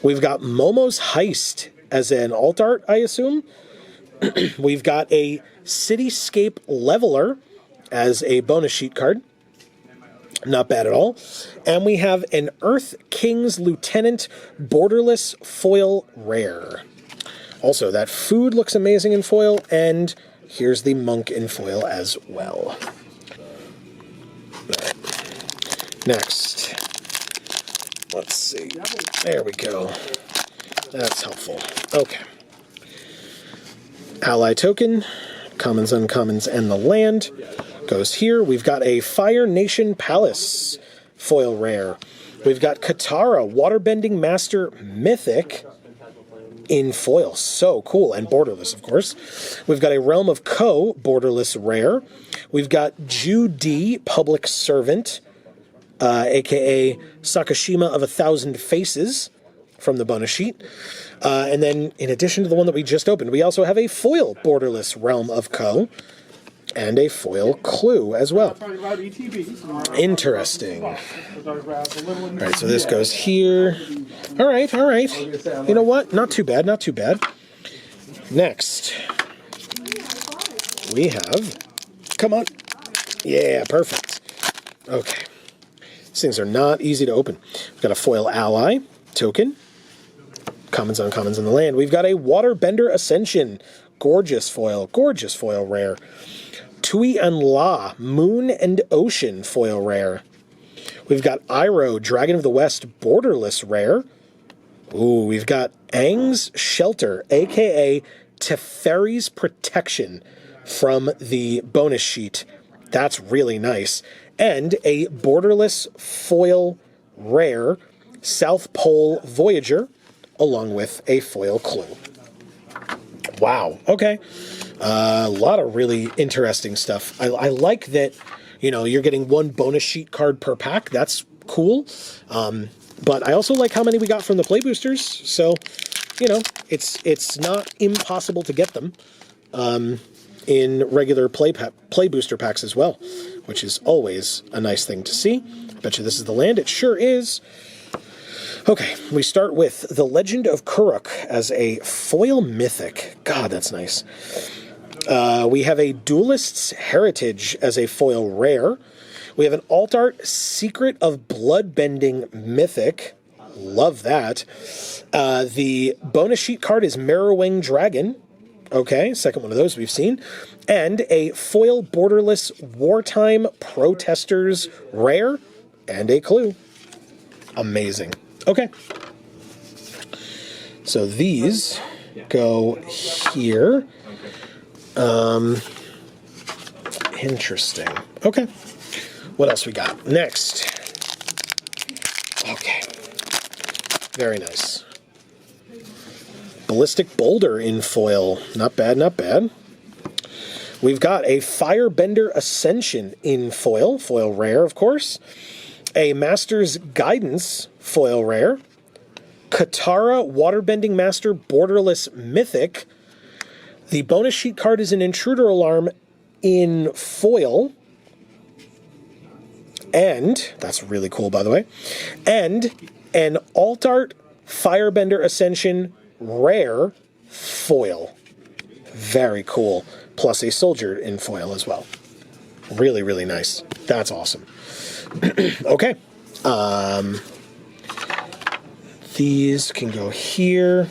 We've got Momo's Heist as an alt art, I assume. We've got a Cityscape Leveler as a bonus sheet card. Not bad at all. And we have an Earth King's Lieutenant borderless foil rare. Also, that food looks amazing in foil, and here's the monk in foil as well. Next. Let's see. There we go. That's helpful. Okay. Ally token, commons, uncommons, and the land goes here. We've got a Fire Nation Palace foil rare. We've got Katara, Waterbending Master Mythic in foil. So cool. And borderless, of course. We've got a Realm of Ko borderless rare. We've got Judy, Public Servant, a.k.a. Sakashima of 1,000 Faces from the bonus sheet. And then, in addition to the one that we just opened, we also have a foil borderless Realm of Ko and a foil clue as well. Interesting. All right, so this goes here. All right, all right. You know what? Not too bad, not too bad. Next, we have... Come on. Yeah, perfect. Okay. These things are not easy to open. We've got a foil ally token. Commons, uncommons in the land. We've got a Waterbender Ascension. Gorgeous foil rare. Tui and La, Moon and Ocean foil rare. We've got Iroh, Dragon of the West, borderless rare. Ooh, we've got Aang's Shelter, a.k.a. Teferi's Protection from the bonus sheet. That's really nice. And a borderless foil rare, South Pole Voyager, along with a foil clue. Wow. Okay. A lot of really interesting stuff. I like that, you're getting one bonus sheet card per pack. That's cool. But I also like how many we got from the play boosters. So, it's not impossible to get them in regular play booster packs as well, which is always a nice thing to see. I bet you this is the land. It sure is. Okay, we start with The Legend of Kuruk as a foil mythic. God, that's nice. We have a Duelist's Heritage as a foil rare. We have an Alt Art Secret of Bloodbending mythic. Love that. The bonus sheet card is Marrowwing Dragon. Okay, second one of those we've seen. And a foil borderless Wartime Protesters rare and a clue. Amazing. Okay. So these go here. Interesting. Okay. What else we got? Next. Okay. Very nice. Ballistic Boulder in foil. Not bad, not bad. We've got a Firebender Ascension in foil. Foil rare, of course. A Master's Guidance foil rare. Katara Waterbending Master Borderless Mythic. The bonus sheet card is an Intruder Alarm in foil. And, that's really cool, by the way, and an Alt Art Firebender Ascension rare foil. Very cool. Plus a Soldier in foil as well. Really, really nice. That's awesome. Okay. These can go here.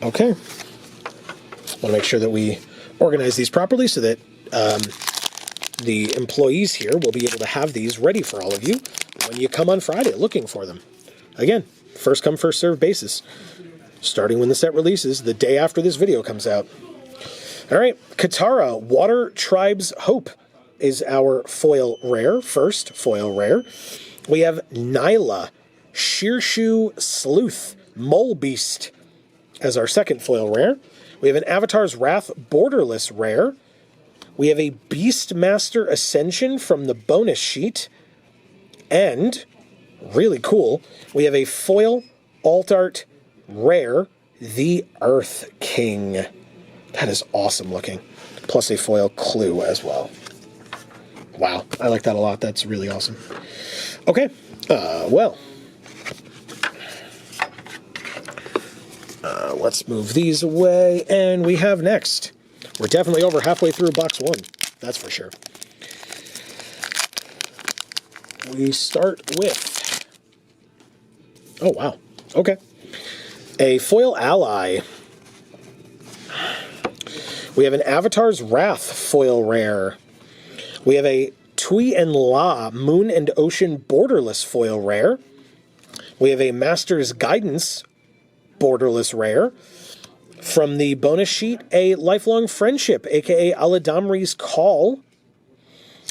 Okay. Want to make sure that we organize these properly so that the employees here will be able to have these ready for all of you when you come on Friday looking for them. Again, first come, first served basis. Starting when the set releases, the day after this video comes out. All right, Katara, Water Tribe's Hope is our foil rare, first foil rare. We have Nyla, Shearshoe Sleuth, Mole Beast as our second foil rare. We have an Avatar's Wrath Borderless rare. We have a Beastmaster Ascension from the bonus sheet. And, really cool, we have a foil Alt Art rare, the Earth King. That is awesome looking. Plus a foil clue as well. Wow, I like that a lot. That's really awesome. Okay, let's move these away. And we have next. We're definitely over halfway through box one. That's for sure. We start with... Oh, wow. Okay. A foil ally. We have an Avatar's Wrath foil rare. We have a Tui and La Moon and Ocean Borderless foil rare. We have a Master's Guidance Borderless rare. From the bonus sheet, a Lifelong Friendship, aka Aladamri's Call.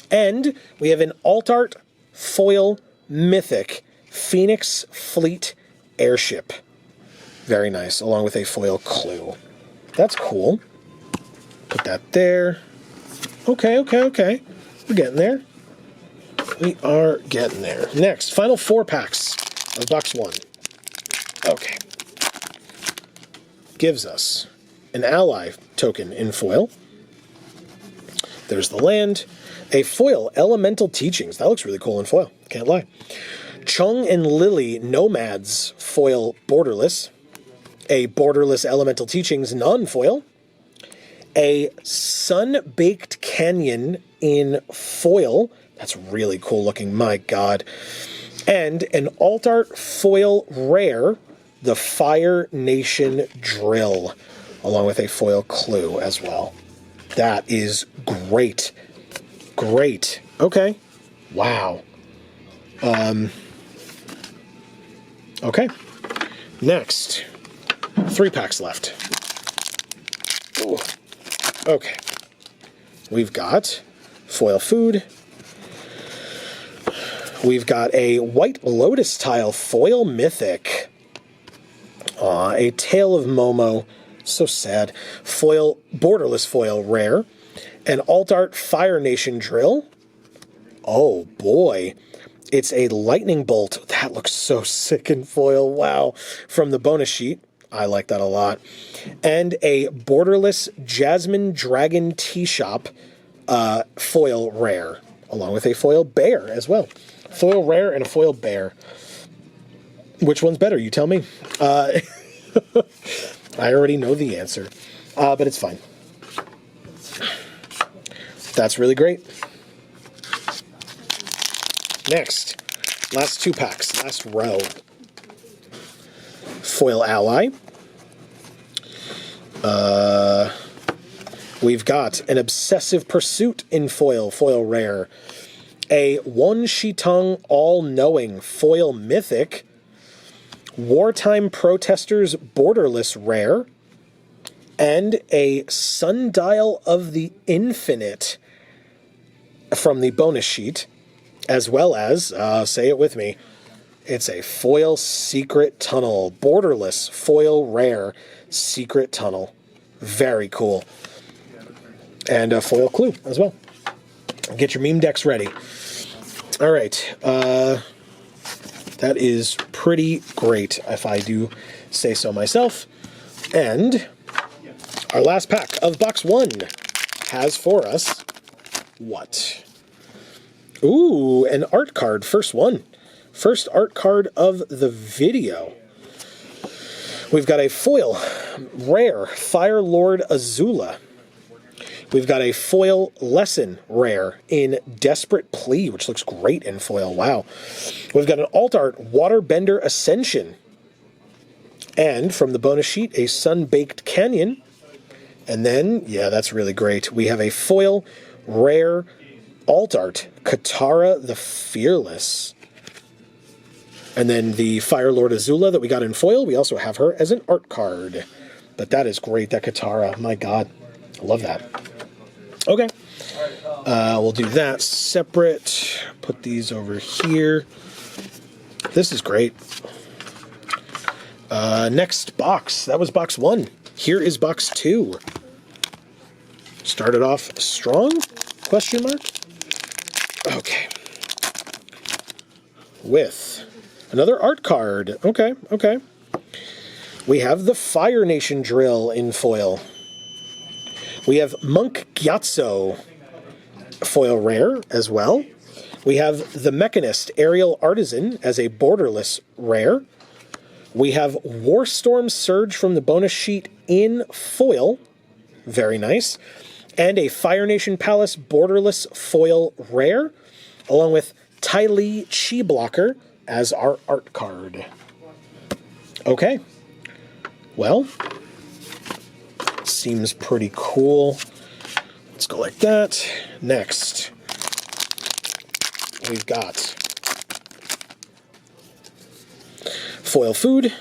And we have an Alt Art foil mythic, Phoenix Fleet Airship. Very nice, along with a foil clue. That's cool. Put that there. Okay. We're getting there. We are getting there. Next, final 4 packs of box 1. Okay. Gives us an ally token in foil. There's the land. A foil Elemental Teachings. That looks really cool in foil. Can't lie. Chung and Lily Nomads foil borderless. A borderless Elemental Teachings non-foil. A Sun-Baked Canyon in foil. That's really cool looking, my god. And an Alt Art foil rare, the Fire Nation Drill, along with a foil clue as well. That is great. Great. Okay. Wow. Okay. Next. 3 packs left. Ooh. Okay. We've got foil food. We've got a White Lotus Tile foil mythic. Aw, a Tale of Momo. So sad. Foil, borderless foil rare. An Alt Art Fire Nation drill. Oh boy. It's a lightning bolt. That looks so sick in foil. Wow. From the bonus sheet. I like that a lot. And a borderless Jasmine Dragon Tea Shop foil rare, along with a foil bear as well. Foil rare and a foil bear. Which one's better? You tell me. I already know the answer, but it's fine. That's really great. Next, last 2 packs, last row. Foil Ally. We've got an Obsessive Pursuit in foil, foil rare. A One Shitong All-Knowing foil mythic. Wartime Protesters borderless rare. And a Sundial of the Infinite from the bonus sheet. As well as, say it with me, it's a foil Secret Tunnel. Borderless foil rare Secret Tunnel. Very cool. And a foil clue as well. Get your meme decks ready. All right. That is pretty great, if I do say so myself. And our last pack of box 1 has for us what? Ooh, an art card. First one. First art card of the video. We've got a foil rare Fire Lord Azula. We've got a foil lesson rare in Desperate Plea, which looks great in foil. Wow. We've got an alt art Waterbender Ascension. And from the bonus sheet, a Sun-Baked Canyon. And then, yeah, that's really great. We have a foil rare alt art Katara the Fearless. And then the Fire Lord Azula that we got in foil, we also have her as an art card. But that is great, that Katara. My God, I love that. Okay, we'll do that separate. Put these over here. This is great. Next box. That was box 1. Here is box 2. Started off strong? Question mark? Okay. With another art card. Okay, okay. We have the Fire Nation drill in foil. We have Monk Gyatso foil rare as well. We have the Mechanist Aerial Artisan as a borderless rare. We have Warstorm Surge from the bonus sheet in foil. Very nice. And a Fire Nation Palace borderless foil rare, along with Ty Lee Chi Blocker as our art card. Okay. Well, seems pretty cool. Let's go like that. Next, we've got foil food.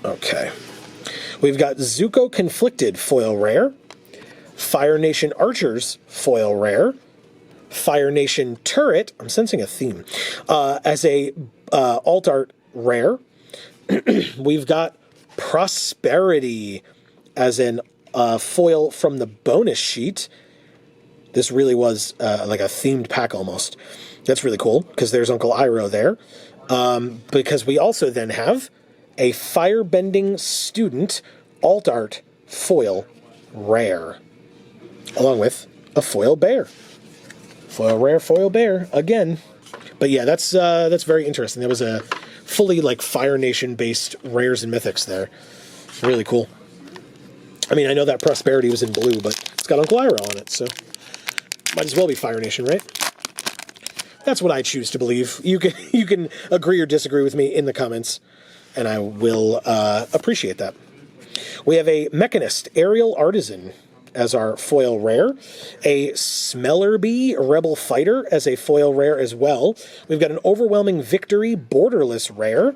Okay. We've got Zuko Conflicted foil rare. Fire Nation Archers foil rare. Fire Nation Turret, I'm sensing a theme, as a alt art rare. We've got Prosperity as an foil from the bonus sheet. This really was like a themed pack almost. That's really cool, because there's Uncle Iroh there. Because we also then have a Firebending Student alt art foil rare, along with a foil bear. Foil rare, foil bear, again. But yeah, that's very interesting. That was a fully like Fire Nation based rares and mythics there. Really cool. I mean, I know that Prosperity was in blue, but it's got Uncle Iroh on it, so might as well be Fire Nation, right? That's what I choose to believe. You can agree or disagree with me in the comments, and I will appreciate that. We have a Mechanist Aerial Artisan as our foil rare, a Smellerbee Rebel Fighter as a foil rare as well. We've got an Overwhelming Victory Borderless rare.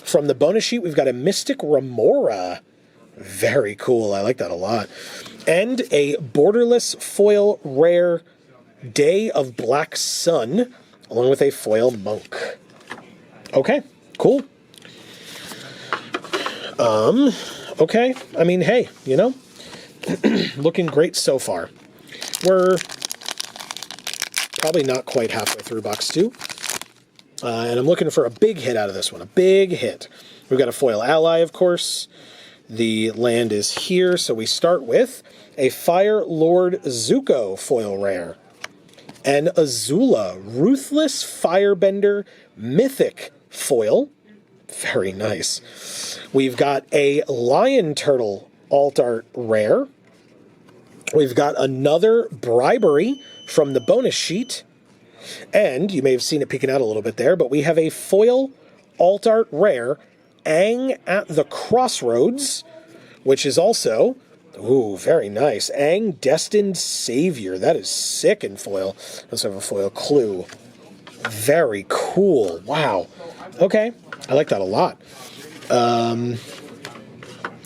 From the bonus sheet, we've got a Mystic Remora. Very cool. I like that a lot. And a borderless foil rare Day of Black Sun, along with a foil monk. Okay, cool. Okay. I mean, hey, you know, looking great so far. We're probably not quite halfway through box 2. And I'm looking for a big hit out of this one, a big hit. We've got a foil ally, of course. The land is here, so we start with a Fire Lord Zuko foil rare. An Azula Ruthless Firebender Mythic foil. Very nice. We've got a Lion Turtle Alt Art rare. We've got another Bribery from the bonus sheet. And you may have seen it peeking out a little bit there, but we have a foil Alt Art rare, Aang at the Crossroads, which is also, ooh, very nice. Aang Destined Savior. That is sick in foil. Let's have a foil clue. Very cool. Wow. Okay. I like that a lot.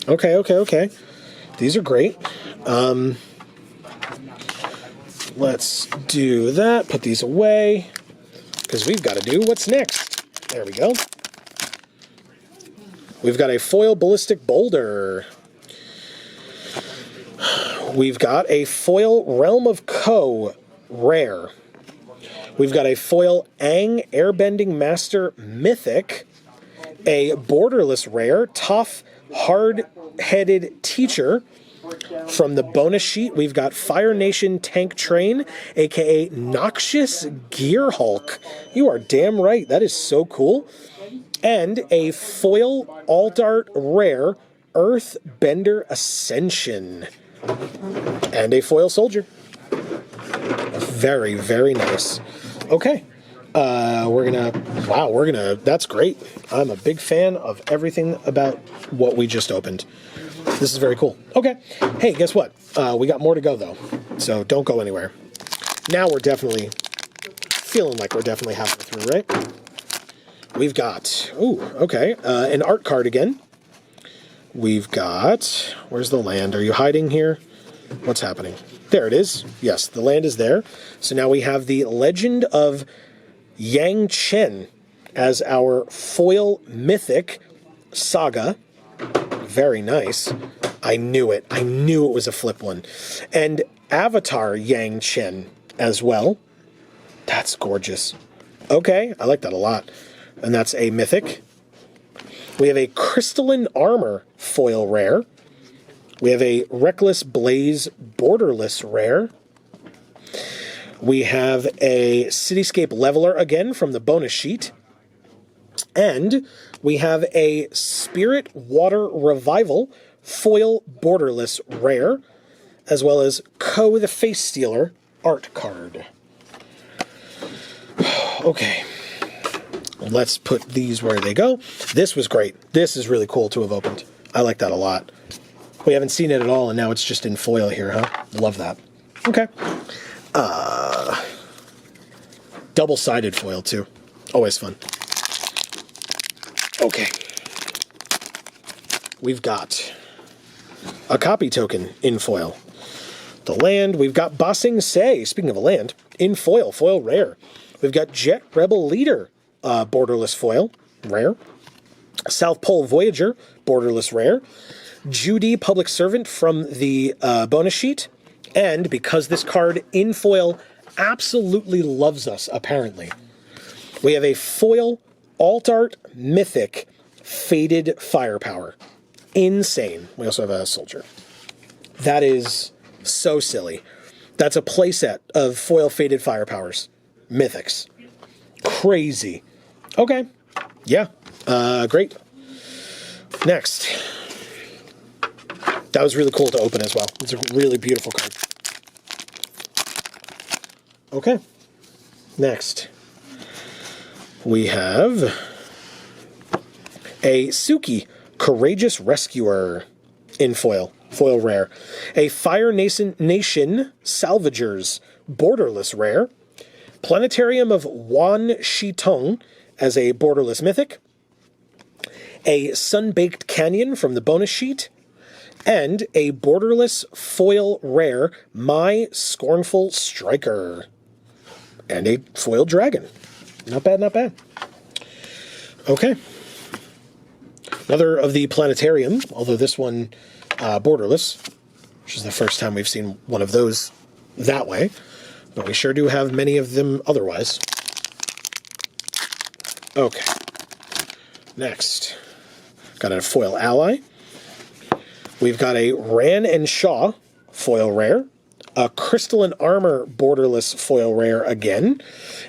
Okay. These are great. Let's do that. Put these away, because we've got to do what's next. There we go. We've got a foil Ballistic Boulder. We've got a foil Realm of Ko rare. We've got a foil Aang Airbending Master Mythic. A borderless rare, Tough Hard-Headed Teacher. From the bonus sheet, we've got Fire Nation Tank Train, aka Noxious Gear Hulk. You are damn right. That is so cool. And a foil Alt Art rare, Earthbender Ascension. And a foil Soldier. Very, very nice. Okay. That's great. I'm a big fan of everything about what we just opened. This is very cool. Okay. Hey, guess what? We got more to go, though. So don't go anywhere. Now we're definitely feeling like we're definitely halfway through, right? We've got, an art card again. We've got, where's the land? Are you hiding here? What's happening? There it is. Yes, the land is there. So now we have the Legend of Yang Chen as our foil mythic saga. Very nice. I knew it. I knew it was a flip one. And Avatar Yang Chen as well. That's gorgeous. Okay, I like that a lot. And that's a mythic. We have a Crystalline Armor foil rare. We have a Reckless Blaze borderless rare. We have a Cityscape Leveler again from the bonus sheet. And we have a Spirit Water Revival foil borderless rare, as well as Ko the Face Stealer art card. Okay. Let's put these where they go. This was great. This is really cool to have opened. I like that a lot. We haven't seen it at all, and now it's just in foil here, huh? Love that. Okay. Double-sided foil, too. Always fun. Okay. We've got a copy token in foil. The land, we've got Ba Sing Se, speaking of a land, in foil, foil rare. We've got Jet Rebel Leader, borderless foil, rare. South Pole Voyager, borderless rare. Judy Public Servant from the bonus sheet. And because this card in foil absolutely loves us, apparently, we have a foil Alt Art Mythic Faded Firepower. Insane. We also have a Soldier. That is so silly. That's a playset of foil Faded Firepowers. Mythics. Crazy. Okay. Yeah. Great. Next. That was really cool to open as well. It's a really beautiful card. Okay. Next. We have a Suki, Courageous Rescuer in foil. Foil rare. A Fire Nation Salvagers borderless rare. Planetarium of Wan Shitong as a borderless mythic. A Sun-Baked Canyon from the bonus sheet. And a borderless foil rare, My Scornful Striker. And a foil dragon. Not bad, not bad. Okay. Another of the Planetarium, although this one borderless, which is the first time we've seen one of those that way. But we sure do have many of them otherwise. Okay. Next, got a foil ally. We've got a Ran and Shaw foil rare, a Crystalline Armor borderless foil rare again,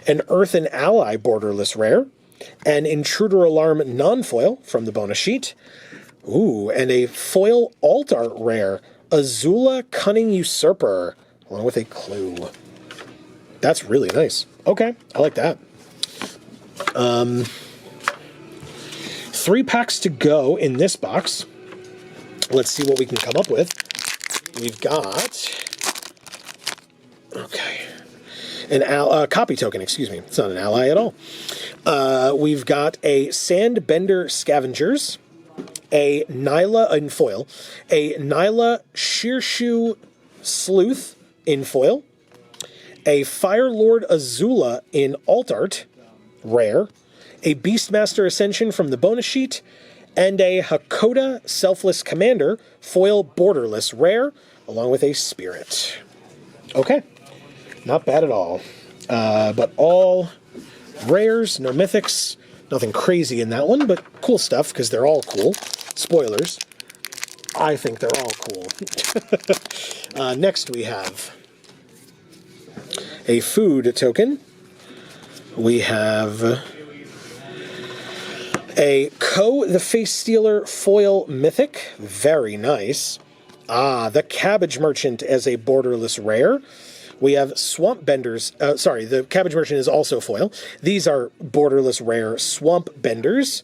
an Earth and Ally borderless rare, an Intruder Alarm non-foil from the bonus sheet, ooh, and a foil alt art rare, Azula Cunning Usurper, along with a clue. That's really nice. Okay, I like that. 3 packs to go in this box. Let's see what we can come up with. We've got... Okay. An copy token, excuse me. It's not an ally at all. We've got a Sandbender Scavengers, a Nyla in foil, a Nyla Shearshoe Sleuth in foil, a Fire Lord Azula in alt art, rare, a Beastmaster Ascension from the bonus sheet, and a Hakoda Selfless Commander foil borderless rare, along with a Spirit. Okay, not bad at all. But all rares, no mythics, nothing crazy in that one, but cool stuff because they're all cool. Spoilers. I think they're all cool. Next we have a food token. We have a the Face Stealer foil mythic. Very nice. The Cabbage Merchant as a borderless rare. We have Swamp Benders. The Cabbage Merchant is also foil. These are borderless rare Swamp Benders.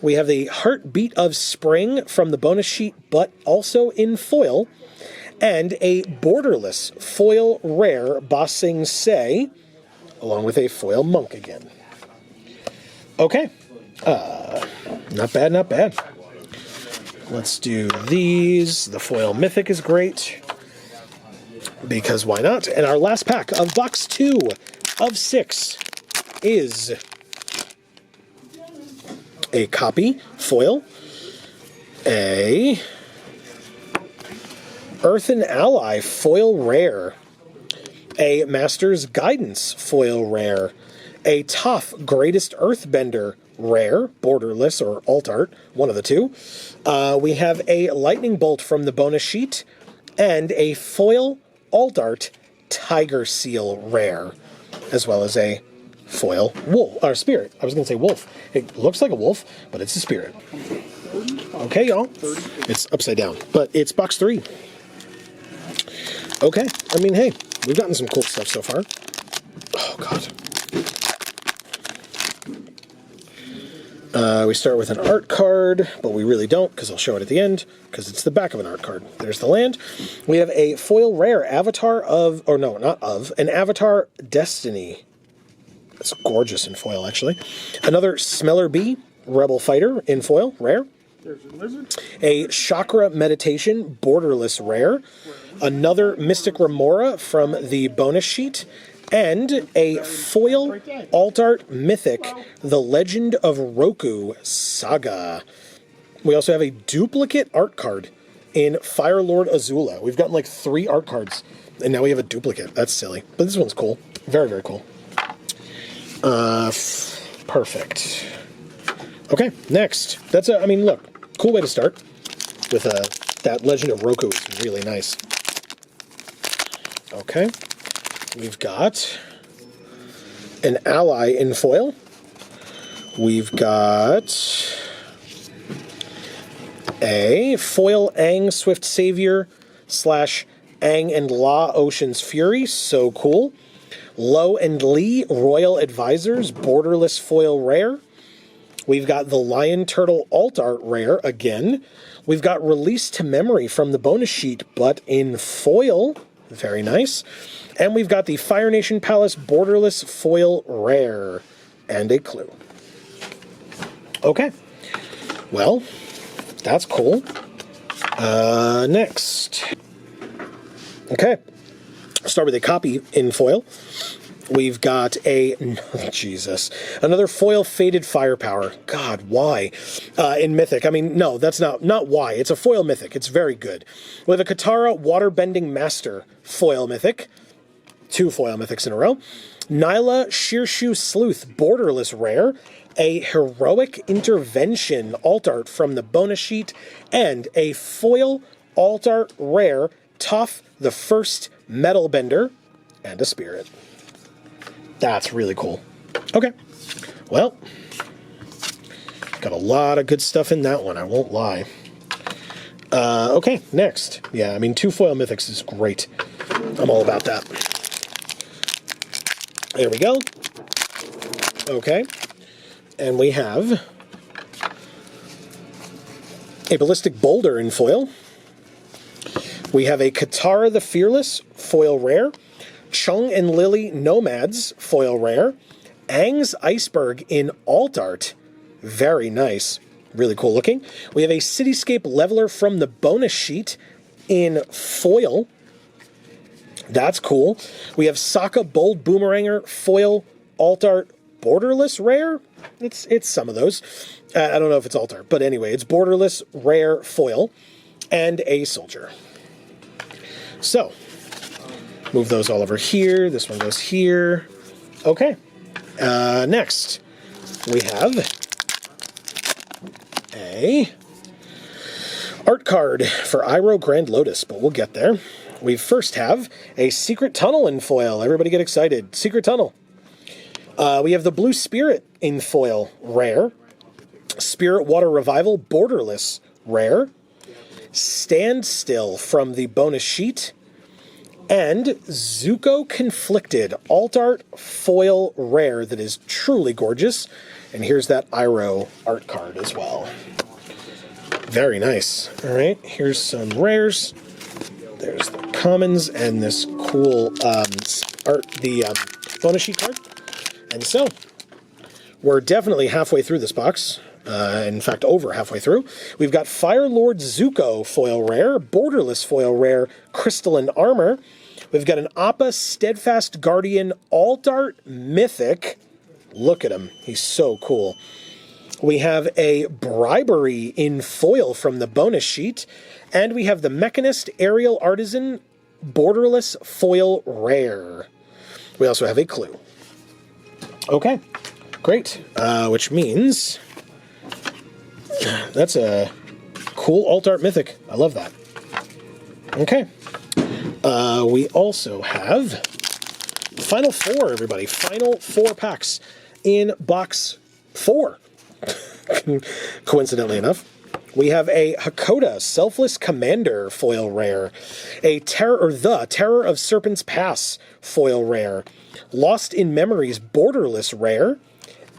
We have the Heartbeat of Spring from the bonus sheet, but also in foil. And a borderless foil rare Bossing Say, along with a foil monk again. Okay. Not bad, not bad. Let's do these. The foil mythic is great, because why not? And our last pack of box 2 of 6 is a copy foil, a Earth and Ally foil rare, a Master's Guidance foil rare, a Toph Greatest Earthbender rare, borderless or alt art, one of the two. We have a Lightning Bolt from the bonus sheet, and a foil alt art Tiger Seal rare, as well as a foil wolf, or spirit. I was going to say wolf. It looks like a wolf, but it's a spirit. Okay, y'all. It's upside down, but it's box 3. Okay, I mean, hey, we've gotten some cool stuff so far. Oh, God. We start with an art card, but we really don't, because I'll show it at the end, because it's the back of an art card. There's the land. We have a foil rare Avatar of, or no, not of, an Avatar Destiny. It's gorgeous in foil, actually. Another Smeller Bee, Rebel Fighter in foil, rare. There's a lizard. A Chakra Meditation, borderless rare. Another Mystic Remora from the bonus sheet. And a foil alt art mythic, The Legend of Roku Saga. We also have a duplicate art card in Fire Lord Azula. We've gotten like 3 art cards, and now we have a duplicate. That's silly. But this one's cool. Very, very cool. Perfect. Okay, next. That's a, I mean, look, cool way to start with that Legend of Roku is really nice. Okay. We've got an ally in foil. We've got a foil Aang Swift Savior / Aang and La Ocean's Fury. So cool. Lo and Lee Royal Advisors, borderless foil rare. We've got the Lion Turtle alt art rare again. We've got Release to Memory from the bonus sheet, but in foil. Very nice. And we've got the Fire Nation Palace borderless foil rare and a clue. Okay. Well, that's cool. Next. Okay. Start with a copy in foil. We've got Jesus, another foil Faded Firepower. God, why? In Mythic. I mean, no, that's not why. It's a foil Mythic. It's very good. We have a Katara Waterbending Master foil Mythic. 2 foil Mythics in a row. Nyla Shearshoe Sleuth Borderless Rare. A Heroic Intervention alt art from the bonus sheet. And a foil alt art rare Toph the First Metal Bender. And a Spirit. That's really cool. Okay. Well, got a lot of good stuff in that one, I won't lie. Okay, next. Yeah, I mean, 2 foil Mythics is great. I'm all about that. There we go. Okay. And we have a Ballistic Boulder in foil. We have a Katara the Fearless foil rare. Chung and Lily Nomads foil rare. Aang's Iceberg in alt art. Very nice. Really cool looking. We have a Cityscape Leveler from the bonus sheet in foil. That's cool. We have Sokka Bold Boomeranger foil alt art borderless rare. It's some of those. I don't know if it's alt art, but anyway, it's borderless rare foil and a soldier. So, move those all over here. This one goes here. Okay. Next, we have a art card for Iroh Grand Lotus, but we'll get there. We first have a Secret Tunnel in foil. Everybody get excited. Secret Tunnel. We have the Blue Spirit in foil, rare. Spirit Water Revival, borderless, rare. Standstill from the bonus sheet. And Zuko Conflicted, alt art foil rare that is truly gorgeous. And here's that Iroh art card as well. Very nice. All right, here's some rares. There's the commons and this cool bonus sheet card. And so, we're definitely halfway through this box. In fact, over halfway through. We've got Fire Lord Zuko foil rare, borderless foil rare, crystalline armor. We've got an Appa Steadfast Guardian alt art mythic. Look at him. He's so cool. We have a Bribery in foil from the bonus sheet. And we have the Mechanist Aerial Artisan borderless foil rare. We also have a clue. Okay, great. Which means that's a cool alt art mythic. I love that. Okay. We also have Final 4, everybody. Final 4 packs in box 4. Coincidentally enough. We have a Hakoda Selfless Commander foil rare. A the Terror of Serpent's Pass foil rare. Lost in Memories borderless rare.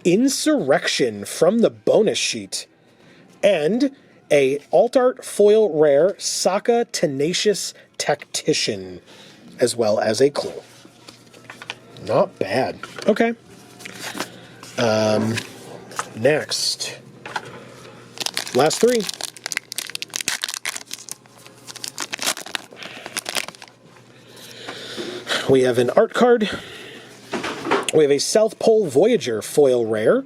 Insurrection from the bonus sheet. And a alt art foil rare Sokka Tenacious Tactician, as well as a clue. Not bad. Okay. Next. Last 3. We have an art card. We have a South Pole Voyager foil rare.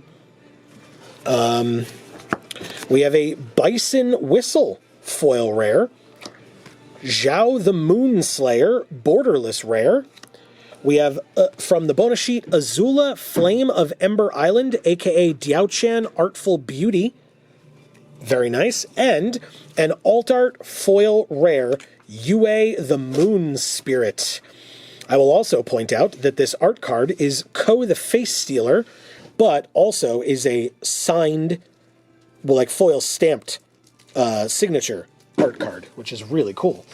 We have a Bison Whistle foil rare. Zhao the Moonslayer borderless rare. We have, from the bonus sheet, Azula Flame of Ember Island, a.k.a. Diao-Chan Artful Beauty. Very nice. And an alt art foil rare, Yue the Moon Spirit. I will also point out that this art card is Ko the Face Stealer, but also is a signed, well, like foil stamped signature art card, which is really cool.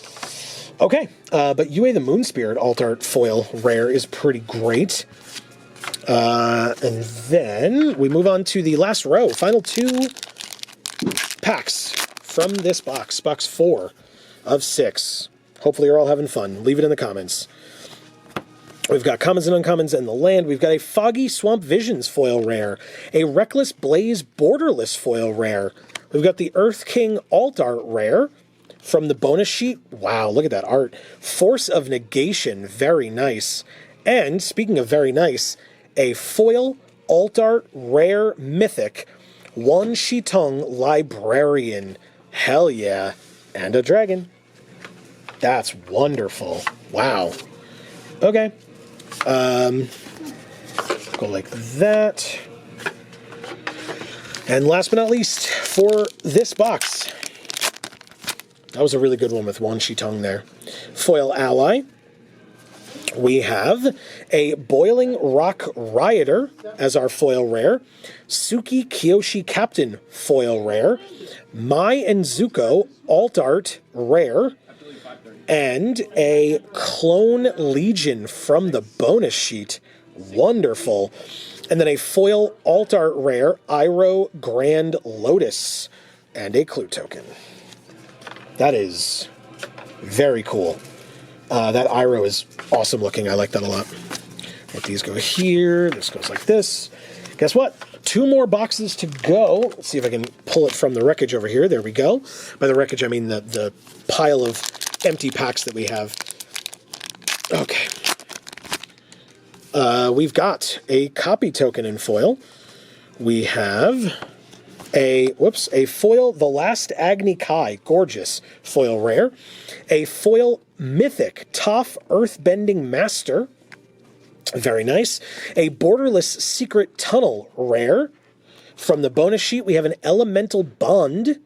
Okay, but Yue the Moon Spirit alt art foil rare is pretty great. And then we move on to the last row, final 2 packs from this box, box 4 of 6. Hopefully you're all having fun. Leave it in the comments. We've got commons and uncommons in the land. We've got a Foggy Swamp Visions foil rare, a Reckless Blaze borderless foil rare. We've got the Earth King alt art rare from the bonus sheet. Wow, look at that art. Force of Negation, very nice. And speaking of very nice, a foil alt art rare mythic Wan Shitong Librarian. Hell yeah. And a dragon. That's wonderful. Wow. Okay. Go like that. And last but not least, for this box, that was a really good one with Wan Shitong there. Foil ally. We have a Boiling Rock Rioter as our foil rare, Suki Kiyoshi Captain foil rare, Mai and Zuko alt art rare, and a Clone Legion from the bonus sheet. Wonderful. And then a foil alt art rare, Iroh Grand Lotus, and a clue token. That is very cool. That Iroh is awesome looking. I like that a lot. Let these go here. This goes like this. Guess what? 2 more boxes to go. Let's see if I can pull it from the wreckage over here. There we go. By the wreckage, I mean the pile of empty packs that we have. Okay. We've got a copy token in foil. We have a foil The Last Agni Kai, gorgeous foil rare. A foil mythic Toph Earthbending Master, very nice. A Borderless Secret Tunnel rare. From the bonus sheet, we have an Elemental Bond.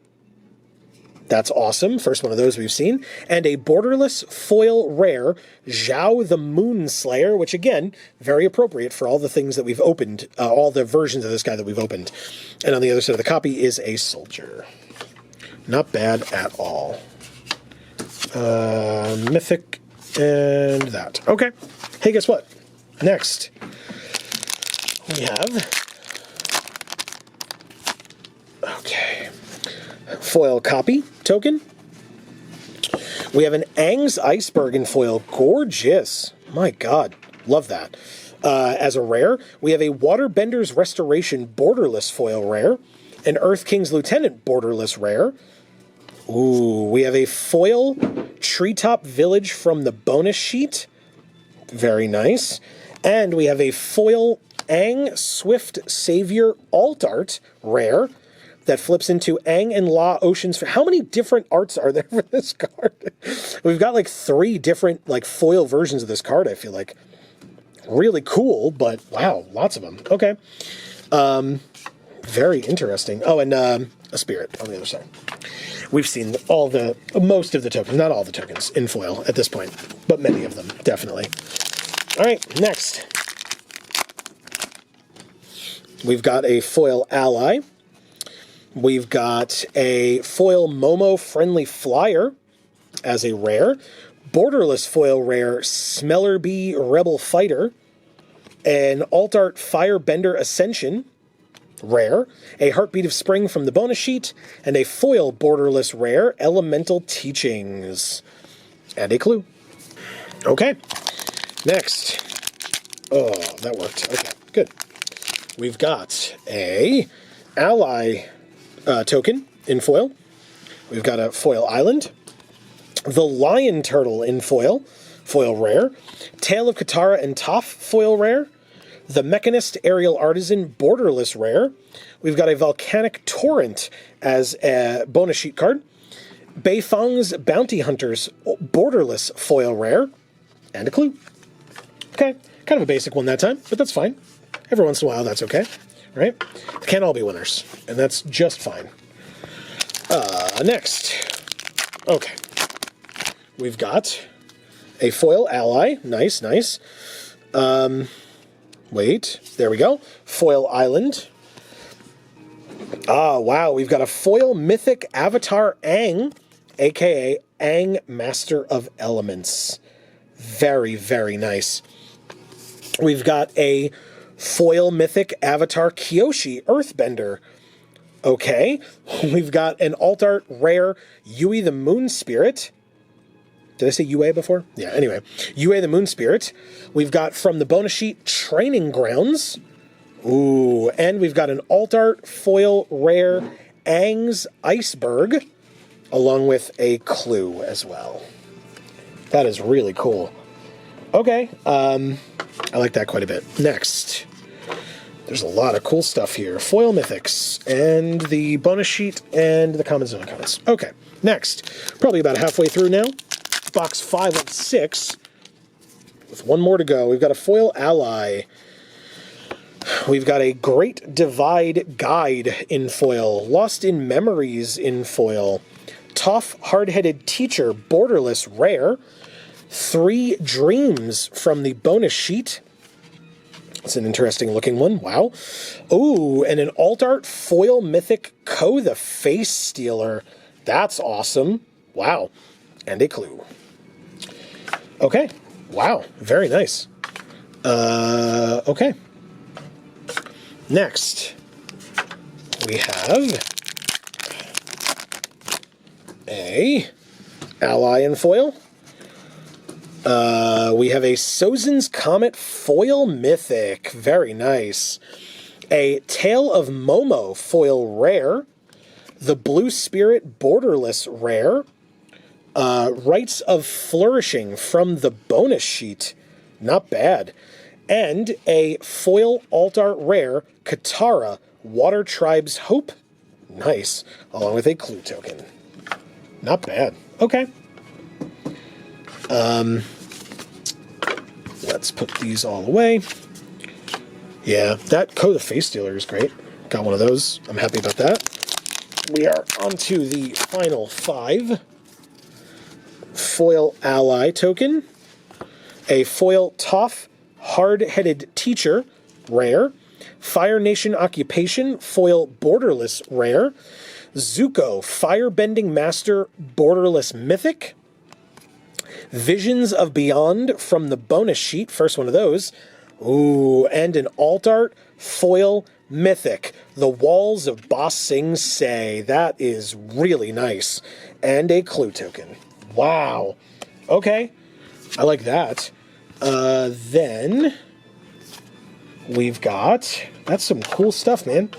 That's awesome. First one of those we've seen. And a Borderless foil rare, Zhao the Moonslayer, which again, very appropriate for all the things that we've opened, all the versions of this guy that we've opened. And on the other side of the copy is a soldier. Not bad at all. Mythic and that. Okay. Hey, guess what? Next, we have... Okay. Foil copy token. We have an Aang's Iceberg in foil. Gorgeous. My God. Love that. As a rare, we have a Waterbender's Restoration Borderless foil rare. An Earth King's Lieutenant Borderless rare. Ooh, we have a foil Treetop Village from the bonus sheet. Very nice. And we have a foil Aang Swift Savior alt art rare that flips into Aang and La Oceans. How many different arts are there for this card? We've got like 3 different like foil versions of this card, I feel like. Really cool, but wow, lots of them. Okay. Very interesting. Oh, and a spirit on the other side. We've seen most of the tokens, not all the tokens, in foil at this point, but many of them, definitely. All right, next. We've got a foil ally. We've got a foil Momo Friendly Flyer as a rare. Borderless foil rare Smeller Bee Rebel Fighter. An Alt Art Firebender Ascension rare. A Heartbeat of Spring from the bonus sheet. And a foil borderless rare Elemental Teachings. And a clue. Okay. Next. Oh, that worked. Okay, good. We've got a ally token in foil. We've got a foil island. The Lion Turtle in foil. Foil rare. Tale of Katara and Toph foil rare. The Mechanist Aerial Artisan borderless rare. We've got a Volcanic Torrent as a bonus sheet card. Beifong's Bounty Hunters borderless foil rare. And a clue. Okay, kind of a basic one that time, but that's fine. Every once in a while, that's okay, right? Can't all be winners, and that's just fine. Next. Okay. We've got a foil ally. Nice, nice. Wait, there we go. Foil island. Ah, wow. We've got a foil mythic Avatar Aang, a.k.a. Aang Master of Elements. Very, very nice. We've got a foil mythic Avatar Kyoshi Earthbender. Okay. We've got an alt art rare Yui the Moon Spirit. Did I say Yue before? Yeah, anyway. Yue the Moon Spirit. We've got from the bonus sheet Training Grounds. Ooh, and we've got an alt art foil rare Aang's Iceberg, along with a clue as well. That is really cool. Okay, I like that quite a bit. Next, there's a lot of cool stuff here. Foil Mythics, and the bonus sheet, and the commons and uncommons. Okay, next, probably about halfway through now. Box 5 of 6, with one more to go. We've got a Foil Ally. We've got a Great Divide Guide in foil. Lost in Memories in foil. Tough Hard-Headed Teacher, borderless rare. 3 Dreams from the bonus sheet. It's an interesting looking one. Wow. Ooh, and an alt art foil mythic Ko the Face Stealer. That's awesome. Wow. And a clue. Okay. Wow. Very nice. Okay. Next, we have a Ally in foil. We have a Sozin's Comet foil mythic. Very nice. A Tale of Momo foil rare. The Blue Spirit borderless rare. Rites of Flourishing from the bonus sheet. Not bad. And a foil alt art rare, Katara, Water Tribe's Hope. Nice. Along with a clue token. Not bad. Okay. Let's put these all away. Yeah, that Ko the Face Stealer is great. Got one of those. I'm happy about that. We are on to the final 5. Foil Ally token. A foil Tough Hard-Headed Teacher, rare. Fire Nation Occupation, foil borderless, rare. Zuko, Firebending Master, borderless mythic. Visions of Beyond from the bonus sheet, first one of those. Ooh, and an alt art foil mythic, The Walls of Ba Sing Se. That is really nice. And a clue token. Wow. Okay, I like that. Then we've got, that's some cool stuff, man.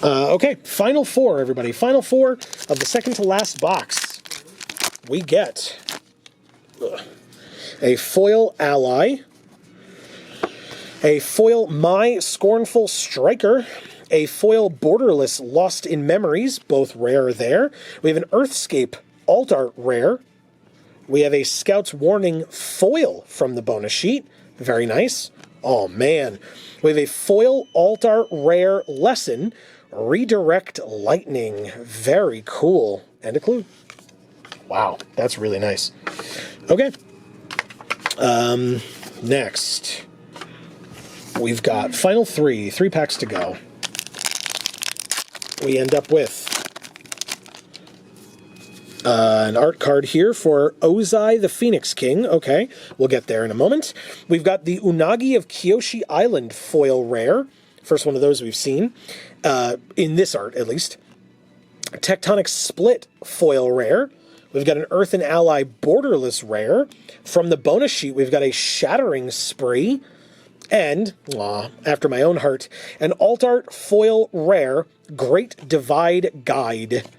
Okay, final 4, everybody. Final 4 of the second to last box. We get a foil Ally, a foil My Scornful Striker, a foil borderless Lost in Memories, both rare there. We have an Earthscape alt art rare. We have a Scout's Warning foil from the bonus sheet. Very nice. Oh, man. We have a foil alt art rare Lesson, Redirect Lightning. Very cool. And a clue. Wow, that's really nice. Okay. Next, we've got final 3 packs to go. We end up with an art card here for Ozai the Phoenix King. Okay, we'll get there in a moment. We've got the Unagi of Kyoshi Island foil rare. First one of those we've seen, in this art at least. Tectonic Split foil rare. We've got an Earth and Ally borderless rare. From the bonus sheet, we've got a Shattering Spree. And, after my own heart, an alt art foil rare, Great Divide Guide.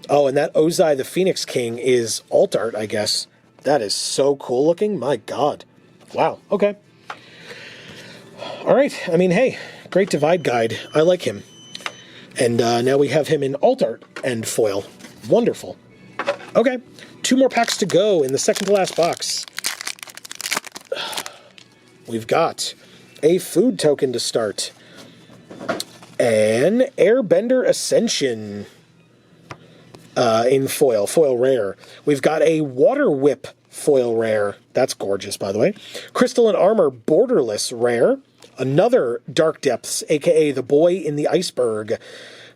Oh, and that Ozai the Phoenix King is alt art, I guess. That is so cool looking. My God. Wow. Okay. All right. I mean, hey, Great Divide Guide. I like him. And now we have him in alt art and foil. Wonderful. Okay. 2 more packs to go in the second to last box. We've got a food token to start. An Airbender Ascension. In foil rare. We've got a Water Whip foil rare. That's gorgeous, by the way. Crystalline Armor borderless rare. Another Dark Depths, aka the Boy in the Iceberg.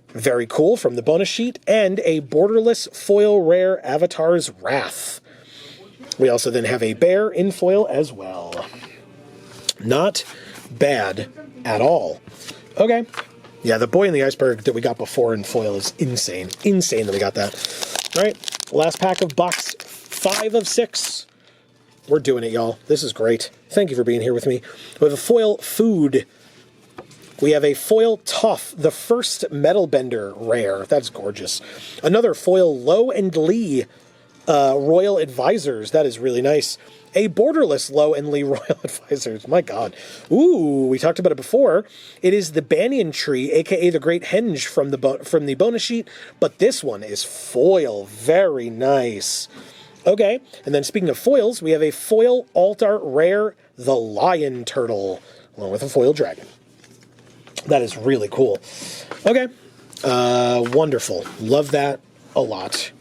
Very cool from the bonus sheet. And a borderless foil rare Avatar's Wrath. We also then have a bear in foil as well. Not bad at all. Okay. Yeah, the Boy in the Iceberg that we got before in foil is insane. Insane that we got that. All right, last pack of box 5 of 6. We're doing it, y'all. This is great. Thank you for being here with me. We have a foil Food. We have a foil Tough, the first Metal Bender rare. That's gorgeous. Another foil Low and Lee Royal Advisors. That is really nice. a borderless Low and Lee Royal Advisors. My God. Ooh, we talked about it before. It is the Banyan Tree, aka the Great Henge from the bonus sheet, but this one is foil. Very nice. Okay, and then speaking of foils, we have a foil alt art rare, the Lion Turtle, along with a foil dragon. That is really cool. Okay, wonderful. Love that a lot.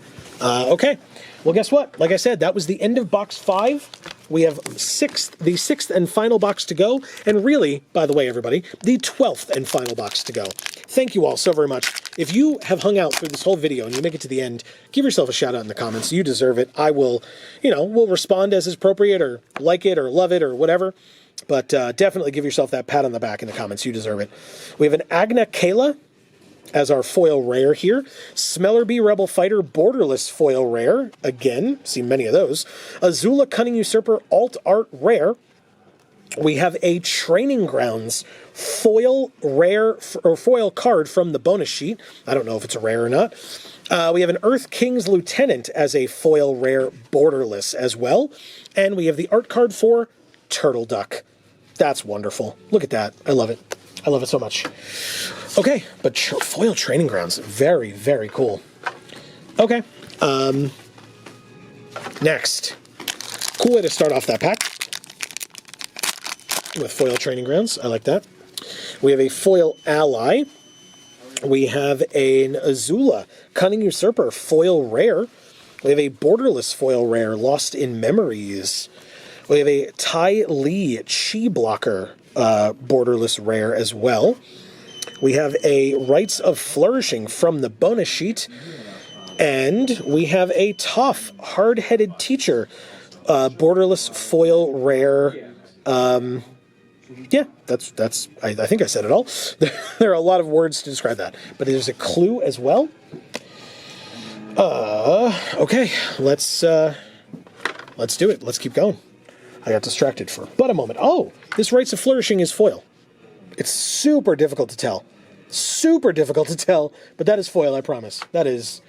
Okay. Well, guess what? Like I said, that was the end of box 5. We have the sixth and final box to go. And really, by the way, everybody, the 12th and final box to go. Thank you all so very much. If you have hung out through this whole video and you make it to the end, give yourself a shout out in the comments. You deserve it. I will, we'll respond as is appropriate, or like it or love it or whatever. But definitely give yourself that pat on the back in the comments. You deserve it. We have an Agna Kayla as our foil rare here. Smellerbee Rebel Fighter borderless foil rare. Again, seen many of those. Azula Cunning Usurper alt art rare. We have a Training Grounds foil rare, or foil card from the bonus sheet. I don't know if it's a rare or not. We have an Earth King's Lieutenant as a foil rare borderless as well. And we have the art card for Turtle Duck. That's wonderful. Look at that. I love it. I love it so much. Okay, but foil Training Grounds, very, very cool. Okay, next. Cool way to start off that pack with foil Training Grounds. I like that. We have a foil Ally. We have an Azula Cunning Usurper foil rare. We have a borderless foil rare, Lost in Memories. We have a Tai Li Chi Blocker borderless rare as well. We have a Rites of Flourishing from the bonus sheet. And we have a Tough Hard-Headed Teacher borderless foil rare. Yeah, that's. I think I said it all. There are a lot of words to describe that, but there's a clue as well. Okay, let's do it. Let's keep going. I got distracted for but a moment. Oh, this Rites of Flourishing is foil. It's super difficult to tell. Super difficult to tell, but that is foil, I promise. That is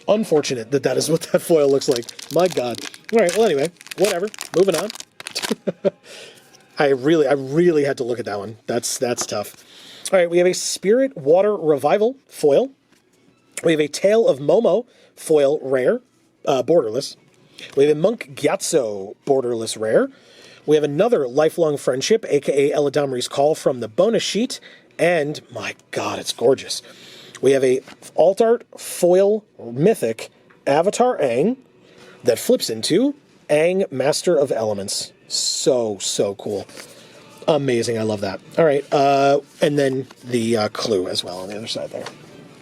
unfortunate that is what that foil looks like. My God. All right, well, anyway, whatever. Moving on. I really had to look at that one. That's tough. All right, we have a Spirit Water Revival foil. We have a Tale of Momo foil rare, borderless. We have a Monk Gyatso borderless rare. We have another Lifelong Friendship, a.k.a. Eladamri's Call from the bonus sheet. And, my God, it's gorgeous. We have a alt art foil mythic Avatar Aang that flips into Aang Master of Elements. So cool. Amazing. I love that. All right. And then the clue as well on the other side there.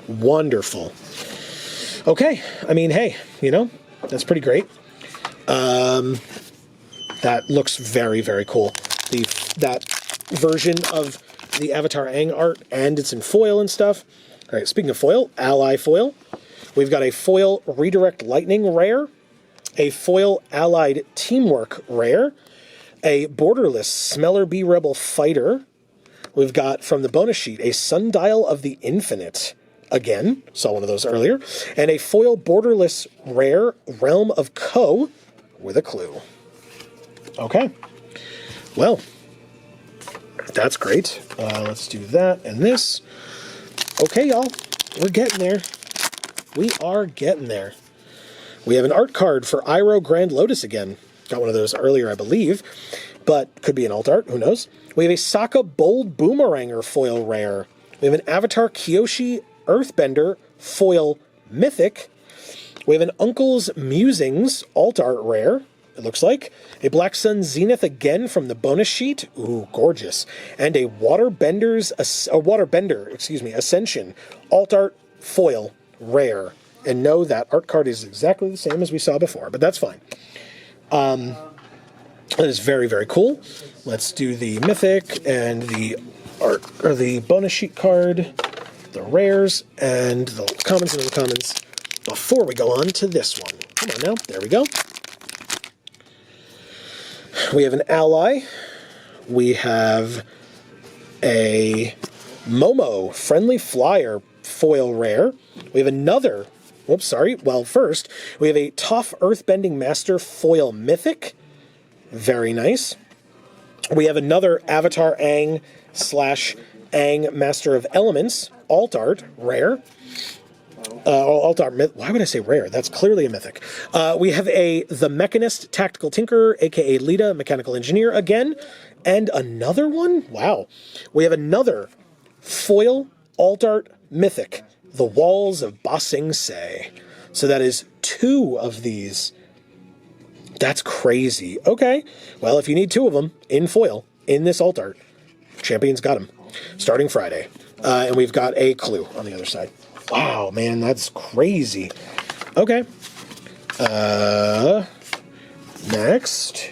Wonderful. Okay. I mean, hey, that's pretty great. That looks very, very cool. That version of the Avatar Aang art, and it's in foil and stuff. All right, speaking of foil, Ally foil. We've got a foil Redirect Lightning rare, a foil Allied Teamwork rare, a borderless Smellerbee Rebel Fighter. We've got, from the bonus sheet, a Sundial of the Infinite. Again, saw one of those earlier. And a foil borderless rare Realm of Ko with a clue. Okay. Well, that's great. Let's do that and this. Okay, y'all. We're getting there. We are getting there. We have an art card for Iroh Grand Lotus again. Got one of those earlier, I believe. But could be an alt art. Who knows? We have a Sokka Bold Boomeranger foil rare. We have an Avatar Kyoshi Earthbender foil mythic. We have an Uncle's Musings alt art rare. It looks like. A Black Sun Zenith again from the bonus sheet. Ooh, gorgeous. And a Waterbender, Ascension alt art foil rare. And no, that art card is exactly the same as we saw before, but that's fine. That is very, very cool. Let's do the mythic and the art, or the bonus sheet card, the rares, and the commons and uncommons before we go on to this one. Come on now. There we go. We have an Ally. We have a Momo Friendly Flyer foil rare. We have another, well, first, we have a Toph Earthbending Master foil mythic. Very nice. We have another Avatar Aang / Aang Master of Elements, Alt Art, rare. Alt Art, why would I say rare? That's clearly a mythic. We have The Mechanist, Tactical Tinkerer, aka Lita, Mechanical Engineer again. And another one? Wow. We have another foil Alt Art mythic, The Walls of Ba Sing Se. So that is 2 of these. That's crazy. Okay. Well, if you need 2 of them in foil, in this Alt Art, Champion's got them. Starting Friday. And we've got a clue on the other side. Wow, man, that's crazy. Okay. Next.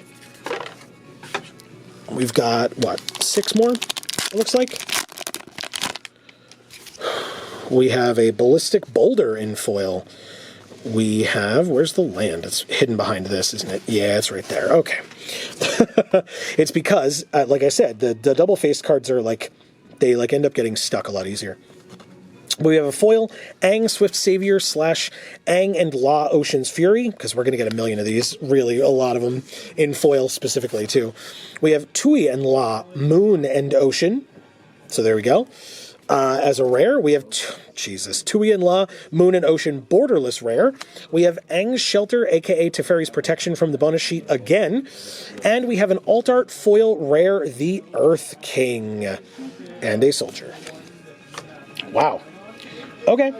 We've got, 6 more, it looks like? We have a Ballistic Boulder in foil. We have, where's the land? It's hidden behind this, isn't it? Yeah, it's right there. Okay. It's because, like I said, the double-faced cards are they end up getting stuck a lot easier. We have a foil Aang Swift Savior / Aang and La Ocean's Fury, because we're going to get a million of these, really a lot of them, in foil specifically, too. We have Tui and La Moon and Ocean, so there we go. As a rare, we have, Tui and La Moon and Ocean Borderless rare. We have Aang's Shelter, aka Teferi's Protection from the bonus sheet again. And we have an Alt Art foil rare, the Earth King, and a Soldier. Wow. Okay.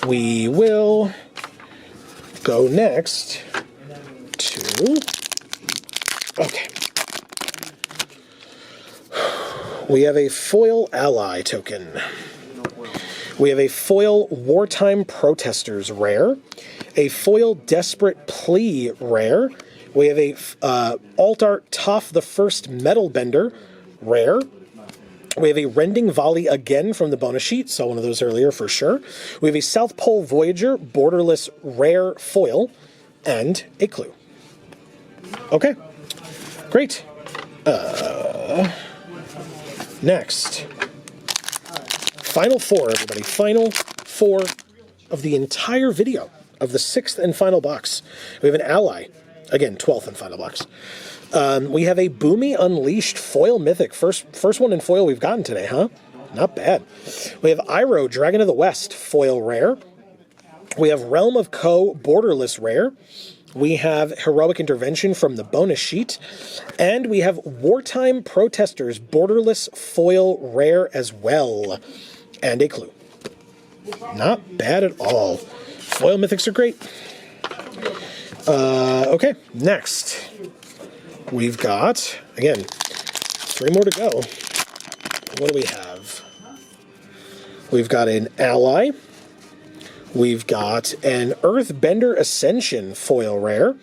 We will go next to... Okay. We have a foil ally token. We have a foil Wartime Protesters rare. A foil Desperate Plea rare. We have a Alt Art Toph the First Metal Bender rare. We have a Rending Volley again from the bonus sheet, saw one of those earlier for sure. We have a South Pole Voyager Borderless rare foil, and a clue. Okay, great. Next. Final 4, everybody. Final 4 of the entire video of the 6th and final box. We have an ally. Again, 12th and final box. We have a Boomy Unleashed foil mythic. First one in foil we've gotten today, huh? Not bad. We have Iroh, Dragon of the West, foil rare. We have Realm of Ko, borderless rare. We have Heroic Intervention from the bonus sheet. And we have Wartime Protesters, borderless foil rare as well. And a clue. Not bad at all. Foil mythics are great. Okay, next. We've got, again, 3 more to go. What do we have? We've got an ally. We've got an Earthbender Ascension foil rare.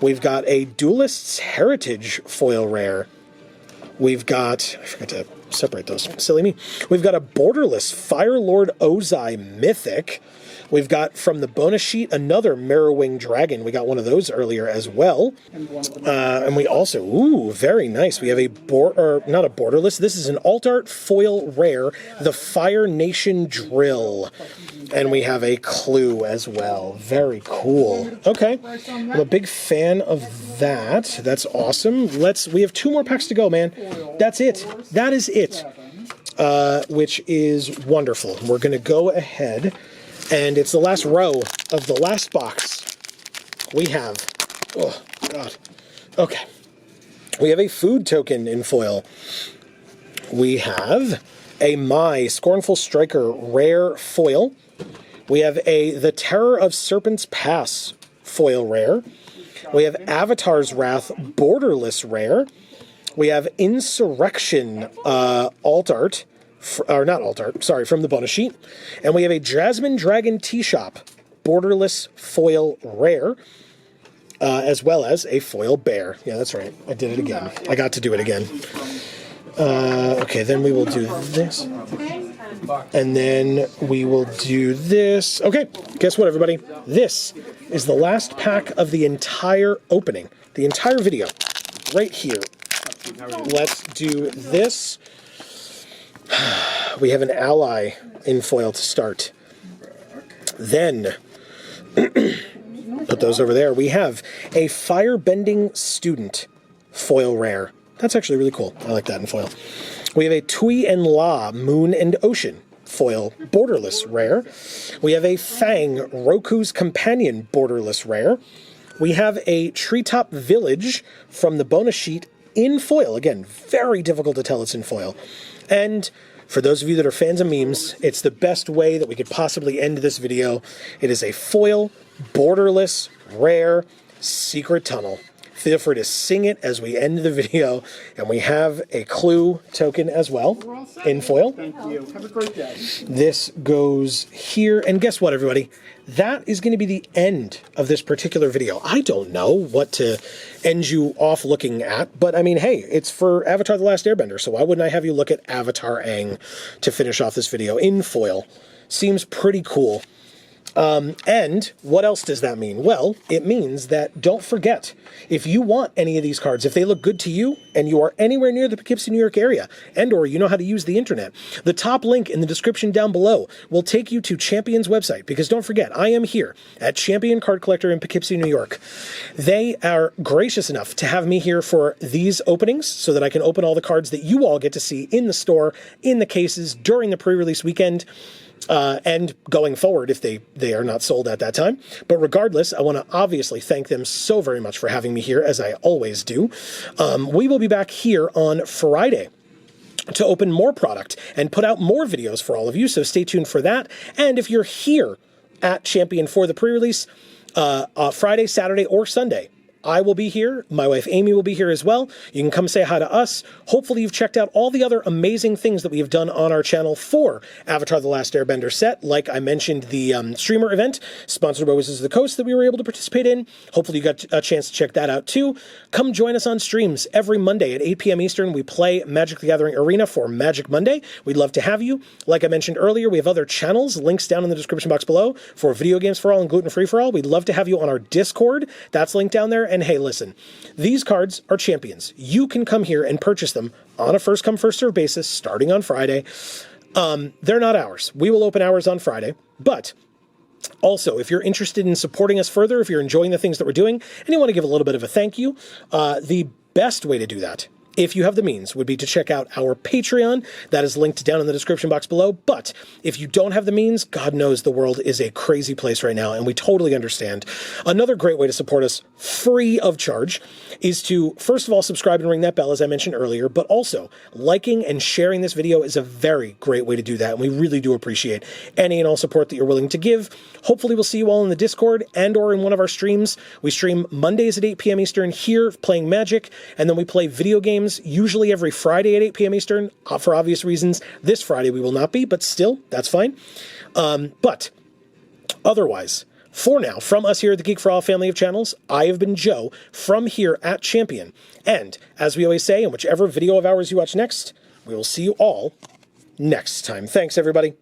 We've got a Duelist's Heritage foil rare. We've got, I forgot to separate those, silly me. We've got a Borderless Firelord Ozai mythic. We've got from the bonus sheet another Mirrorwing Dragon. We got one of those earlier as well. And we also, ooh, very nice. We have not a Borderless. This is an Alt Art foil rare, the Fire Nation Drill. And we have a clue as well. Very cool. Okay. I'm a big fan of that. That's awesome. We have 2 more packs to go, man. That's it. That is it. Which is wonderful. We're going to go ahead, and it's the last row of the last box. We have, oh, God. Okay. We have a food token in foil. We have a My Scornful Striker rare foil. We have the Terror of Serpent's Pass foil rare. We have Avatar's Wrath borderless rare. We have Insurrection Alt Art, or not Alt Art, sorry, from the bonus sheet. And we have a Jasmine Dragon Tea-Shop borderless foil rare, as well as a foil bear. Yeah, that's right. I did it again. I got to do it again. Okay, then we will do this. And then we will do this. Okay, guess what, everybody? This is the last pack of the entire opening, the entire video, right here. Let's do this. We have an ally in foil to start. Then put those over there. We have a Firebending Student foil rare. That's actually really cool. I like that in foil. We have a Tui and La Moon and Ocean foil borderless rare. We have a Fang Roku's Companion borderless rare. We have a Treetop Village from the bonus sheet in foil. Again, very difficult to tell it's in foil. And for those of you that are fans of memes, it's the best way that we could possibly end this video. It is a foil, borderless, rare, secret tunnel. Feel free to sing it as we end the video. And we have a clue token as well in foil. Thank you. Have a great day. This goes here. And guess what, everybody? That is going to be the end of this particular video. I don't know what to end you off looking at, but I mean, hey, it's for Avatar The Last Airbender, so why wouldn't I have you look at Avatar Aang to finish off this video in foil? Seems pretty cool. And what else does that mean? Well, it means that don't forget, if you want any of these cards, if they look good to you and you are anywhere near the Poughkeepsie, New York area, and or you know how to use the internet, the top link in the description down below will take you to Champion's website, because don't forget, I am here at Champion Card Collector in Poughkeepsie, New York. They are gracious enough to have me here for these openings so that I can open all the cards that you all get to see in the store, in the cases, during the pre-release weekend. And going forward if they are not sold at that time. But regardless, I want to obviously thank them so very much for having me here, as I always do. We will be back here on Friday to open more product and put out more videos for all of you, so stay tuned for that. And if you're here at Champion for the pre-release, Friday, Saturday, or Sunday, I will be here. My wife Amy will be here as well. You can come say hi to us. Hopefully you've checked out all the other amazing things that we have done on our channel for Avatar The Last Airbender set. Like I mentioned, the streamer event sponsored by Wizards of the Coast that we were able to participate in. Hopefully you got a chance to check that out too. Come join us on streams every Monday at 8 p.m. Eastern. We play Magic the Gathering Arena for Magic Monday. We'd love to have you. Like I mentioned earlier, we have other channels, links down in the description box below, for Video Games for All and Gluten Free for All. We'd love to have you on our Discord. That's linked down there. And hey, listen, these cards are Champions. You can come here and purchase them on a first-come, first-served basis starting on Friday. They're not ours. We will open ours on Friday. But also, if you're interested in supporting us further, if you're enjoying the things that we're doing, and you want to give a little bit of a thank you, the best way to do that, if you have the means, would be to check out our Patreon. That is linked down in the description box below. But if you don't have the means, God knows the world is a crazy place right now, and we totally understand. Another great way to support us free of charge is to, first of all, subscribe and ring that bell, as I mentioned earlier, but also liking and sharing this video is a very great way to do that, and we really do appreciate any and all support that you're willing to give. Hopefully we'll see you all in the Discord and or in one of our streams. We stream Mondays at 8 p.m. Eastern here playing Magic, and then we play video games usually every Friday at 8 p.m. Eastern, for obvious reasons. This Friday we will not be, but still, that's fine. But otherwise, for now, from us here at the Geek for All family of channels, I have been Joe from here at Champion. And as we always say, in whichever video of ours you watch next, we will see you all next time. Thanks, everybody.